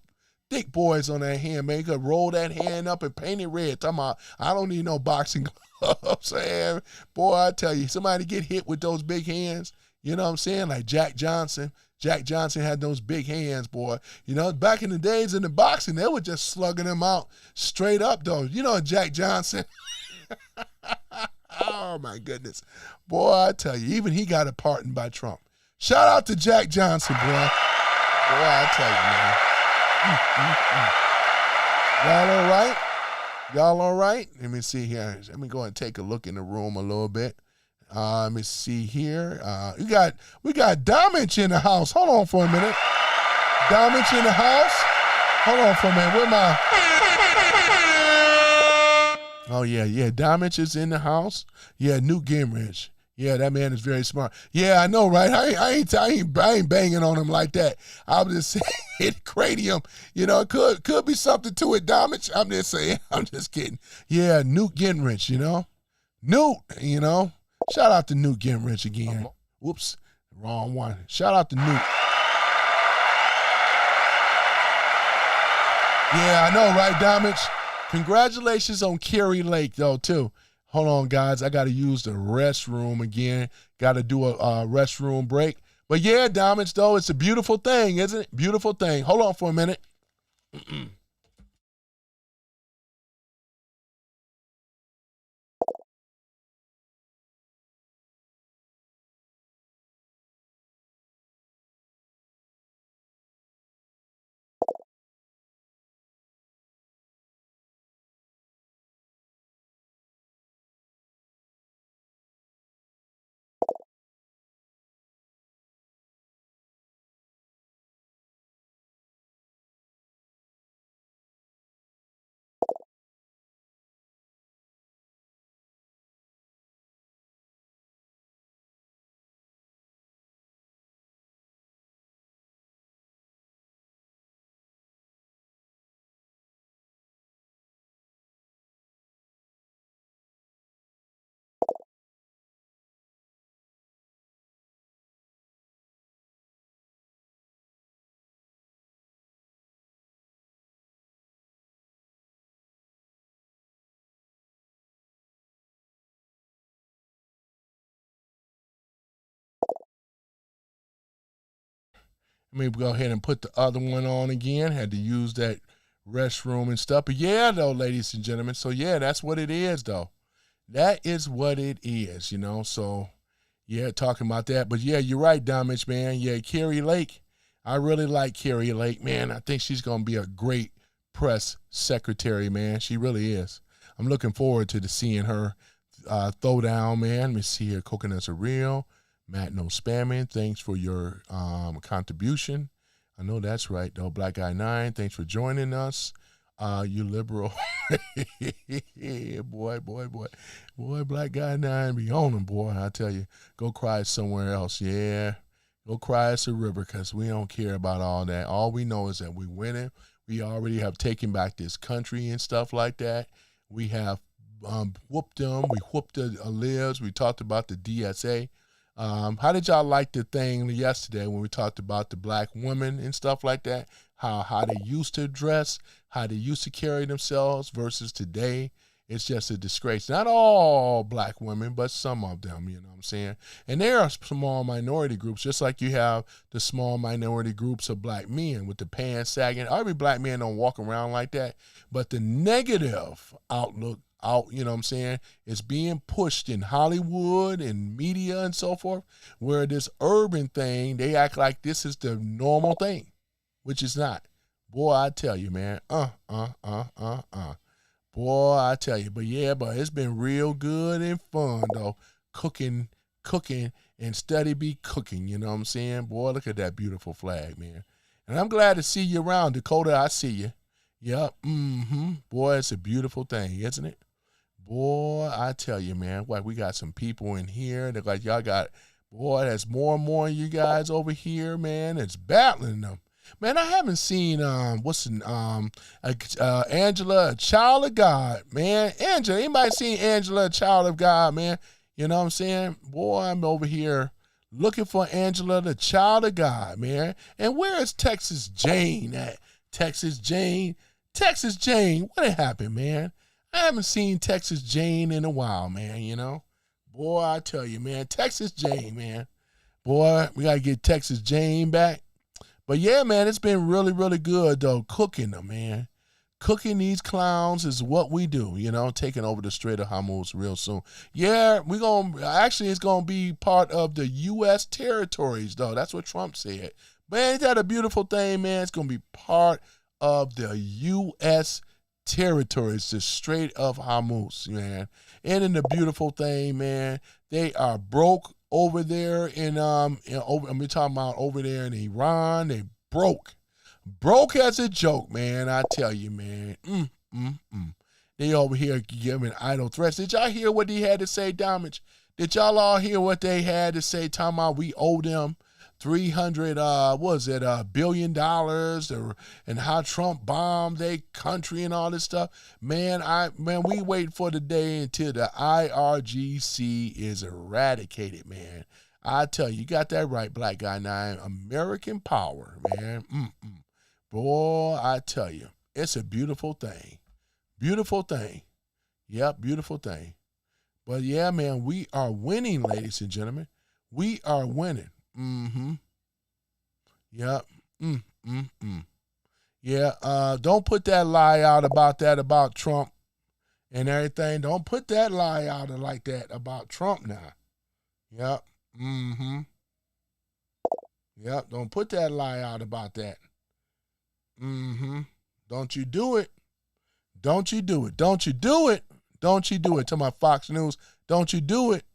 boys on that hand, man. You could roll that hand up and paint it red. Talking about, I don't need no boxing gloves, man. Boy, I tell you, somebody get hit with those big hands, you know what I'm saying? Like Jack Johnson. Jack Johnson had those big hands, boy. Back in the days in the boxing, they were just slugging them out straight up, though. Jack Johnson. Oh, my goodness. Boy, I tell you, even he got a pardon by Trump. Shout out to Jack Johnson, boy. Boy, I tell you, man. Y'all all right? Y'all all right? Let me see here. Let me go and take a look in the room a little bit. Let me see here. We got Damage in the house. Hold on for a minute. Damage in the house. Hold on for a minute. Where my? Oh yeah. Damage is in the house. Yeah, Newt Gingrich. Yeah, that man is very smart. Yeah, I know, right? I ain't banging on him like that. I'm just saying, hit cranium. It could be something to it. Damage. I'm just saying. I'm just kidding. Yeah, Newt Gingrich. Newt. Shout out to Newt Gingrich again. Whoops, wrong one. Shout out to Newt. Yeah, I know, right, Damage? Congratulations on Carrie Lake, though, too. Hold on, guys. I got to use the restroom again. Got to do a restroom break. But yeah, Damage, though, it's a beautiful thing, isn't it? Beautiful thing. Hold on for a minute. Let me go ahead and put the other one on again. Had to use that restroom and stuff. But yeah, though, ladies and gentlemen. So yeah, that's what it is, though. That is what it is, So yeah, talking about that. But yeah, you're right, Damage, man. Yeah, Carrie Lake. I really like Carrie Lake, man. I think she's going to be a great press secretary, man. She really is. I'm looking forward to seeing her throw down, man. Let me see here. Coconuts are real. Matt No Spamming, thanks for your contribution. I know that's right, though. Black Guy 9, thanks for joining us. You liberal. boy, Black Guy 9, be on him, boy. I tell you, go cry somewhere else. Yeah, go cry at the river, because we don't care about all that. All we know is that we're winning. We already have taken back this country and stuff like that. We have whooped them. We whooped the libs. We talked about the DSA. How did y'all like the thing yesterday when we talked about the black women and stuff like that? How they used to dress, how they used to carry themselves versus today. It's just a disgrace. Not all black women, but some of them, you know what I'm saying? And there are small minority groups, just like you have the small minority groups of black men with the pants sagging. Every black man don't walk around like that. But the negative outlook, you know what I'm saying, it's being pushed in Hollywood and media and so forth, where this urban thing, they act like this is the normal thing, which is not. Boy, I tell you, man, Boy, I tell you. But yeah, but it's been real good and fun, though. Cooking, and steady be cooking, you know what I'm saying? Boy, look at that beautiful flag, man. And I'm glad to see you around, Dakota. I see you. Yep, Boy, it's a beautiful thing, isn't it? Boy, I tell you, man, what, we got some people in here. They're like, y'all got, boy, there's more and more of you guys over here, man. It's battling them. Man, I haven't seen, Angela, a child of God, man. Angela, anybody seen Angela, a child of God, man? You know what I'm saying? Boy, I'm over here looking for Angela, the child of God, man. And where is Texas Jane at? Texas Jane, what happened, man? I haven't seen Texas Jane in a while, man, you know? Boy, I tell you, man, Texas Jane, man. Boy, we got to get Texas Jane back. But yeah, man, it's been really, really good, though, cooking them, man. Cooking these clowns is what we do, you know, taking over the Strait of Hormuz real soon. Yeah, it's going to be part of the U.S. territories, though. That's what Trump said. Man, ain't that a beautiful thing, man? It's going to be part of the U.S. territories, the Strait of Hormuz, man. And the beautiful thing, man, they are broke over there in I'm talking about over there in Iran. They broke as a joke, man. I tell you, man. They over here giving idle threats. Did y'all hear what he had to say, Damage? Did y'all all hear what they had to say? Talking about we owe them $300 billion, and how Trump bombed their country and all this stuff. Man, we wait for the day until the IRGC is eradicated, man. I tell you got that right, Black Guy 9. American power, man. Boy, I tell you, it's a beautiful thing. Beautiful thing. Yep, beautiful thing. But yeah, man, we are winning, ladies and gentlemen. We are winning. Yep. Yeah, don't put that lie out about Trump and everything. Don't put that lie out like that about Trump now. Yep. Yep, don't put that lie out about that. Don't you do it. Don't you do it. Don't you do it. Don't you do it. To my Fox News, don't you do it.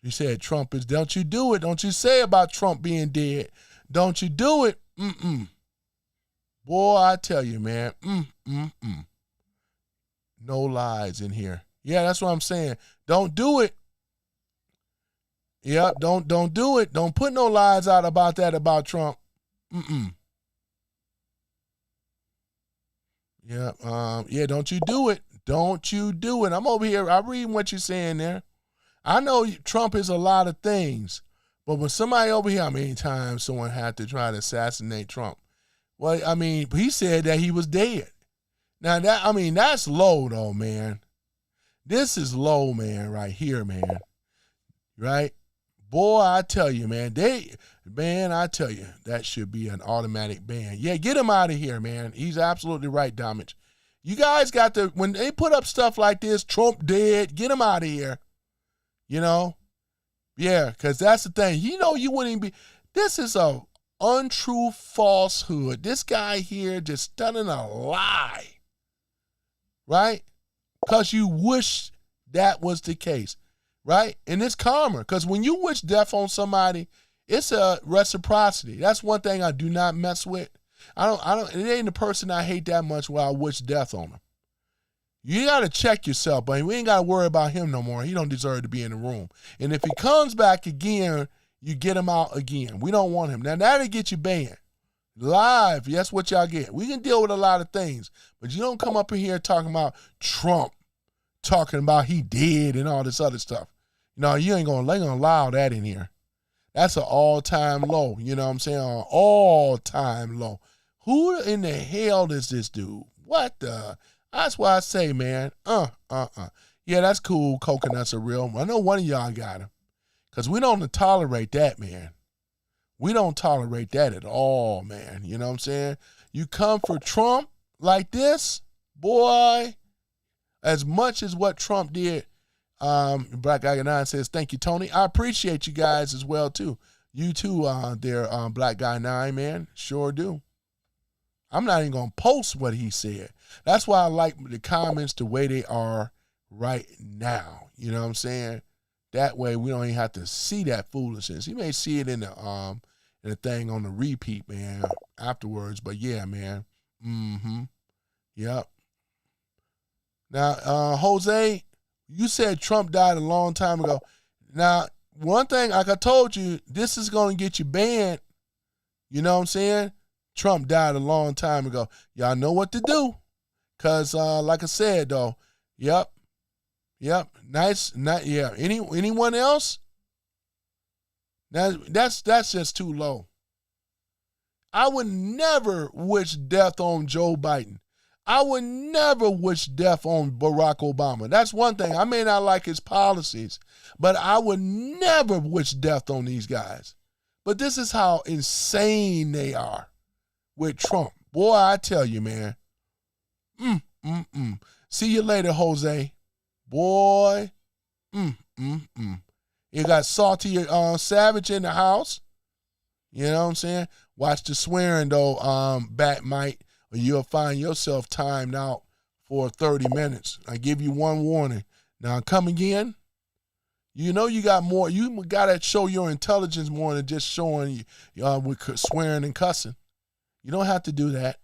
You said Trump is, don't you do it. Don't you say about Trump being dead. Don't you do it. Boy, I tell you, man. No lies in here. Yeah, that's what I'm saying. Don't do it. Yep, don't do it. Don't put no lies out about that about Trump. Yeah, yeah, don't you do it. Don't you do it. I'm over here. I'm reading what you're saying there. I know Trump is a lot of things, but when somebody over here, how many times someone had to try to assassinate Trump? Well, I mean, he said that he was dead. Now, that's low, though, man. This is low, man, right here, man. Right? Boy, I tell you, man, I tell you, that should be an automatic ban. Yeah, get him out of here, man. He's absolutely right, Damage. You guys got to, when they put up stuff like this, Trump dead, get him out of here. You know? Yeah, because that's the thing. You know, you wouldn't be, this is a untrue falsehood. This guy here just telling a lie. Right? Because you wish that was the case. right? And it's karma, because when you wish death on somebody, it's a reciprocity. That's one thing I do not mess with. It ain't the person I hate that much where I wish death on them. You got to check yourself, but we ain't got to worry about him no more. He don't deserve to be in the room. And if he comes back again, you get him out again. We don't want him. Now, that'll get you banned. Live, that's what y'all get. We can deal with a lot of things, but you don't come up in here talking about Trump, talking about he did and all this other stuff. No, you ain't going to allow that in here. That's an all-time low, you know what I'm saying? An all-time low. Who in the hell is this dude? What the? That's why I say, man, Yeah, that's cool. Coconuts are real. I know one of y'all got them, because we don't tolerate that, man. We don't tolerate that at all, man. You know what I'm saying? You come for Trump like this, boy, as much as what Trump did. Black Guy 9 says, thank you, Tony. I appreciate you guys as well, too. You too, there, Black Guy 9, man. Sure do. I'm not even going to post what he said. That's why I like the comments the way they are right now. You know what I'm saying? That way we don't even have to see that foolishness. He may see it in the thing on the repeat, man, afterwards. But yeah, man. Yep. Now, Jose, you said Trump died a long time ago. Now, one thing, like I told you, this is going to get you banned. You know what I'm saying? Trump died a long time ago. Y'all know what to do. Because, like I said, though, yep. Nice. Anyone else? That's just too low. I would never wish death on Joe Biden. I would never wish death on Barack Obama. That's one thing. I may not like his policies, but I would never wish death on these guys. But this is how insane they are with Trump. Boy, I tell you, man. See you later, Jose. Boy. You got Salty Savage in the house. You know what I'm saying? Watch the swearing, though, Bat Mite, or you'll find yourself timed out for 30 minutes. I give you one warning. Now, come again. You know you got more. You got to show your intelligence more than just showing with swearing and cussing. You don't have to do that.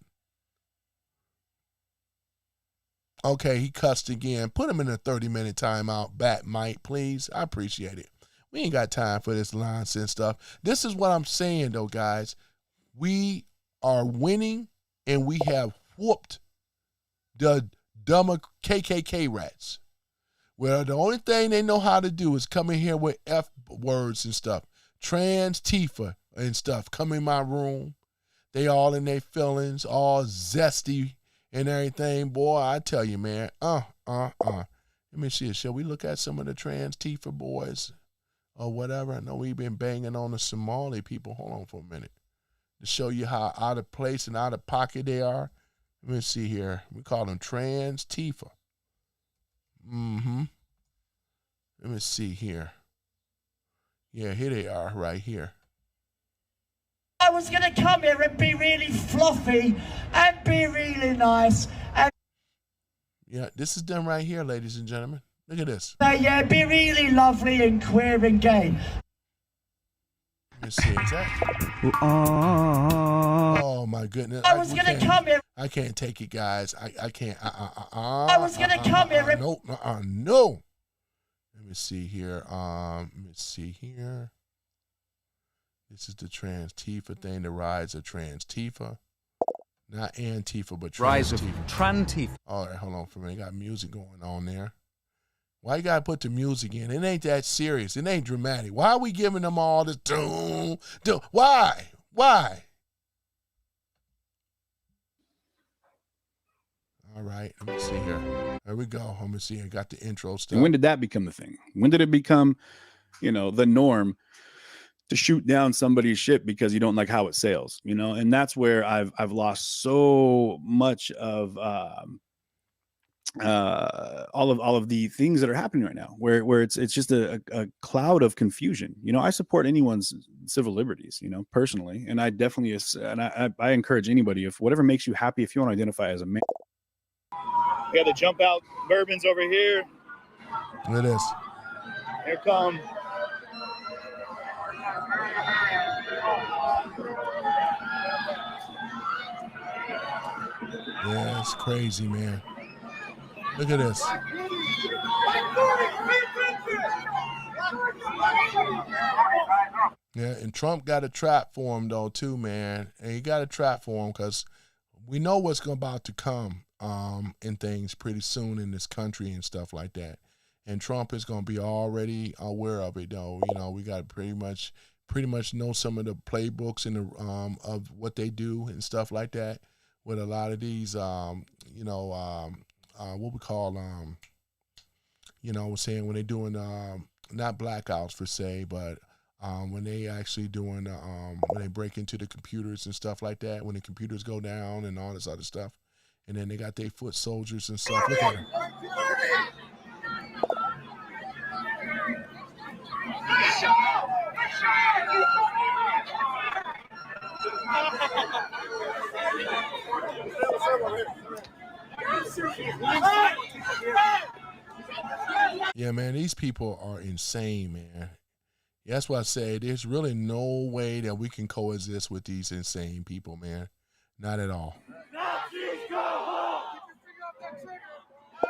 Okay, he cussed again. Put him in a 30-minute timeout, Bat Mite, please. I appreciate it. We ain't got time for this nonsense stuff. This is what I'm saying, though, guys. We are winning, and we have whooped the dumber KKK rats. Well, the only thing they know how to do is come in here with F words and stuff. Trans Tifa and stuff. Come in my room. They all in their feelings, all zesty and everything. Boy, I tell you, man. Let me see. Shall we look at some of the Trans Tifa boys or whatever? I know we've been banging on the Somali people. Hold on for a minute. To show you how out of place and out of pocket they are. Let me see here. We call them Trans Tifa. Let me see here. Yeah, here they are right here. I was going to come here and be really fluffy and be really nice. And yeah, this is them right here, ladies and gentlemen. Look at this. Yeah, be really lovely and queer and gay. Let me see exactly. Oh my goodness. I was going to come here. I can't take it, guys. I can't. I was going to come here. No. Let me see here. This is the Trans Tifa thing. The rise of Trans Tifa. Not Antifa, but Trans Tifa. Trans Tifa. All right, hold on for a minute. Got music going on there. Why you gotta put the music in? It ain't that serious. It ain't dramatic. Why are we giving them all this doom? Why? All right, let me see here. There we go. Let me see. I got the intro stuff. And when did that become the thing? When did it become, the norm to shoot down somebody's shit because you don't like how it sails? And that's where I've lost so much of all of the things that are happening right now, where it's just a cloud of confusion. I support anyone's civil liberties, personally, and I definitely I encourage anybody, if whatever makes you happy, if you want to identify as a man. We got the jump out bourbons over here. It is. Here come. Yeah, it's crazy, man. Look at this. Yeah, and Trump got a trap for him, though, too, man. And he got a trap for him because we know what's about to come in things pretty soon in this country and stuff like that. And Trump is going to be already aware of it, though. You know, we got pretty much know some of the playbooks and the of what they do and stuff like that with a lot of these, what we call, we're saying when they're doing not blackouts per se, but when they actually doing when they break into the computers and stuff like that, when the computers go down and all this other stuff, and then they got their foot soldiers and stuff. Look at them. Yeah, man, these people are insane, man. That's why I say there's really no way that we can coexist with these insane people, man. Not at all.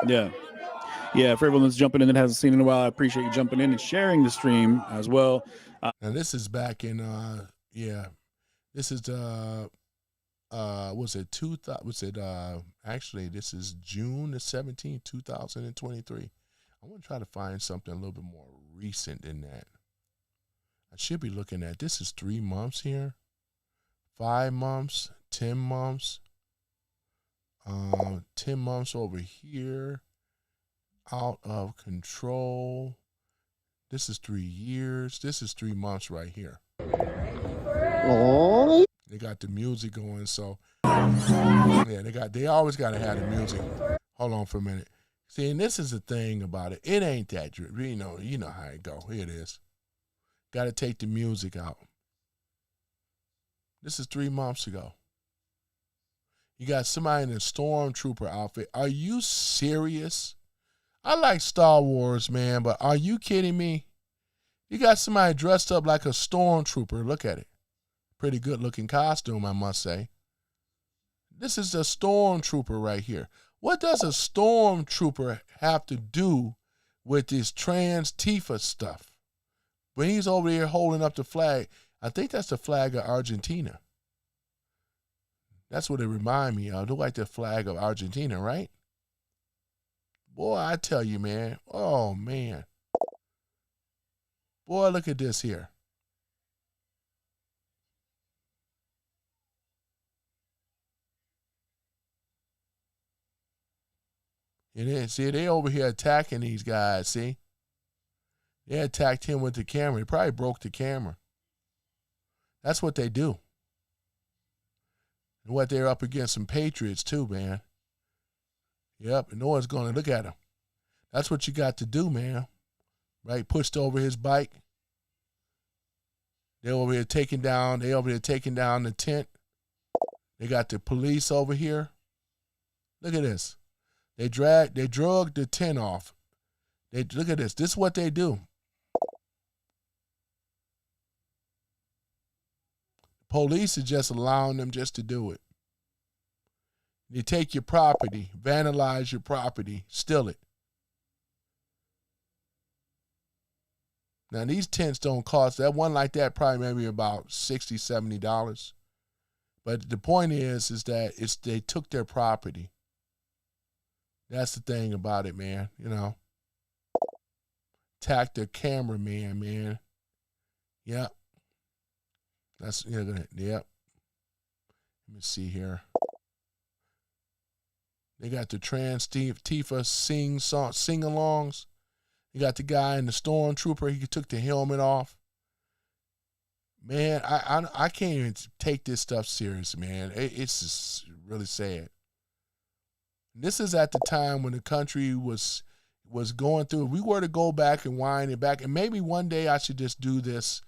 Yeah. Yeah, for everyone that's jumping in that hasn't seen in a while, I appreciate you jumping in and sharing the stream as well. Now, this is back in, this is, actually, this is June the 17th, 2023. I want to try to find something a little bit more recent than that. I should be looking at, this is 3 months here, 5 months, 10 months, 10 months over here, out of control. This is 3 years. This is 3 months right here. Oh. They got the music going, so yeah, they always got to have the music. Hold on for a minute. See, and this is the thing about it. It ain't that drip. You know how it go. Here it is. Got to take the music out. This is 3 months ago. You got somebody in a stormtrooper outfit. Are you serious? I like Star Wars, man, but are you kidding me? You got somebody dressed up like a stormtrooper. Look at it. Pretty good looking costume, I must say. This is a stormtrooper right here. What does a stormtrooper have to do with this trans Tifa stuff? When he's over there holding up the flag, I think that's the flag of Argentina. That's what it reminds me of. Look like the flag of Argentina, right? Boy, I tell you, man. Oh, man. Boy, look at this here. And then, see, they over here attacking these guys, see? They attacked him with the camera. They probably broke the camera. That's what they do. And what they're up against some patriots too, man. Yep, and no one's going to look at him. That's what you got to do, man. Right? Pushed over his bike. They over here taking down the tent. They got the police over here. Look at this. They drug the tent off. Look at this. This is what they do. Police is just allowing them just to do it. They take your property, vandalize your property, steal it. Now, these tents don't cost, that one like that probably maybe about $60, $70. But the point is that they took their property. That's the thing about it, man, you know. Attack the cameraman, man. Yep. That's, yep. Let me see here. They got the trans Tifa sing-alongs. You got the guy in the stormtrooper. He took the helmet off. Man, I can't even take this stuff serious, man. It's just really sad. This is at the time when the country was going through. If we were to go back and wind it back, and maybe one day I should just do this.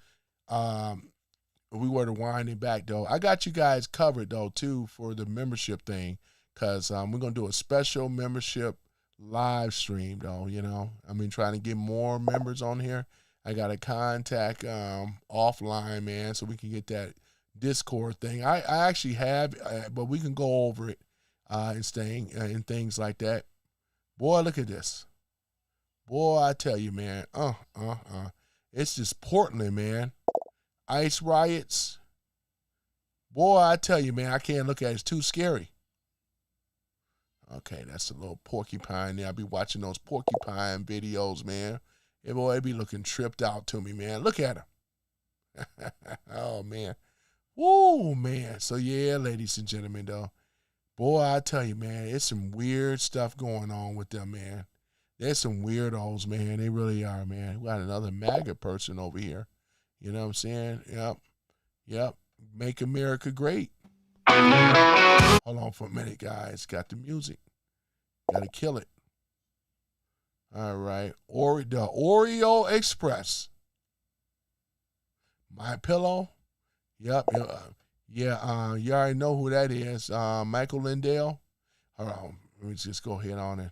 If we were to wind it back, though, I got you guys covered though too for the membership thing, because we're gonna do a special membership live stream though, you know. I mean, trying to get more members on here. I got to contact offline, man, so we can get that Discord thing. I actually have, but we can go over it and things like that. Boy, look at this. Boy, I tell you, man. It's just Portland, man. ICE riots. Boy, I tell you, man, I can't look at it. It's too scary. Okay, that's a little porcupine there. I be watching those porcupine videos, man. It boy, it be looking tripped out to me, man. Look at him. Oh, man. Woo, man. So, yeah, ladies and gentlemen, though. Boy, I tell you, man, it's some weird stuff going on with them, man. There's some weirdos, man. They really are, man. We got another MAGA person over here. You know what I'm saying? Yep. Make America great. Hold on for a minute, guys. Got the music. Got to kill it. All right. The Oreo Express. My Pillow. Yep. You already know who that is. Michael Lindell. Hold on. Let me just go ahead on it.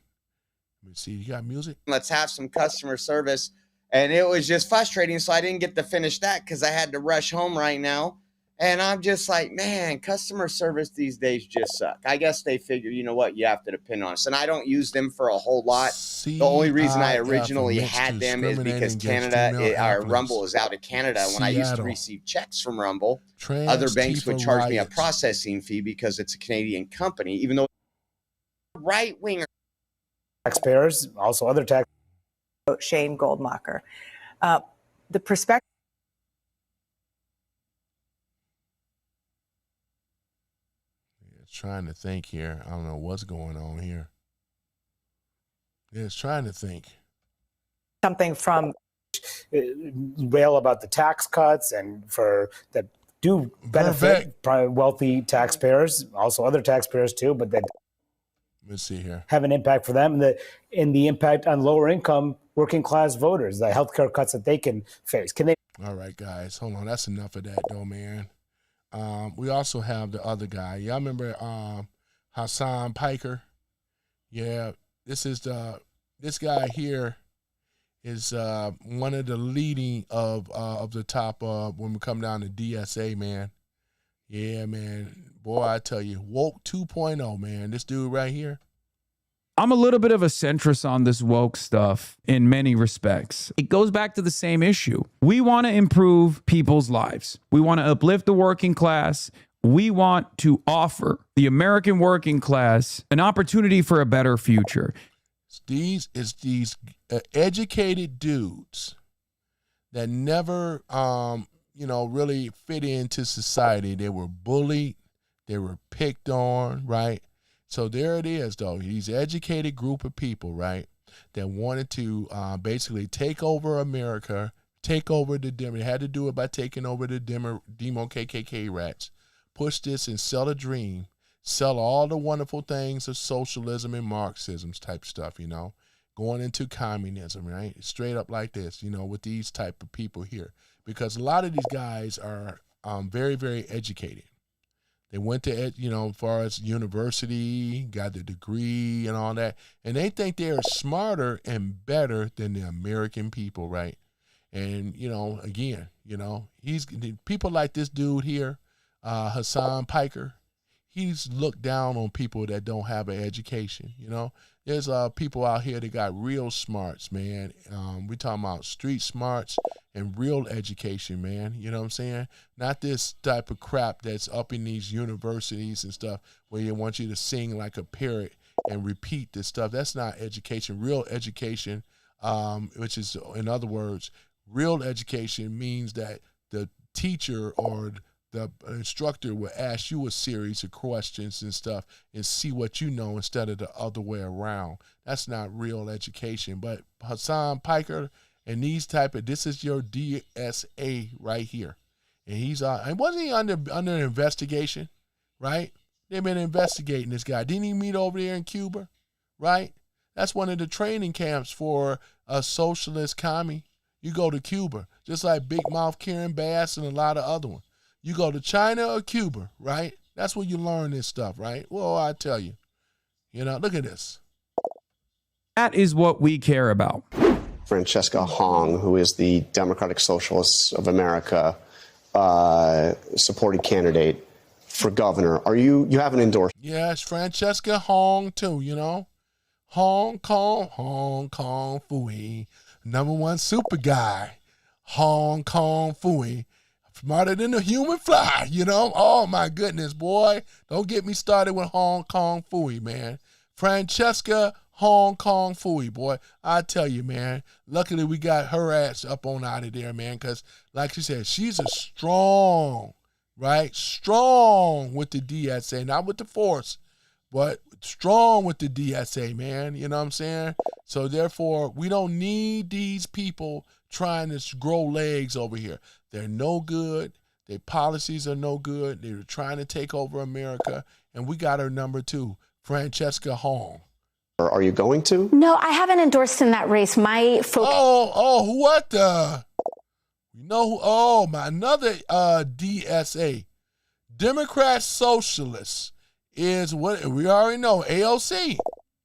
Let me see. You got music? Let's have some customer service. And it was just frustrating, so I didn't get to finish that because I had to rush home right now. And I'm just like, man, customer service these days just suck. I guess they figure, you know what, you have to depend on us. And I don't use them for a whole lot. The only reason I originally had them is because Rumble is out of Canada. When I used to receive checks from Rumble, other banks would charge me a processing fee because it's a Canadian company, even though right-winger. Taxpayers, also other tax. Shane Goldmacher. The perspective. Trying to think here. I don't know what's going on here. It's trying to think. Something from rail about the tax cuts and for that do benefit probably wealthy taxpayers, also other taxpayers too, but that let's see here. Have an impact for them and the impact on lower income working class voters, the healthcare cuts that they can face. Can they? All right, guys, hold on. That's enough of that though, man. We also have the other guy. Y'all remember Hassan Piker? Yeah, this guy here is one of the leading of the top when we come down to DSA, man. Yeah, man. Boy, I tell you, woke 2.0, man. This dude right here. I'm a little bit of a centrist on this woke stuff in many respects. It goes back to the same issue. We want to improve people's lives. We want to uplift the working class. We want to offer the American working class an opportunity for a better future. These educated dudes that never, really fit into society. They were bullied. They were picked on, right? So there it is, though. These educated group of people, right, that wanted to basically take over America, take over the demo. They had to do it by taking over the demo KKK rats, push this and sell a dream, sell all the wonderful things of socialism and Marxism type stuff, going into communism, right? Straight up like this, with these type of people here. Because a lot of these guys are very, very educated. They went to, as far as university, got the degree and all that. And they think they're smarter and better than the American people, right? And, again, he's people like this dude here, Hassan Piker, he's looked down on people that don't have an education, There's people out here that got real smarts, man. We talking about street smarts and real education, man. You know what I'm saying? Not this type of crap that's up in these universities and stuff where they want you to sing like a parrot and repeat this stuff. That's not education. Real education, which is, in other words, real education means that the teacher or the instructor will ask you a series of questions and stuff and see what you know instead of the other way around. That's not real education. But Hassan Piker and this is your DSA right here. And he's and wasn't he under investigation, right? They've been investigating this guy. Didn't he meet over there in Cuba, right? That's one of the training camps for a socialist commie. You go to Cuba, just like Big Mouth Karen Bass and a lot of other ones. You go to China or Cuba, right? That's where you learn this stuff, right? Well, I tell you, look at this. That is what we care about. Francesca Hong, who is the Democratic Socialists of America supported candidate for governor. You haven't endorsed? Yes, Francesca Hong too, you know. Hong Kong Fooey. #1 super guy. Hong Kong Fooey. Smarter than a human fly, you know. Oh my goodness, boy. Don't get me started with Hong Kong Fooey, man. Francesca Hong Kong Fooey, boy. I tell you, man. Luckily, we got her ass up on out of there, man, because like she said, she's a strong, right? Strong with the DSA, not with the force, but strong with the DSA, man. You know what I'm saying? So therefore, we don't need these people trying to grow legs over here. They're no good. Their policies are no good. They're trying to take over America. And we got her number 2, Francesca Hong. Are you going to? No, I haven't endorsed in that race. My focus. What the? You know who? Oh, another DSA. Democrat Socialists is what we already know, AOC.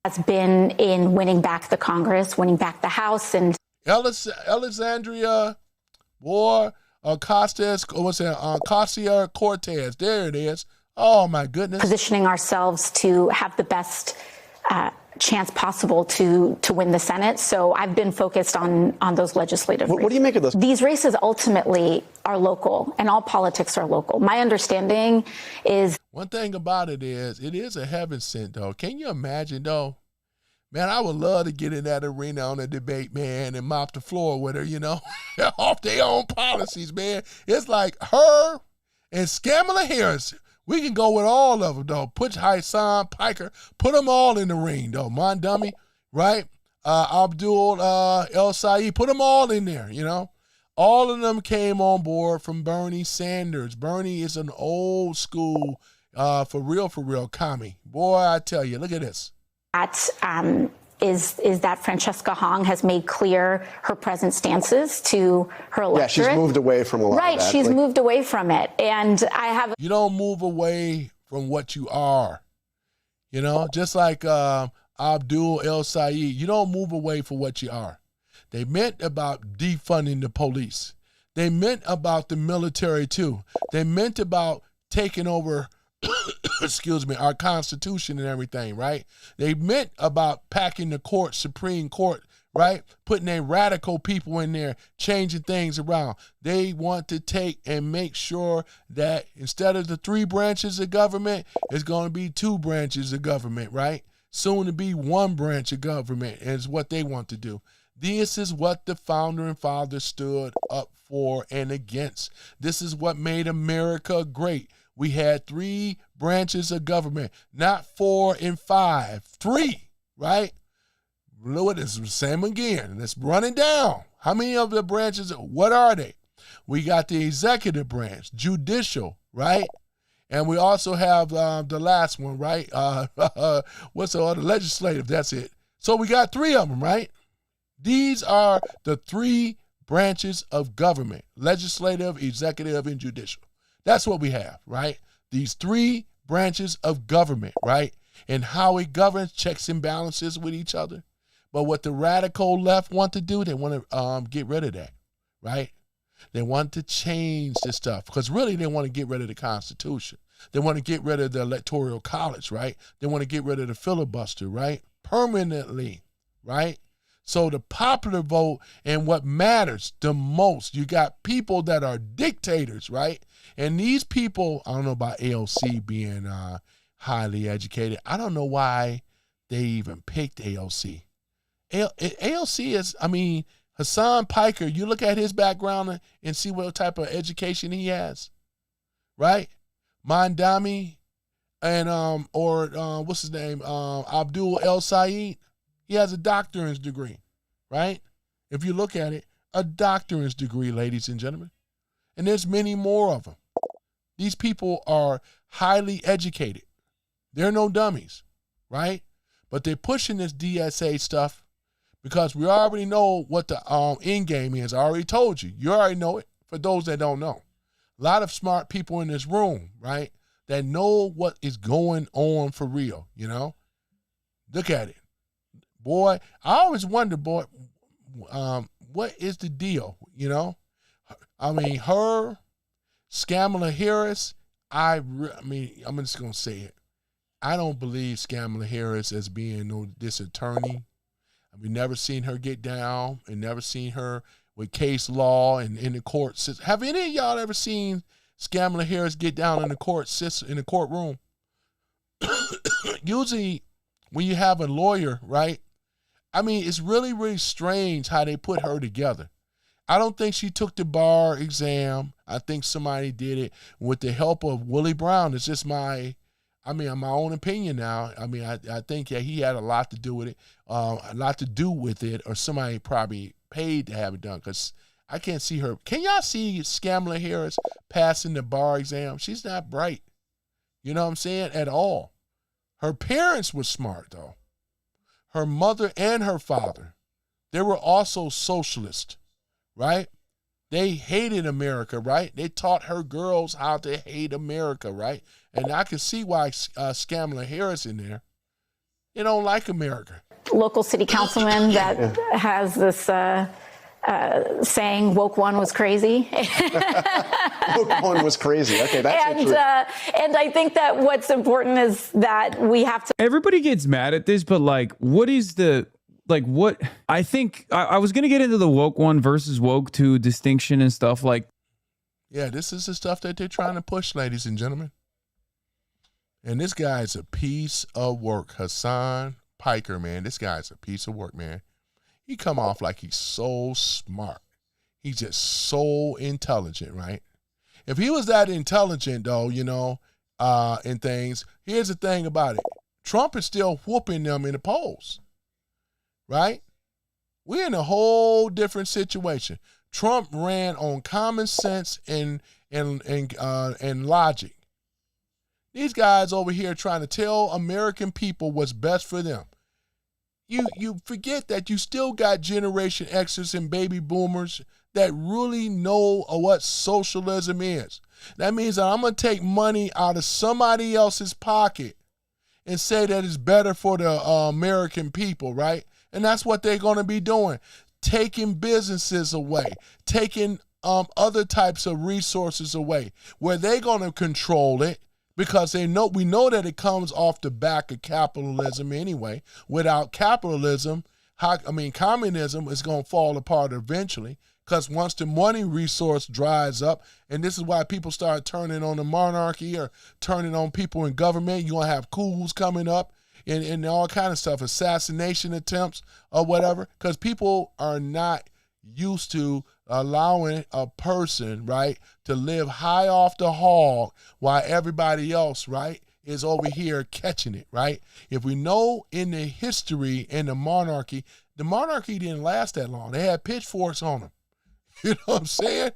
Has been in winning back the Congress, winning back the House, and Alexandria, Ocasio-Cortez. There it is. Oh my goodness. Positioning ourselves to have the best chance possible to win the Senate. So I've been focused on those legislative races. What do you make of this? These races ultimately are local, and all politics are local. My understanding is... One thing about it is a heaven sent, though. Can you imagine, though? Man, I would love to get in that arena on a debate, man, and mop the floor with her, you know, off their own policies, man. It's like her and Kamala Harris. We can go with all of them, though. Put Hassan Piker, put them all in the ring, though. Mondami, right? Abdul El Saeed, put them all in there, you know. All of them came on board from Bernie Sanders. Bernie is an old school, for real, commie. Boy, I tell you, look at this. Is that Francesca Hong has made clear her present stances to her electorate. Yeah, she's moved away from a lot of that. Right, she's moved away from it. And I have... You don't move away from what you are. You know, just like Abdul El Saeed, you don't move away from what you are. They meant about defunding the police. They meant about the military, too. They meant about taking over... excuse me, our Constitution and everything, right? They meant about packing the court, Supreme Court, right? Putting their radical people in there, changing things around. They want to take and make sure that instead of the 3 branches of government, it's going to be 2 branches of government, right? Soon to be 1 branch of government is what they want to do. This is what the founder and father stood up for and against. This is what made America great. We had 3 branches of government, not 4 and 5, 3, right? Look at this, same again. Let's run it down. How many of the branches, what are they? We got the executive branch, judicial, right? And we also have the last one, right? What's the other? Legislative, that's it. So we got 3 of them, right? These are the 3 branches of government, legislative, executive, and judicial. That's what we have, right? These 3 branches of government, right? And how it governs, checks and balances with each other. But what the radical left want to do, they want to get rid of that, right? They want to change this stuff because really they want to get rid of the Constitution. They want to get rid of the Electoral College, right? They want to get rid of the filibuster, right? Permanently, right? So the popular vote and what matters the most, you got people that are dictators, right? And these people, I don't know about AOC being highly educated. I don't know why they even picked AOC. AOC is, I mean, Hassan Piker, you look at his background and see what type of education he has, right? Mondami and, what's his name? Abdul El Saeed. He has a doctorate degree, right? If you look at it, a doctorate degree, ladies and gentlemen. And there's many more of them. These people are highly educated. They're no dummies, right? But they're pushing this DSA stuff because we already know what the end game is. I already told you. You already know it for those that don't know. A lot of smart people in this room, right, that know what is going on for real, you know? Look at it. boy, I always wonder, boy, what is the deal? You know, I mean, her, Kamala Harris. I mean, I'm just gonna say it. I don't believe Kamala Harris as being this attorney. We've never seen her get down and never seen her with case law and in the court system. Have any of y'all ever seen Kamala Harris get down in the court system, in the courtroom? Usually when you have a lawyer, right? I mean, it's really, really strange how they put her together. I don't think she took the bar exam. I think somebody did it with the help of Willie Brown. It's just my own opinion now. I mean, I think that he had a lot to do with it, or somebody probably paid to have it done, because I can't see her. Can y'all see Kamala Harris passing the bar exam? She's not bright. You know what I'm saying? At all. Her parents were smart, though. Her mother and her father, they were also socialist, right? They hated America, right? They taught her girls how to hate America, right? And I can see why Kamala Harris in there. They don't like America. Local city councilman that has this saying, woke one was crazy. Woke one was crazy. Okay, that's and I think that what's important is that we have to. Everybody gets mad at this, but like, what is the... Like what I think I was going to get into the woke one versus woke two distinction and stuff like. Yeah, this is the stuff that they're trying to push, ladies and gentlemen. And this guy is a piece of work. Hassan Piker, man. This guy's a piece of work, man. He come off like he's so smart. He's just so intelligent, right? If he was that intelligent, though, you know, in things, here's the thing about it. Trump is still whooping them in the polls. Right? We're in a whole different situation. Trump ran on common sense and logic. These guys over here trying to tell American people what's best for them. You forget that you still got Generation Xers and baby boomers that really know what socialism is. That means that I'm going to take money out of somebody else's pocket and say that it's better for the American people, right? And that's what they're going to be doing, taking businesses away, taking other types of resources away, where they're going to control it because we know that it comes off the back of capitalism anyway. Without capitalism, communism is going to fall apart eventually, because once the money resource dries up, and this is why people start turning on the monarchy or turning on people in government, you're going to have coups coming up. And all kind of stuff, assassination attempts or whatever, because people are not used to allowing a person, right, to live high off the hog while everybody else, right, is over here catching it, right? If we know in the history in the monarchy didn't last that long. They had pitchforks on them. You know what I'm saying?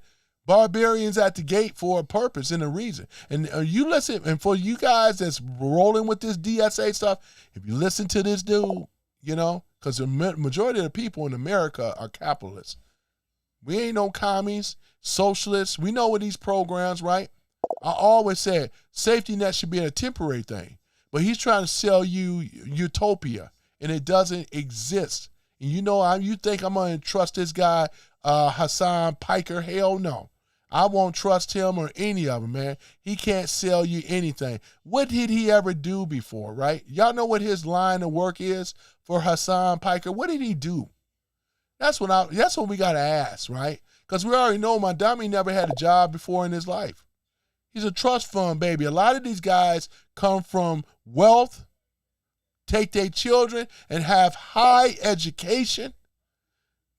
Barbarians at the gate for a purpose and a reason. And you listen, and for you guys that's rolling with this DSA stuff, if you listen to this dude, you know, because the majority of the people in America are capitalists. We ain't no commies, socialists. We know what these programs, right? I always said safety net should be a temporary thing, but he's trying to sell you utopia, and it doesn't exist. And you know, you think I'm going to trust this guy, Hassan Piker? Hell no. I won't trust him or any of them, man. He can't sell you anything. What did he ever do before, right? Y'all know what his line of work is for Hassan Piker? What did he do? That's what we got to ask, right? Because we already know Mondami never had a job before in his life. He's a trust fund baby. A lot of these guys come from wealth, take their children, and have high education,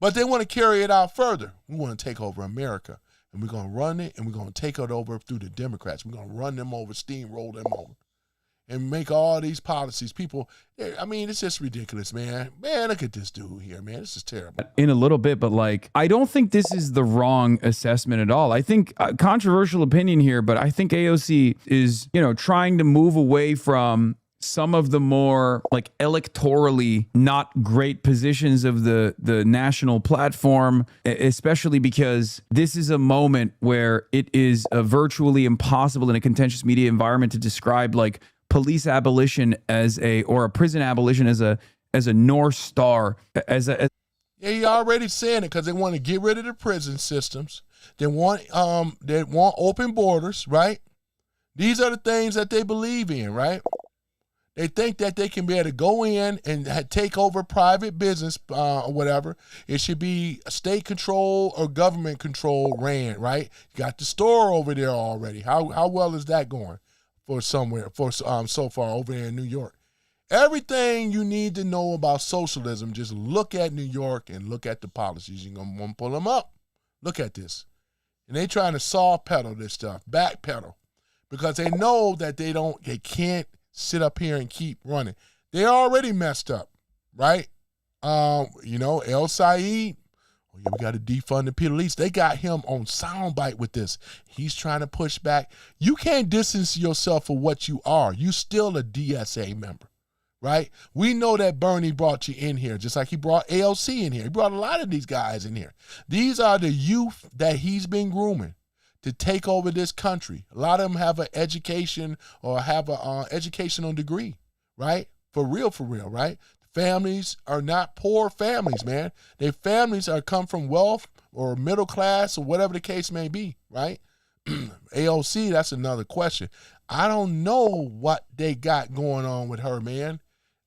but they want to carry it out further. We want to take over America. And we're going to run it, and we're going to take it over through the Democrats. We're going to run them over, steamroll them over, and make all these policies. People, I mean, it's just ridiculous, man. Man, look at this dude here, man. This is terrible. In a little bit, but like, I don't think this is the wrong assessment at all. I think, controversial opinion here, but I think AOC is, you know, trying to move away from some of the more like electorally not great positions of the national platform, especially because this is a moment where it is virtually impossible in a contentious media environment to describe like police abolition or a prison abolition as as a North Star, Yeah, he already saying it because they want to get rid of the prison systems. They want open borders, right? These are the things that they believe in, right? They think that they can be able to go in and take over private business or whatever. It should be state control or government control ran, right? You got the store over there already. How well is that going so far over here in New York? Everything you need to know about socialism, just look at New York and look at the policies. You're going to pull them up. Look at this. And they trying to soft pedal this stuff, backpedal, because they know that they can't sit up here and keep running. They already messed up, right? El Said, we got to defund the police. They got him on soundbite with this. He's trying to push back. You can't distance yourself for what you are. You still a DSA member, right? We know that Bernie brought you in here, just like he brought AOC in here. He brought a lot of these guys in here. These are the youth that he's been grooming to take over this country. A lot of them have an education or have an educational degree, right? For real, right? Families are not poor families, man. Their families are come from wealth or middle class or whatever the case may be, right? AOC, that's another question. I don't know what they got going on with her, man.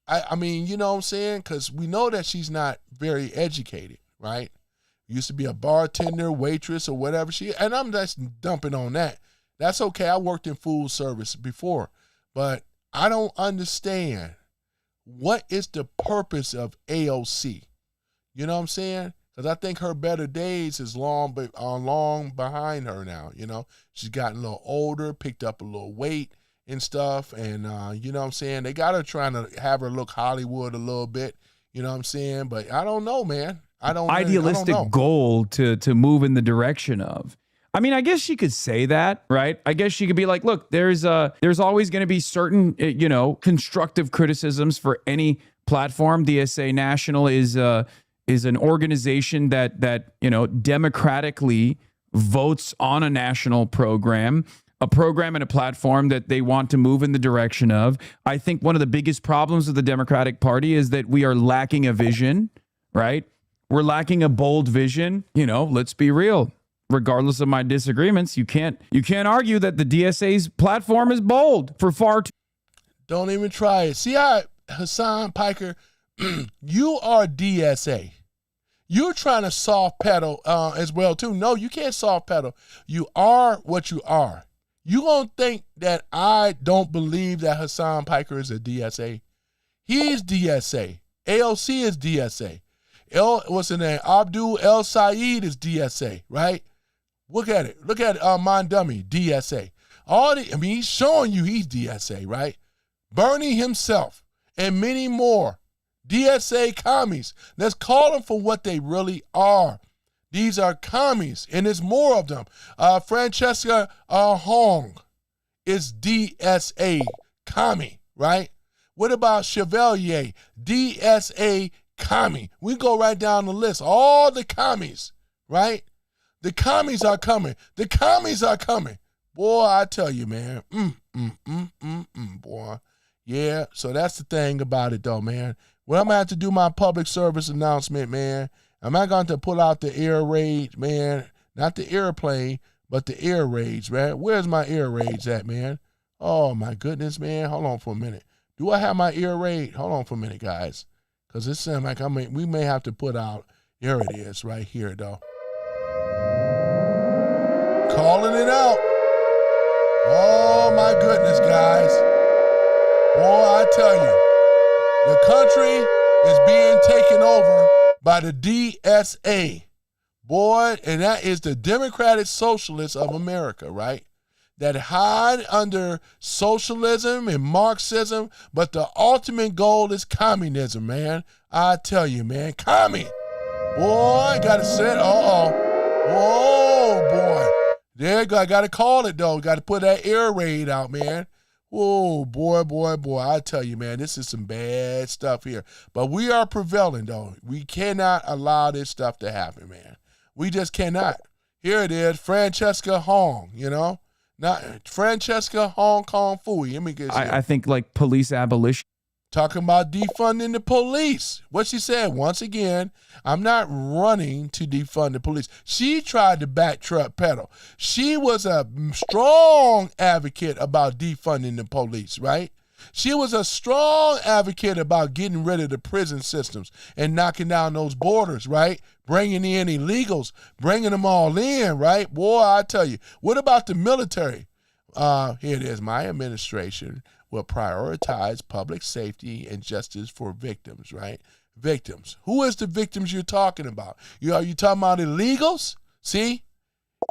I mean, you know what I'm saying? Because we know that she's not very educated, right? Used to be a bartender, waitress, or whatever and I'm just dumping on that. That's okay. I worked in food service before, but I don't understand what is the purpose of AOC. You know what I'm saying? Because I think her better days is long behind her now. You know, she's gotten a little older, picked up a little weight and stuff, and you know what I'm saying? They got her trying to have her look Hollywood a little bit. You know what I'm saying? But I don't know, man. Idealistic goal to move in the direction of. I mean, I guess she could say that, right? I guess she could be like, look, there's always going to be certain, constructive criticisms for any platform. DSA National is an organization that democratically votes on a national program, a program and a platform that they want to move in the direction of. I think one of the biggest problems of the Democratic Party is that we are lacking a vision, right? We're lacking a bold vision. Let's be real. Regardless of my disagreements, you can't argue that the DSA's platform is bold for far too. Don't even try it. See how Hassan Piker, you are DSA. You're trying to soft pedal as well too. No, you can't soft pedal. You are what you are. You gonna think that I don't believe that Hassan Piker is a DSA? He's DSA. AOC is DSA. What's his name? Abdul El Said is DSA, right? Look at it. Look at Mondummy, DSA. He's showing you he's DSA, right? Bernie himself and many more. DSA commies. Let's call them for what they really are. These are commies, and there's more of them. Francesca Hong is DSA commie, right? What about Chevalier? DSA commie. We go right down the list. All the commies, right? The commies are coming. The commies are coming. Boy, I tell you, man. Boy. Yeah, so that's the thing about it, though, man. Well, I'm going to have to do my public service announcement, man. I'm not going to pull out the air raids, man. Not the airplane, but the air raids, man. Where's my air raids at, man? Oh, my goodness, man. Hold on for a minute. Do I have my air raid? Hold on for a minute, guys. Because it sounds like we may have to put out, here it is, right here, though. Calling it out. Oh, my goodness, guys. Boy, I tell you, the country is being taken over by the DSA. Boy, and that is the Democratic Socialists of America, right? That hide under socialism and Marxism, but the ultimate goal is communism, man. I tell you, man, commie. Boy, gotta say it. Oh, boy. There you go. I gotta call it, though. Gotta put that air raid out, man. Oh, boy. I tell you, man, this is some bad stuff here. But we are prevailing, though. We cannot allow this stuff to happen, man. We just cannot. Here it is, Francesca Hong, Not Francesca Hong Kong Fooey. Let me get I think like police abolition. talking about defunding the police. What she said, once again, I'm not running to defund the police. She tried to backtrack pedal. She was a strong advocate about defunding the police, right? She was a strong advocate about getting rid of the prison systems and knocking down those borders, right? Bringing in illegals, bringing them all in, right? Boy, I tell you. What about the military? Here it is. My administration will prioritize public safety and justice for victims, right? Victims. Who is the victims you're talking about? Are you talking about illegals? See?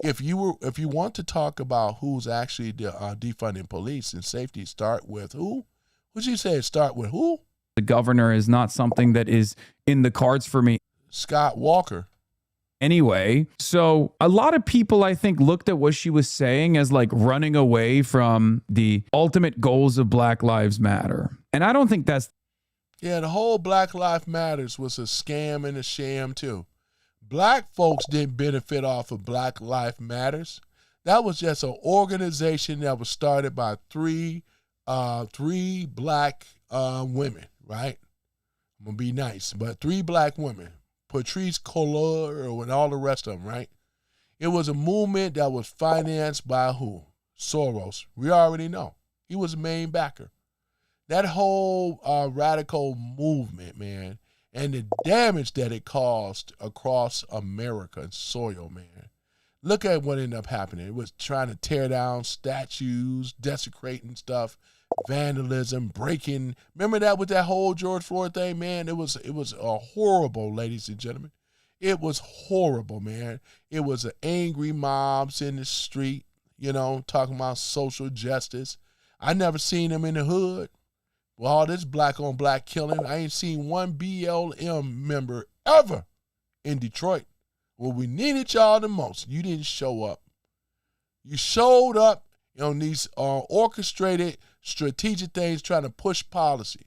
If you want to talk about who's actually defunding police and safety, start with who? What'd you say? Start with who? The governor is not something that is in the cards for me. Scott Walker. Anyway, so a lot of people, I think, looked at what she was saying as like running away from the ultimate goals of Black Lives Matter. And I don't think that's... Yeah, the whole Black Lives Matters was a scam and a sham too. Black folks didn't benefit off of Black Lives Matters. That was just an organization that was started by three black women, right? I'm going to be nice, but 3 black women. Patrice Cullors and all the rest of them, right? It was a movement that was financed by who? Soros. We already know. He was the main backer. That whole radical movement, man, and the damage that it caused across American soil, man. Look at what ended up happening. It was trying to tear down statues, desecrating stuff, vandalism, breaking. Remember that with that whole George Floyd thing, man? It was a horrible, ladies and gentlemen. It was horrible, man. It was an angry mobs in the street, talking about social justice. I never seen them in the hood. Well, all this black on black killing, I ain't seen one BLM member ever in Detroit. Well, we needed y'all the most. You didn't show up. You showed up on these orchestrated, strategic things trying to push policy.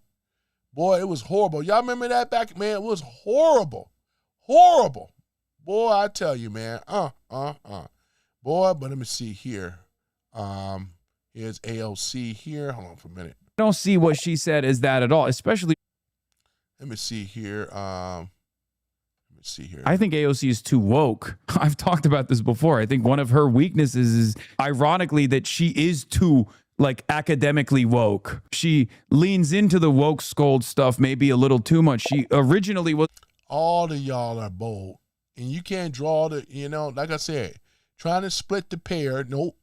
Boy, it was horrible. Y'all remember that back, man? It was horrible. Horrible. Boy, I tell you, man. Boy, but let me see here. Here's AOC here. Hold on for a minute. I don't see what she said as that at all, especially... Let me see here. I think AOC is too woke. I've talked about this before. I think one of her weaknesses is, ironically, that she is too, academically woke. She leans into the woke scold stuff maybe a little too much. She originally was... All of y'all are bold. And you can't draw the, like I said, trying to split the pair. Nope.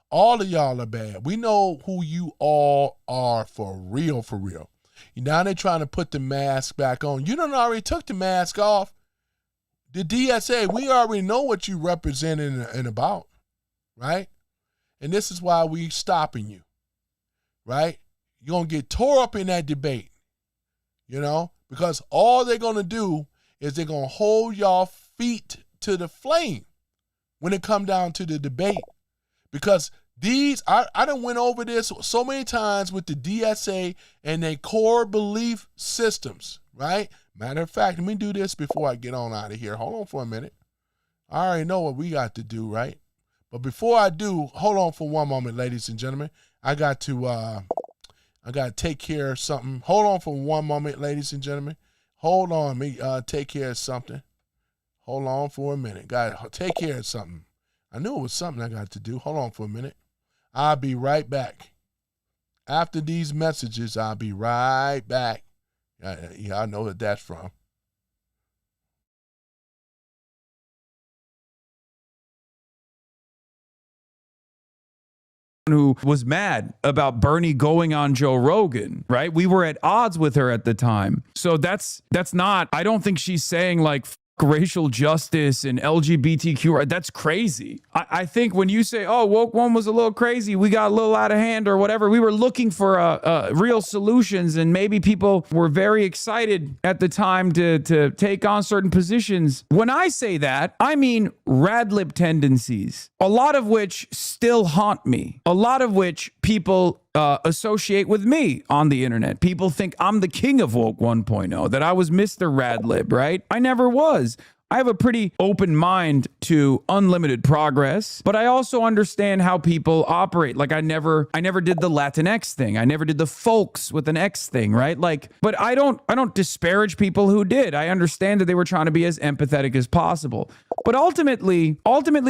All of y'all are bad. We know who you all are for real, for real. Now they're trying to put the mask back on. You done already took the mask off. The DSA, we already know what you represent and about, right? And this is why we stopping you, right? You're going to get tore up in that debate, because all they're going to do is they're going to hold y'all feet to the flame when it come down to the debate. Because I done went over this so many times with the DSA and their core belief systems, right? Matter of fact, let me do this before I get on out of here. Hold on for a minute. I already know what we got to do, right? But before I do, hold on for one moment, ladies and gentlemen. I got to take care of something. Hold on for one moment, ladies and gentlemen. Hold on, me take care of something. Hold on for a minute. Got to take care of something. I knew it was something I got to do. Hold on for a minute. I'll be right back. After these messages, I'll be right back. Yeah, I know what that's from. Who was mad about Bernie going on Joe Rogan, right? We were at odds with her at the time. So that's not, I don't think she's saying racial justice and LGBTQ, that's crazy. I think when you say, oh, woke one was a little crazy, we got a little out of hand or whatever, we were looking for real solutions, and maybe people were very excited at the time to take on certain positions. When I say that, I mean rad-lib tendencies, a lot of which still haunt me, a lot of which people associate with me on the internet. People think I'm the king of woke 1.0, that I was Mr. Radlib, right? I never was. I have a pretty open mind to unlimited progress, but I also understand how people operate. Like I never did the Latinx thing. I never did the folks with an X thing, right? Like, but I don't disparage people who did. I understand that they were trying to be as empathetic as possible. But ultimately,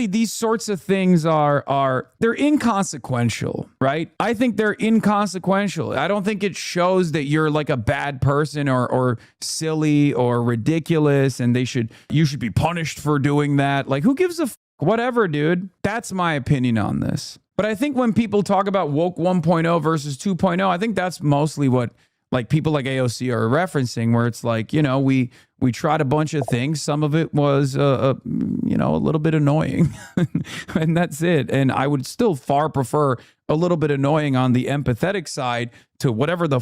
these sorts of things they're inconsequential, right? I think they're inconsequential. I don't think it shows that you're like a bad person or silly or ridiculous, and you should be punished for doing that. Like, who gives a whatever, dude? That's my opinion on this. But I think when people talk about woke 1.0 versus 2.0, I think that's mostly what like people like AOC are referencing, where it's like, you know, we tried a bunch of things. Some of it was, a little bit annoying, and that's it. And I would still far prefer a little bit annoying on the empathetic side to whatever the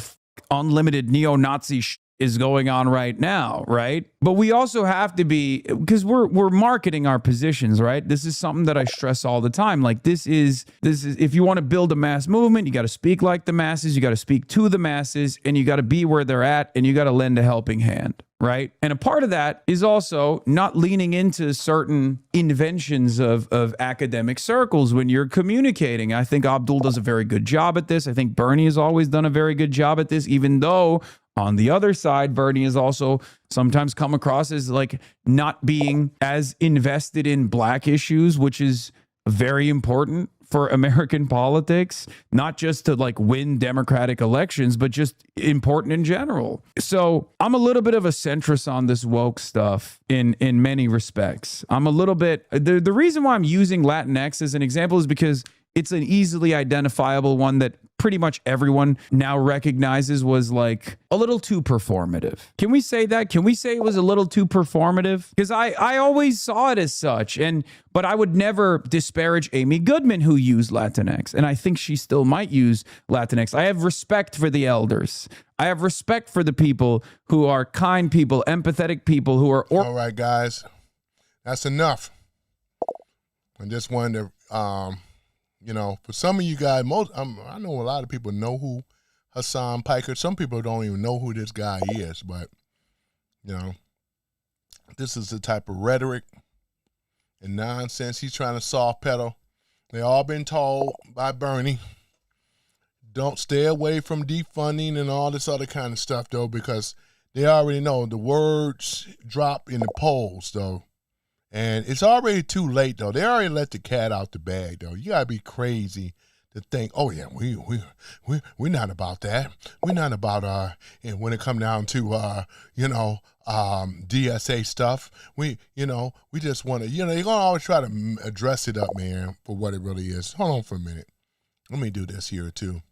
unlimited neo-Nazi is going on right now, right? But we also have to be, because we're marketing our positions, right? This is something that I stress all the time. Like this is if you want to build a mass movement, you got to speak like the masses, you got to speak to the masses, and you got to be where they're at, and you got to lend a helping hand, right? And a part of that is also not leaning into certain inventions of academic circles when you're communicating. I think Abdul does a very good job at this. I think Bernie has always done a very good job at this, even though on the other side, Bernie has also sometimes come across as like not being as invested in black issues, which is very important for American politics, not just to like win Democratic elections, but just important in general. So I'm a little bit of a centrist on this woke stuff in many respects. I'm a little bit, the reason why I'm using Latinx as an example is because it's an easily identifiable one that pretty much everyone now recognizes was like a little too performative. Can we say that? Can we say it was a little too performative? Because I always saw it as such. But I would never disparage Amy Goodman, who used Latinx. And I think she still might use Latinx. I have respect for the elders. I have respect for the people who are kind people, empathetic people who are... All right, guys. That's enough. I just wanted to... for some of you guys, I know a lot of people know who Hassan Piker. Some people don't even know who this guy is, but this is the type of rhetoric and nonsense he's trying to soft pedal. They all been told by Bernie, don't stay away from defunding and all this other kind of stuff, though, because they already know the words drop in the polls, though. And it's already too late, though. They already let the cat out the bag, though. You got to be crazy to think, oh, yeah, we're not about that. We're not about, and when it come down to, DSA stuff, we just want to, you're going to always try to dress it up, man, for what it really is. Hold on for a minute. Let me do this here, too.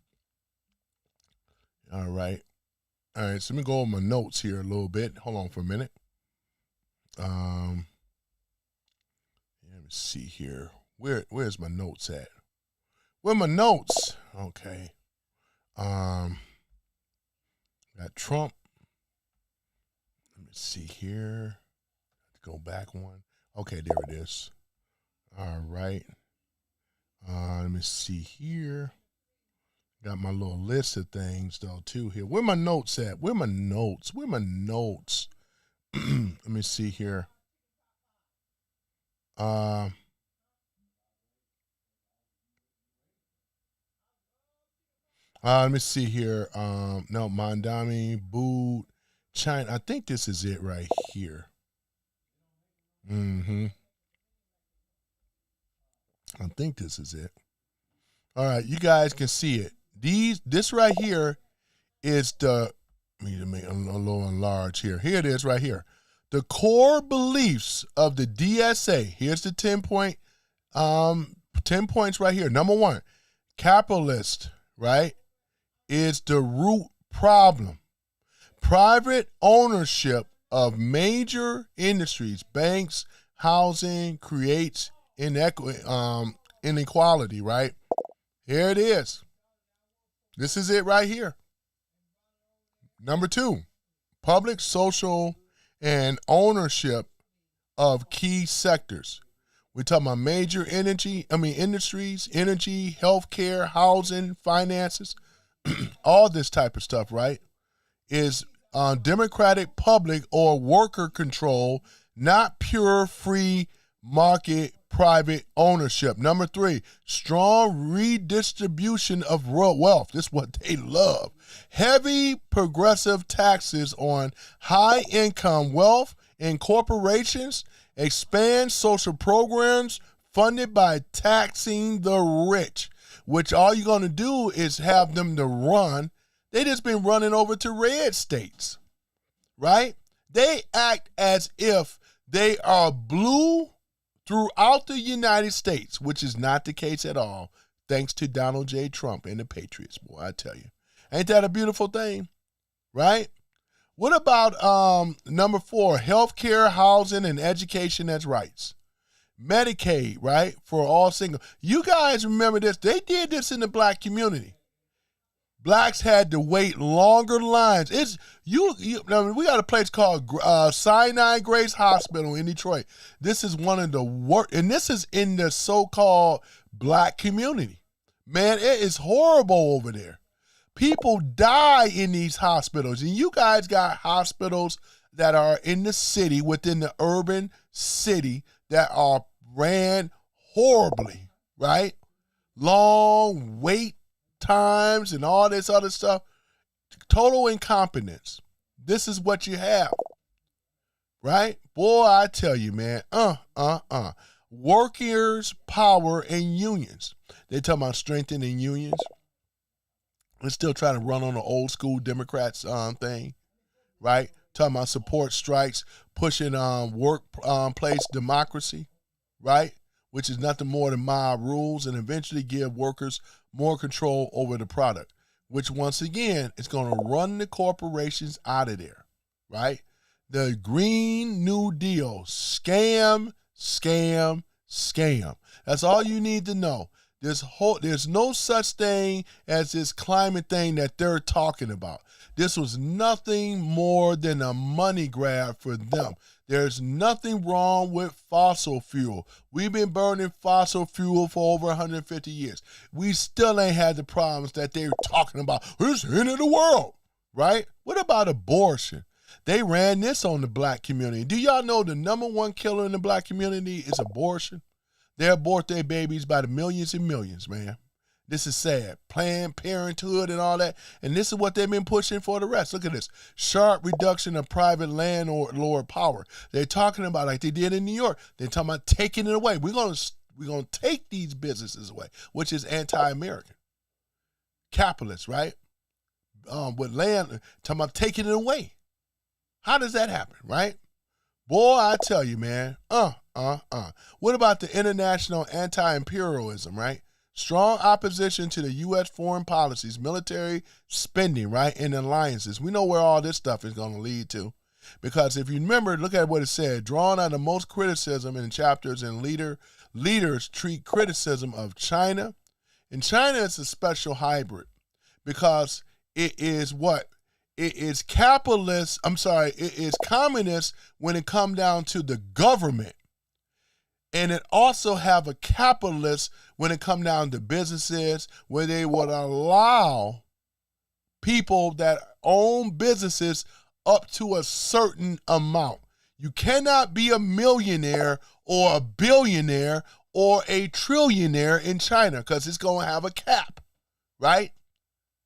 All right, so let me go over my notes here a little bit. Hold on for a minute. Let me see here. Where's my notes at? Where my notes? Okay. Got Trump. Let me see here. Go back one. Okay, there it is. All right. Let me see here. Got my little list of things, though, too, here. Where my notes at? Where my notes? Let me see here. Let me see here. No, Mandami, Boot, China. I think this is it right here. I think this is it. All right, you guys can see it. This right here is the, let me make it a little enlarge here. Here it is right here. The core beliefs of the DSA. Here's the 10 points right here. Number one, capitalist, right, is the root problem. Private ownership of major industries, banks, housing, creates inequality, right? Here it is. This is it right here. Number two, public, social, and ownership of key sectors. We're talking about major industries, energy, healthcare, housing, finances, all this type of stuff, right? Is democratic, public, or worker control not pure free market private ownership. Number 3, strong redistribution of wealth. This is what they love. Heavy progressive taxes on high income wealth and corporations. Expand social programs funded by taxing the rich, which all you're going to do is have them to run. They just been running over to red states, right? They act as if they are blue throughout the United States, which is not the case at all, thanks to Donald J. Trump and the Patriots, boy, I tell you. Ain't that a beautiful thing, right? What about number 4, healthcare, housing, and education as rights? Medicaid, right, for all single. You guys remember this. They did this in the black community. Blacks had to wait longer lines. It's I mean, we got a place called Sinai Grace Hospital in Detroit. This is one of the worst, and this is in the so-called black community. Man, it is horrible over there. People die in these hospitals, and you guys got hospitals that are in the city, within the urban city, that are ran horribly, right? Long wait times and all this other stuff. Total incompetence. This is what you have, right? Boy, I tell you, man, workers' power and unions. They talking about strengthening unions. They're still trying to run on the old school Democrats thing, right? Talking about support strikes, pushing workplace democracy, right? Which is nothing more than mob rules, and eventually give workers more control over the product, which once again is going to run the corporations out of there, right? The Green New Deal, scam, scam, scam. That's all you need to know. There's no such thing as this climate thing that they're talking about. This was nothing more than a money grab for them. There's nothing wrong with fossil fuel. We've been burning fossil fuel for over 150 years. We still ain't had the problems that they're talking about. It's the end of the world, right? What about abortion? They ran this on the black community. Do y'all know the number 1 killer in the black community is abortion? They abort their babies by the millions and millions, man. This is sad. Planned Parenthood and all that. And this is what they've been pushing for the rest. Look at this. Sharp reduction of private landlord power. They're talking about, like they did in New York, they're talking about taking it away. We're gonna take these businesses away, which is anti-American. Capitalist, right? With land, talking about taking it away. How does that happen, right? Boy, I tell you, man. What about the international anti-imperialism, right? Strong opposition to the U.S. foreign policies, military spending, right, and alliances. We know where all this stuff is going to lead to. Because if you remember, look at what it said. Drawn on the most criticism in chapters, and leaders treat criticism of China. And China is a special hybrid because it is what? It is capitalist, it is communist when it comes down to the government. And it also have a capitalist when it comes down to businesses, where they would allow people that own businesses up to a certain amount. You cannot be a millionaire or a billionaire or a trillionaire in China because it's going to have a cap, right?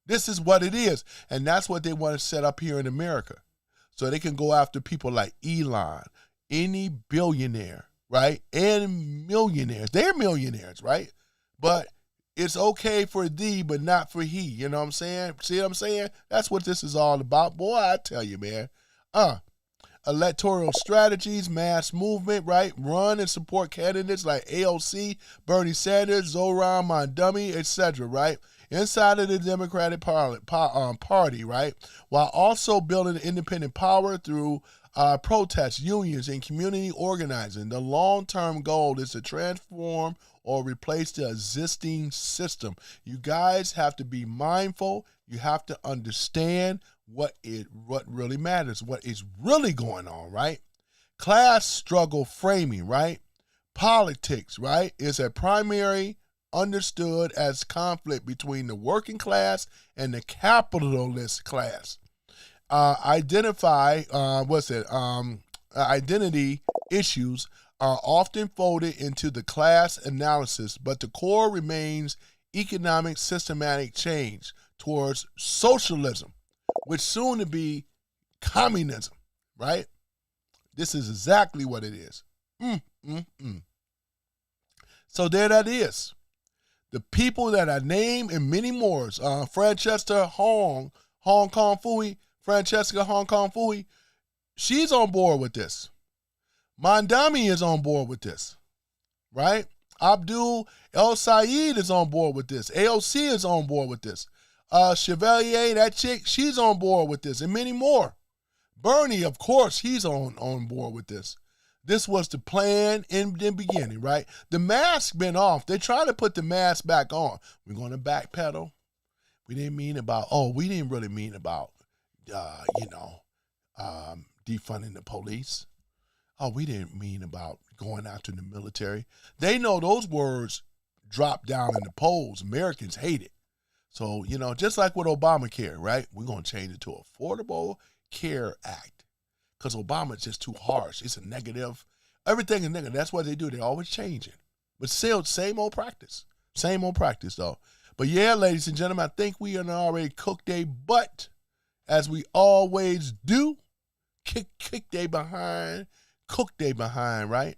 This is what it is. And that's what they want to set up here in America. So they can go after people like Elon, any billionaire, right? And millionaires. They're millionaires, right? But it's okay for thee, but not for he. You know what I'm saying? See what I'm saying? That's what this is all about. Boy, I tell you, man. Electoral strategies, mass movement, right? Run and support candidates like AOC, Bernie Sanders, Zoran Mondumi, etc., right? Inside of the Democratic Party, right? While also building independent power through protests, unions, and community organizing. The long-term goal is to transform or replace the existing system. You guys have to be mindful. You have to understand what really matters, what is really going on, right? Class struggle framing, right? Politics, right, is a primary understood as conflict between the working class and the capitalist class. Identity issues are often folded into the class analysis, but the core remains economic systematic change towards socialism, which soon to be communism, right? This is exactly what it is. So there that is. The people that I named and many more, Francesca Hong Kong Fui, she's on board with this. Mandami is on board with this, right? Abdul El Sayed is on board with this. AOC is on board with this. Chevalier, that chick, she's on board with this, and many more. Bernie, of course, he's on board with this. This was the plan in the beginning, right? The mask been off. They're trying to put the mask back on. We're going to backpedal. We didn't really mean about, defunding the police. Oh, we didn't mean about going after the military. They know those words drop down in the polls. Americans hate it. So, just like with Obamacare, right? We're going to change it to Affordable Care Act because Obama's just too harsh. It's a negative. Everything is negative. That's what they do. They're always changing. But still, same old practice. Same old practice, though. But yeah, ladies and gentlemen, I think we are already cooked their butt, as we always do. Kick they behind. Cook they behind, right?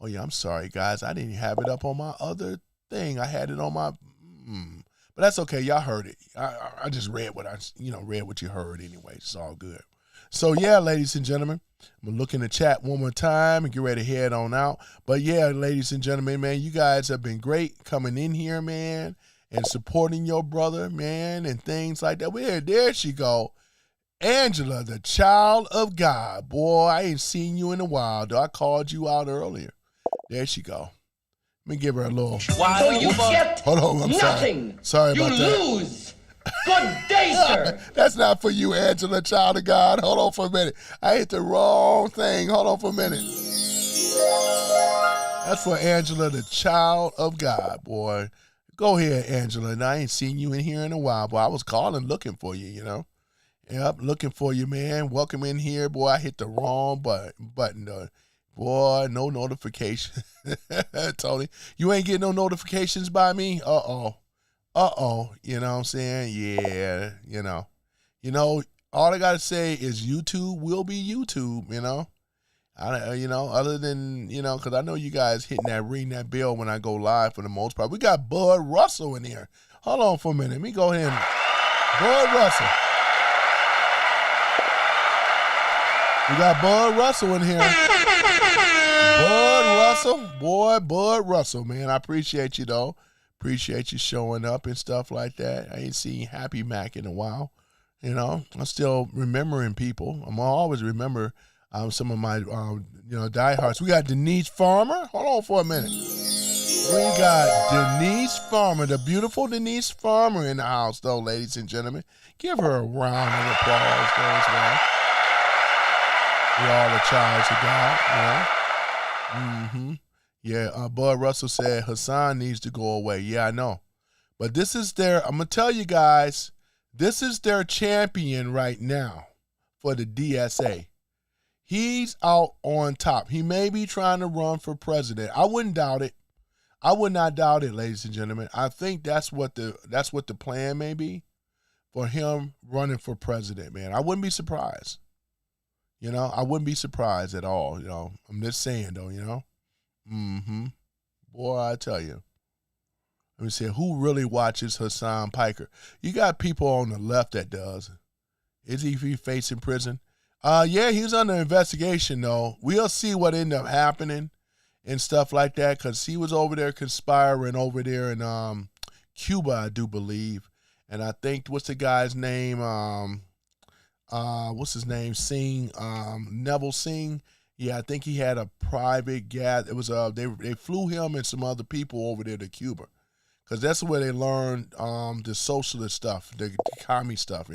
Oh, yeah, I'm sorry, guys. I didn't have it up on my other thing. I had it on my... But that's okay. Y'all heard it. I just read what you heard anyway. It's all good. So, yeah, ladies and gentlemen, I'm going to look in the chat one more time and get ready to head on out. But, yeah, ladies and gentlemen, man, you guys have been great coming in here, man, and supporting your brother, man, and things like that. Well, there she go. Angela, the child of God. Boy, I ain't seen you in a while, though. I called you out earlier. There she go. Let me give her a little. So you get Hold on, I'm nothing. Sorry you about that. lose. Good day, sir. That's not for you, Angela, child of God. Hold on for a minute. I hit the wrong thing. Hold on for a minute. That's for Angela, the child of God, boy. Go ahead, Angela. Now, I ain't seen you in here in a while, boy. I was calling looking for you, Yep, looking for you, man. Welcome in here, boy. I hit the wrong button. Boy, no notification. Tony, you ain't getting no notifications by me? Uh-oh. You know what I'm saying? Yeah, all I got to say is YouTube will be YouTube, other than, because I know you guys ring that bell when I go live for the most part. We got Bud Russell in here. Hold on for a minute. Let me go ahead and Bud Russell. We got Bud Russell in here. Bud Russell, man. I appreciate you, though. Appreciate you showing up and stuff like that. I ain't seen Happy Mac in a while. I'm still remembering people. I'm always remember some of my, diehards. We got Denise Farmer. Hold on for a minute. We got Denise Farmer, the beautiful Denise Farmer in the house, though, ladies and gentlemen. Give her a round of applause, though, as well. We all a child of God, Yeah, Bud Russell said Hassan needs to go away. Yeah, I know. But this is I'm going to tell you guys, this is their champion right now for the DSA. He's out on top. He may be trying to run for president. I wouldn't doubt it. I would not doubt it, ladies and gentlemen. I think that's what the plan may be for him running for president, man. I wouldn't be surprised. I wouldn't be surprised at all, I'm just saying, though, Boy, I tell you. Let me see, who really watches Hassan Piker? You got people on the left that does. Is he facing prison? Yeah, he's under investigation, though. We'll see what ended up happening and stuff like that, because he was over there conspiring over there in Cuba, I do believe. And I think, what's the guy's name? What's his name? Singh, Neville Singh. Yeah, I think he had a private gas. It was they flew him and some other people over there to Cuba, because that's where they learned the socialist stuff, the commie stuff.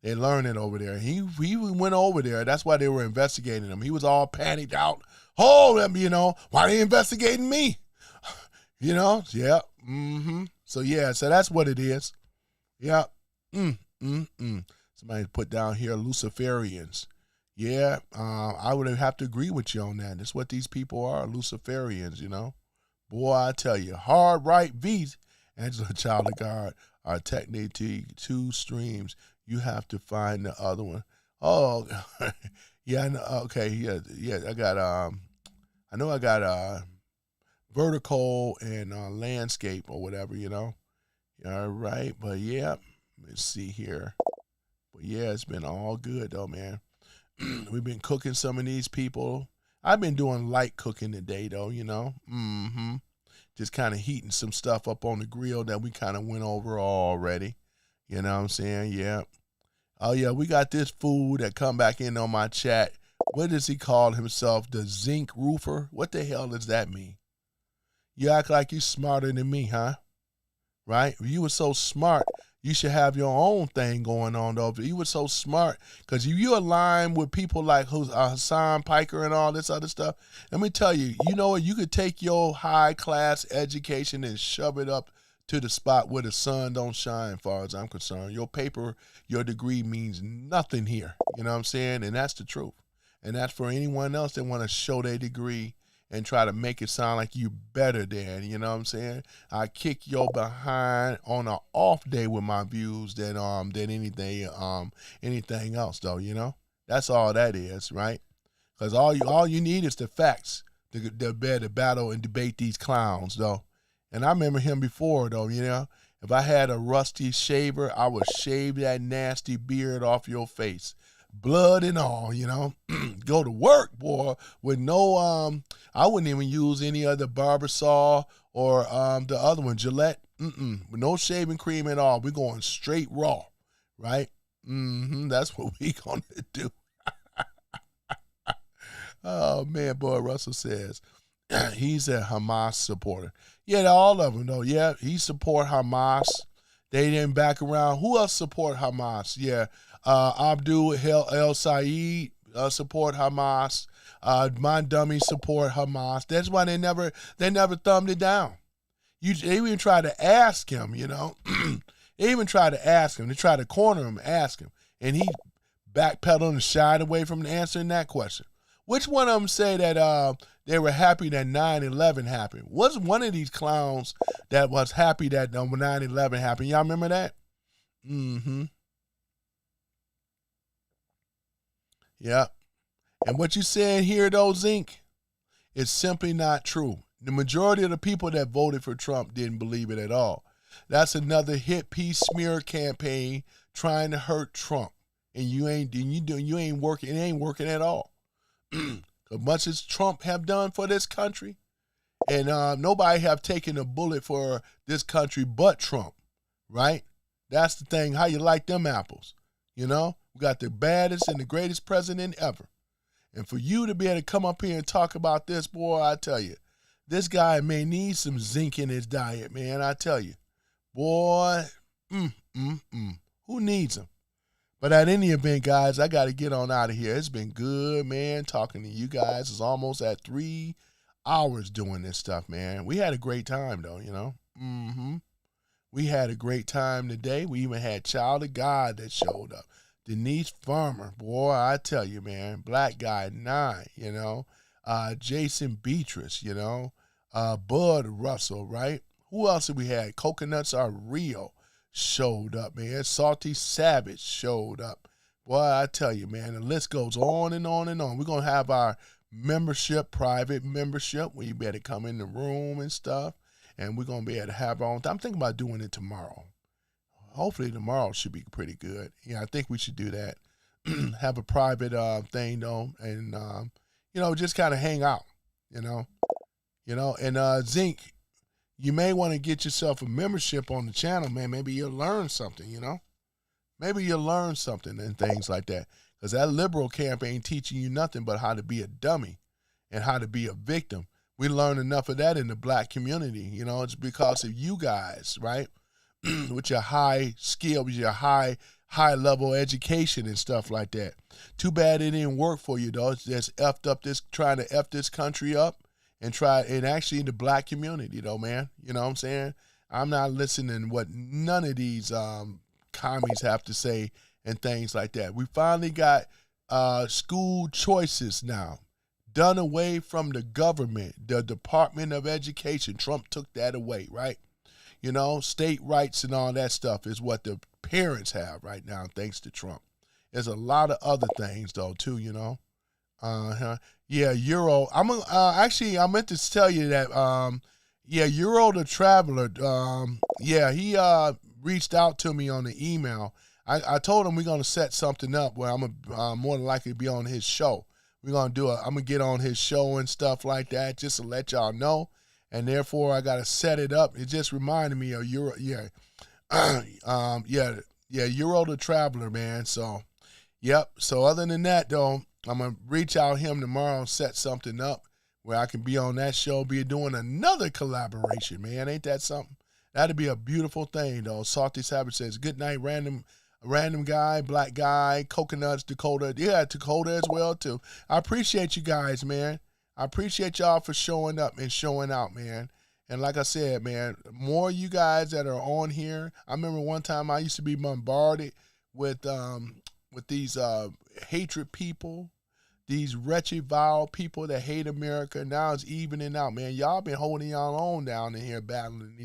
They learned it over there. He went over there. That's why they were investigating him. He was all panicked out. Oh, why they investigating me? Yeah. So yeah, so that's what it is. Yeah. Somebody put down here Luciferians. Yeah, I would have to agree with you on that. That's what these people are, Luciferians, you know. Boy, I tell you, hard right V's, Angela Child of God, are technically two streams. You have to find the other one. Oh, yeah, I know. Okay, yeah. I got I know I got vertical and landscape or whatever, you know. All right, but yeah, let's see here. But yeah, it's been all good though, man. We've been cooking some of these people. I've been doing light cooking today though, you know. Just kind of heating some stuff up on the grill that we kind of went over already. You know what I'm saying? Yeah. Oh yeah, we got this fool that come back in on my chat. What does he call himself? The zinc roofer? What the hell does that mean? You act like you're smarter than me, huh? Right? If you were so smart, you should have your own thing going on, though. If you were so smart, because if you align with people like Hassan Piker and all this other stuff, let me tell you, you know what? You could take your high-class education and shove it up to the spot where the sun don't shine, as far as I'm concerned. Your paper, your degree means nothing here. You know what I'm saying? And that's the truth. And that's for anyone else that want to show their degree and try to make it sound like you better than, you know what I'm saying? I kick your behind on an off day with my views than anything else though, you know? That's all that is, right? Because all you need is the facts to battle and debate these clowns though. And I remember him before though, you know? If I had a rusty shaver, I would shave that nasty beard off your face. Blood and all, you know. Go to work, boy, with no I wouldn't even use any other barber saw or the other one, Gillette. With no shaving cream at all. We're going straight raw, right? That's what we gonna do. Oh man, boy, Russell says he's a Hamas supporter. Yeah, all of them though. Yeah, he support Hamas. They didn't back around. Who else support Hamas? Yeah. Abdul El Said support Hamas. My dummy support Hamas. That's why they never thumbed it down. They even tried to ask him, you know. They even tried to ask him. They tried to corner him, ask him. And he backpedaled and shied away from answering that question. Which one of them say that they were happy that 9/11 happened? Was one of these clowns that was happy that 9/11 happened? Y'all remember that? Yeah. And what you saying here, though, Zinc, is simply not true. The majority of the people that voted for Trump didn't believe it at all. That's another hit piece smear campaign trying to hurt Trump. And you ain't working, it ain't working at all. As much as Trump have done for this country, and nobody have taken a bullet for this country but Trump, right? That's the thing. How you like them apples, you know? We got the baddest and the greatest president ever. And for you to be able to come up here and talk about this, boy, I tell you, this guy may need some zinc in his diet, man. I tell you. Boy, who needs him? But at any event, guys, I got to get on out of here. It's been good, man, talking to you guys. It's almost at 3 hours doing this stuff, man. We had a great time, though, you know. We had a great time today. We even had Child of God that showed up. Denise Farmer, boy, I tell you, man. Black Guy 9, you know. Jason Beatrice, you know. Bud Russell, right? Who else did we have? Coconuts Are Real showed up, man. Salty Savage showed up. Boy, I tell you, man, the list goes on and on and on. We're going to have our membership, private membership, where you better come in the room and stuff. And we're going to be able to have our own. I'm thinking about doing it tomorrow. Hopefully tomorrow should be pretty good. Yeah, I think we should do that. Have a private thing, though, and, you know, just kind of hang out, you know. And Zinc, you may want to get yourself a membership on the channel, man. Maybe you'll learn something, you know. Maybe you'll learn something and things like that. Because that liberal camp ain't teaching you nothing but how to be a dummy and how to be a victim. We learned enough of that in the black community, you know. It's because of you guys, right? With your high skill, with your high level education and stuff like that. Too bad it didn't work for you, though. It's just trying to F this country up and actually in the black community, though, man. You know what I'm saying? I'm not listening to what none of these commies have to say and things like that. We finally got school choices now. Done away from the government, the Department of Education. Trump took that away, right? You know, state rights and all that stuff is what the parents have right now, thanks to Trump. There's a lot of other things, though, too, you know. Yeah, Euro. Actually, I meant to tell you that, Euro the Traveler, he reached out to me on the email. I told him we're going to set something up where I'm more than likely to be on his show. I'm going to get on his show and stuff like that just to let y'all know. And therefore, I got to set it up. It just reminded me of Euro. Euro the Traveler, man. So, yep. So other than that, though, I'm going to reach out him tomorrow and set something up where I can be on that show, be doing another collaboration, man. Ain't that something? That'd be a beautiful thing, though. Salty Savage says, good night, random guy, black guy, coconuts, Dakota. Yeah, Dakota as well, too. I appreciate you guys, man. I appreciate y'all for showing up and showing out, man. And like I said, man, more you guys that are on here. I remember one time I used to be bombarded with these hatred people, these wretched, vile people that hate America. Now it's evening out, man. Y'all been holding y'all on down in here battling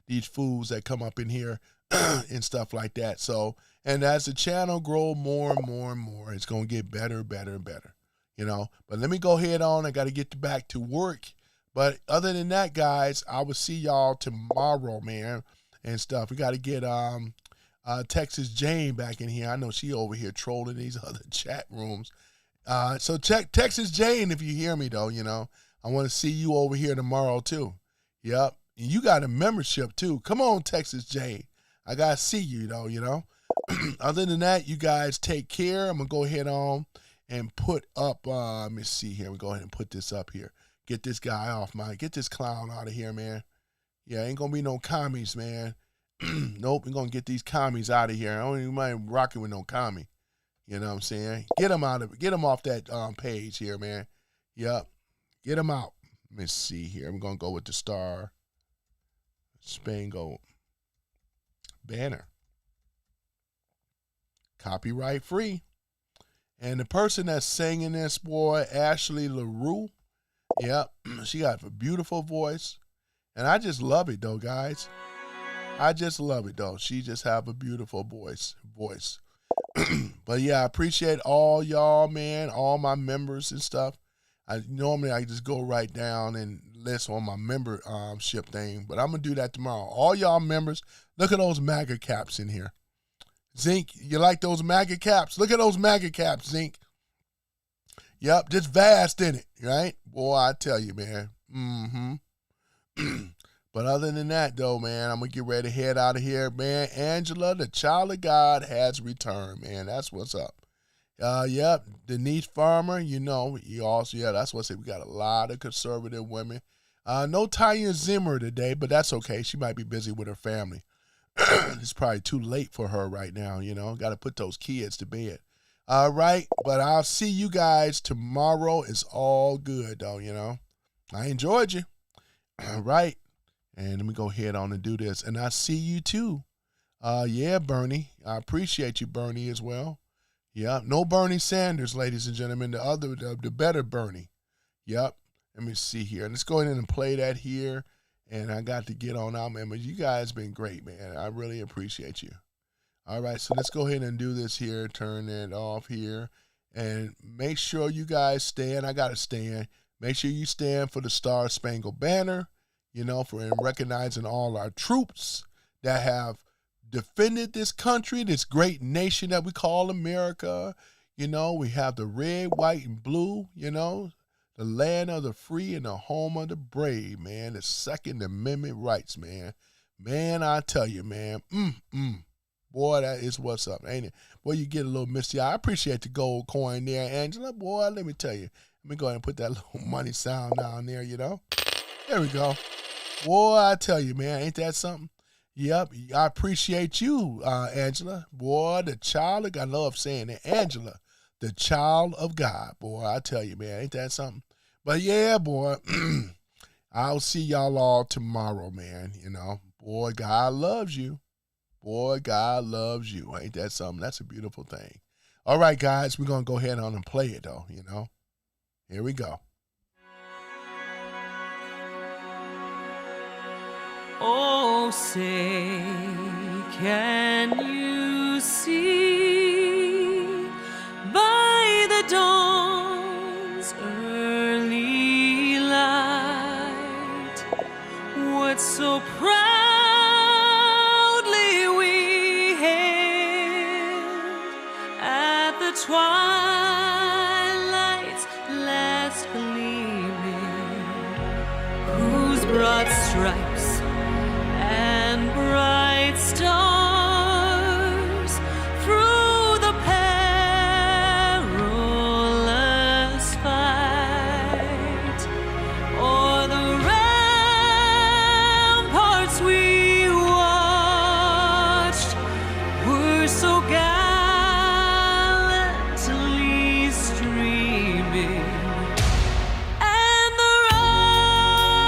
these fools that come up in here and stuff like that. So, and as the channel grow more and more and more, it's going to get better, better, and better, you know. But let me go ahead on. I got to get back to work. But other than that, guys, I will see y'all tomorrow, man, and stuff. We got to get Texas Jane back in here. I know she over here trolling these other chat rooms. So check Texas Jane if you hear me, though, you know. I want to see you over here tomorrow, too. Yep. And you got a membership, too. Come on, Texas Jane. I got to see you, though, you know. Other than that, you guys take care. I'm going to go ahead on and put up, let me see here. We'll go ahead and put this up here. Get this guy off, get this clown out of here, man. Yeah, ain't going to be no commies, man. Nope, we're going to get these commies out of here. I don't even mind rocking with no commie. You know what I'm saying? Get them off that page here, man. Yep. Get them out. Let me see here. I'm going to go with the Star Spangled Banner. Copyright free. And the person that's singing this, boy, Ashley LaRue. Yep. She got a beautiful voice. And I just love it, though, guys. I just love it, though. She just have a beautiful voice. But yeah, I appreciate all y'all, man, all my members and stuff. I just go right down and list on my membership thing, but I'm gonna do that tomorrow. All y'all members, look at those MAGA caps in here. Zink, you like those MAGA caps? Look at those MAGA caps, Zink. Yep, just vast in it, right? Boy, I tell you, man. But other than that, though, man, I'm going to get ready to head out of here, man. Angela, the child of God, has returned, man. That's what's up. Yep, Denise Farmer, you know, that's what's it. We got a lot of conservative women. No Tanya Zimmer today, but that's okay. She might be busy with her family. It's probably too late for her right now, you know. Got to put those kids to bed. All right, but I'll see you guys tomorrow. It's all good, though, you know. I enjoyed you. All right. And let me go ahead on and do this. And I see you too. Yeah, Bernie. I appreciate you, Bernie, as well. Yeah. No Bernie Sanders, ladies and gentlemen. The better Bernie. Yep. Let me see here. Let's go ahead and play that here. And I got to get on out, man. But you guys been great, man. I really appreciate you. All right. So let's go ahead and do this here. Turn it off here. And make sure you guys stand. I got to stand. Make sure you stand for the Star Spangled Banner. You know, for recognizing all our troops that have defended this country, this great nation that we call America. You know, we have the red, white, and blue, you know, the land of the free and the home of the brave, man. The Second Amendment rights, man. Man, I tell you, man. Boy, that is what's up, ain't it? Boy, you get a little misty. I appreciate the gold coin there, Angela. Boy, let me tell you. Let me go ahead and put that little money sound down there, you know. There we go. Boy, I tell you, man, ain't that something? Yep, I appreciate you, Angela. Boy, the child of God, I love saying it. Angela, the child of God. Boy, I tell you, man, ain't that something? But yeah, boy, I'll see y'all all tomorrow, man, you know. Boy, God loves you. Boy, God loves you. Ain't that something? That's a beautiful thing. All right, guys, we're going to go ahead on and play it, though, you know. Here we go. Oh, say, can you see by the dawn's early light what so proudly we hailed at the twilight's last gleaming, whose broad stripes and bright stars through the perilous fight o'er the ramparts we watched were so gallantly streaming. And the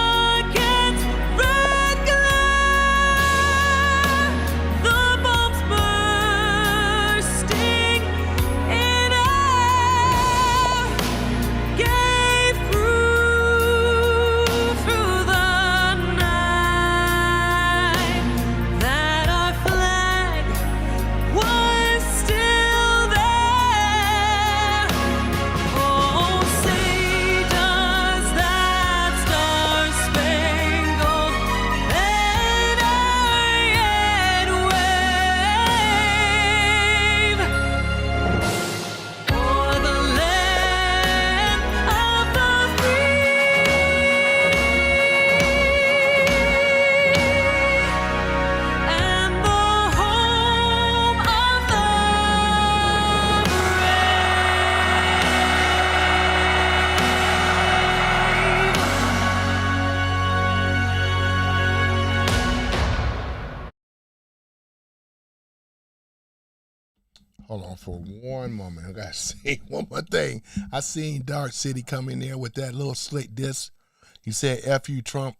rocket's red glare, the bombs bursting in air, gave proof through the night that our flag was still there. Oh, say does that star-spangled banner yet wave o'er the land of the free and the home of the Hold on for one moment. I got to say one more thing. I seen Dark City come in there with that little slick disc. He said, F you, Trump.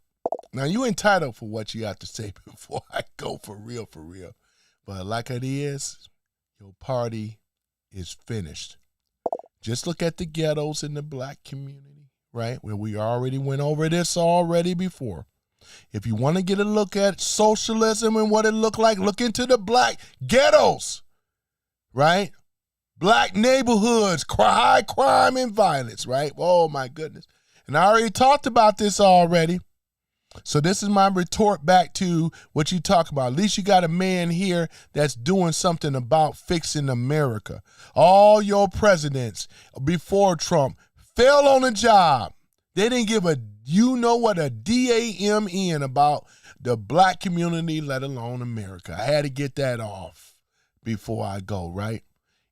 Now, you entitled for what you have to say before I go for real, for real. But like it is, your party is finished. Just look at the ghettos in the black community, right? Where we already went over this already before. If you want to get a look at socialism and what it looked like, look into the black ghettos, right? Black neighborhoods, high crime and violence, right? Oh, my goodness. And I already talked about this already. So this is my retort back to what you talk about. At least you got a man here that's doing something about fixing America. All your presidents before Trump fell on the job. They didn't give a DAMN about the black community, let alone America. I had to get that off before I go, right?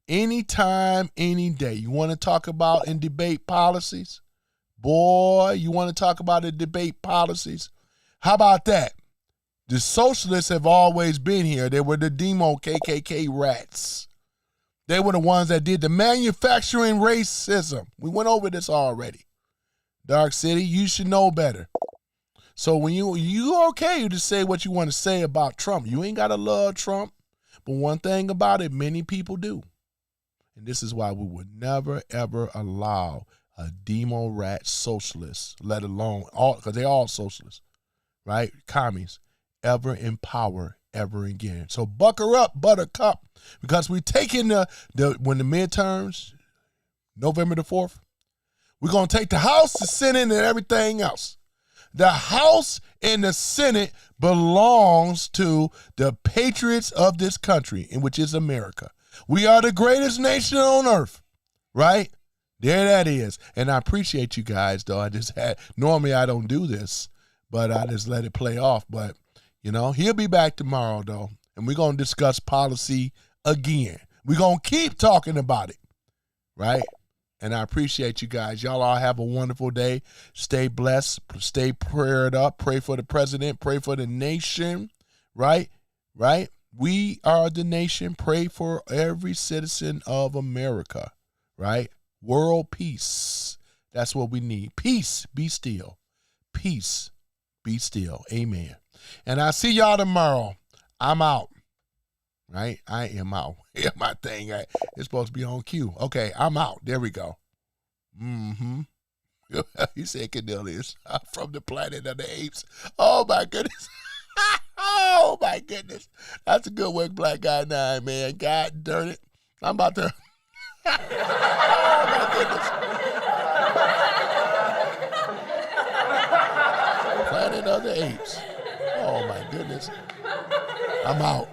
Anytime, any day. You want to talk about and debate policies? Boy, you want to talk about and debate policies? How about that? The socialists have always been here. They were the demo KKK rats. They were the ones that did the manufacturing racism. We went over this already. Dark City, you should know better. So when you okay to say what you want to say about Trump. You ain't got to love Trump. But one thing about it, many people do. And this is why we would never, ever allow a demo rat socialist, let alone all, because they're all socialists, right? Commies, ever in power ever again. So bucker up, buttercup, because we're taking when the midterms, November the 4th, we're going to take the House, the Senate, and everything else. The House and the Senate belongs to the patriots of this country, in which is America. We are the greatest nation on earth, right? There that is. And I appreciate you guys, though. Normally I don't do this, but I just let it play off. But, he'll be back tomorrow, though, and we're going to discuss policy again. We're going to keep talking about it, right? And I appreciate you guys. Y'all all have a wonderful day. Stay blessed. Stay prayed up. Pray for the president. Pray for the nation, right? Right? We are the nation. Pray for every citizen of America, right? World peace. That's what we need. Peace, be still. Peace, be still. Amen. And I'll see y'all tomorrow. I'm out. right? I am out. Yeah, my thing. It's supposed to be on cue. Okay, I'm out. There we go. Mm-hmm. You said Cornelius from the planet of the apes. Oh, my goodness. Oh, my goodness. That's a good work, Black Guy 9, man. God darn it. I'm about to... Oh, my goodness. Planet of the apes. Oh, my goodness. I'm out.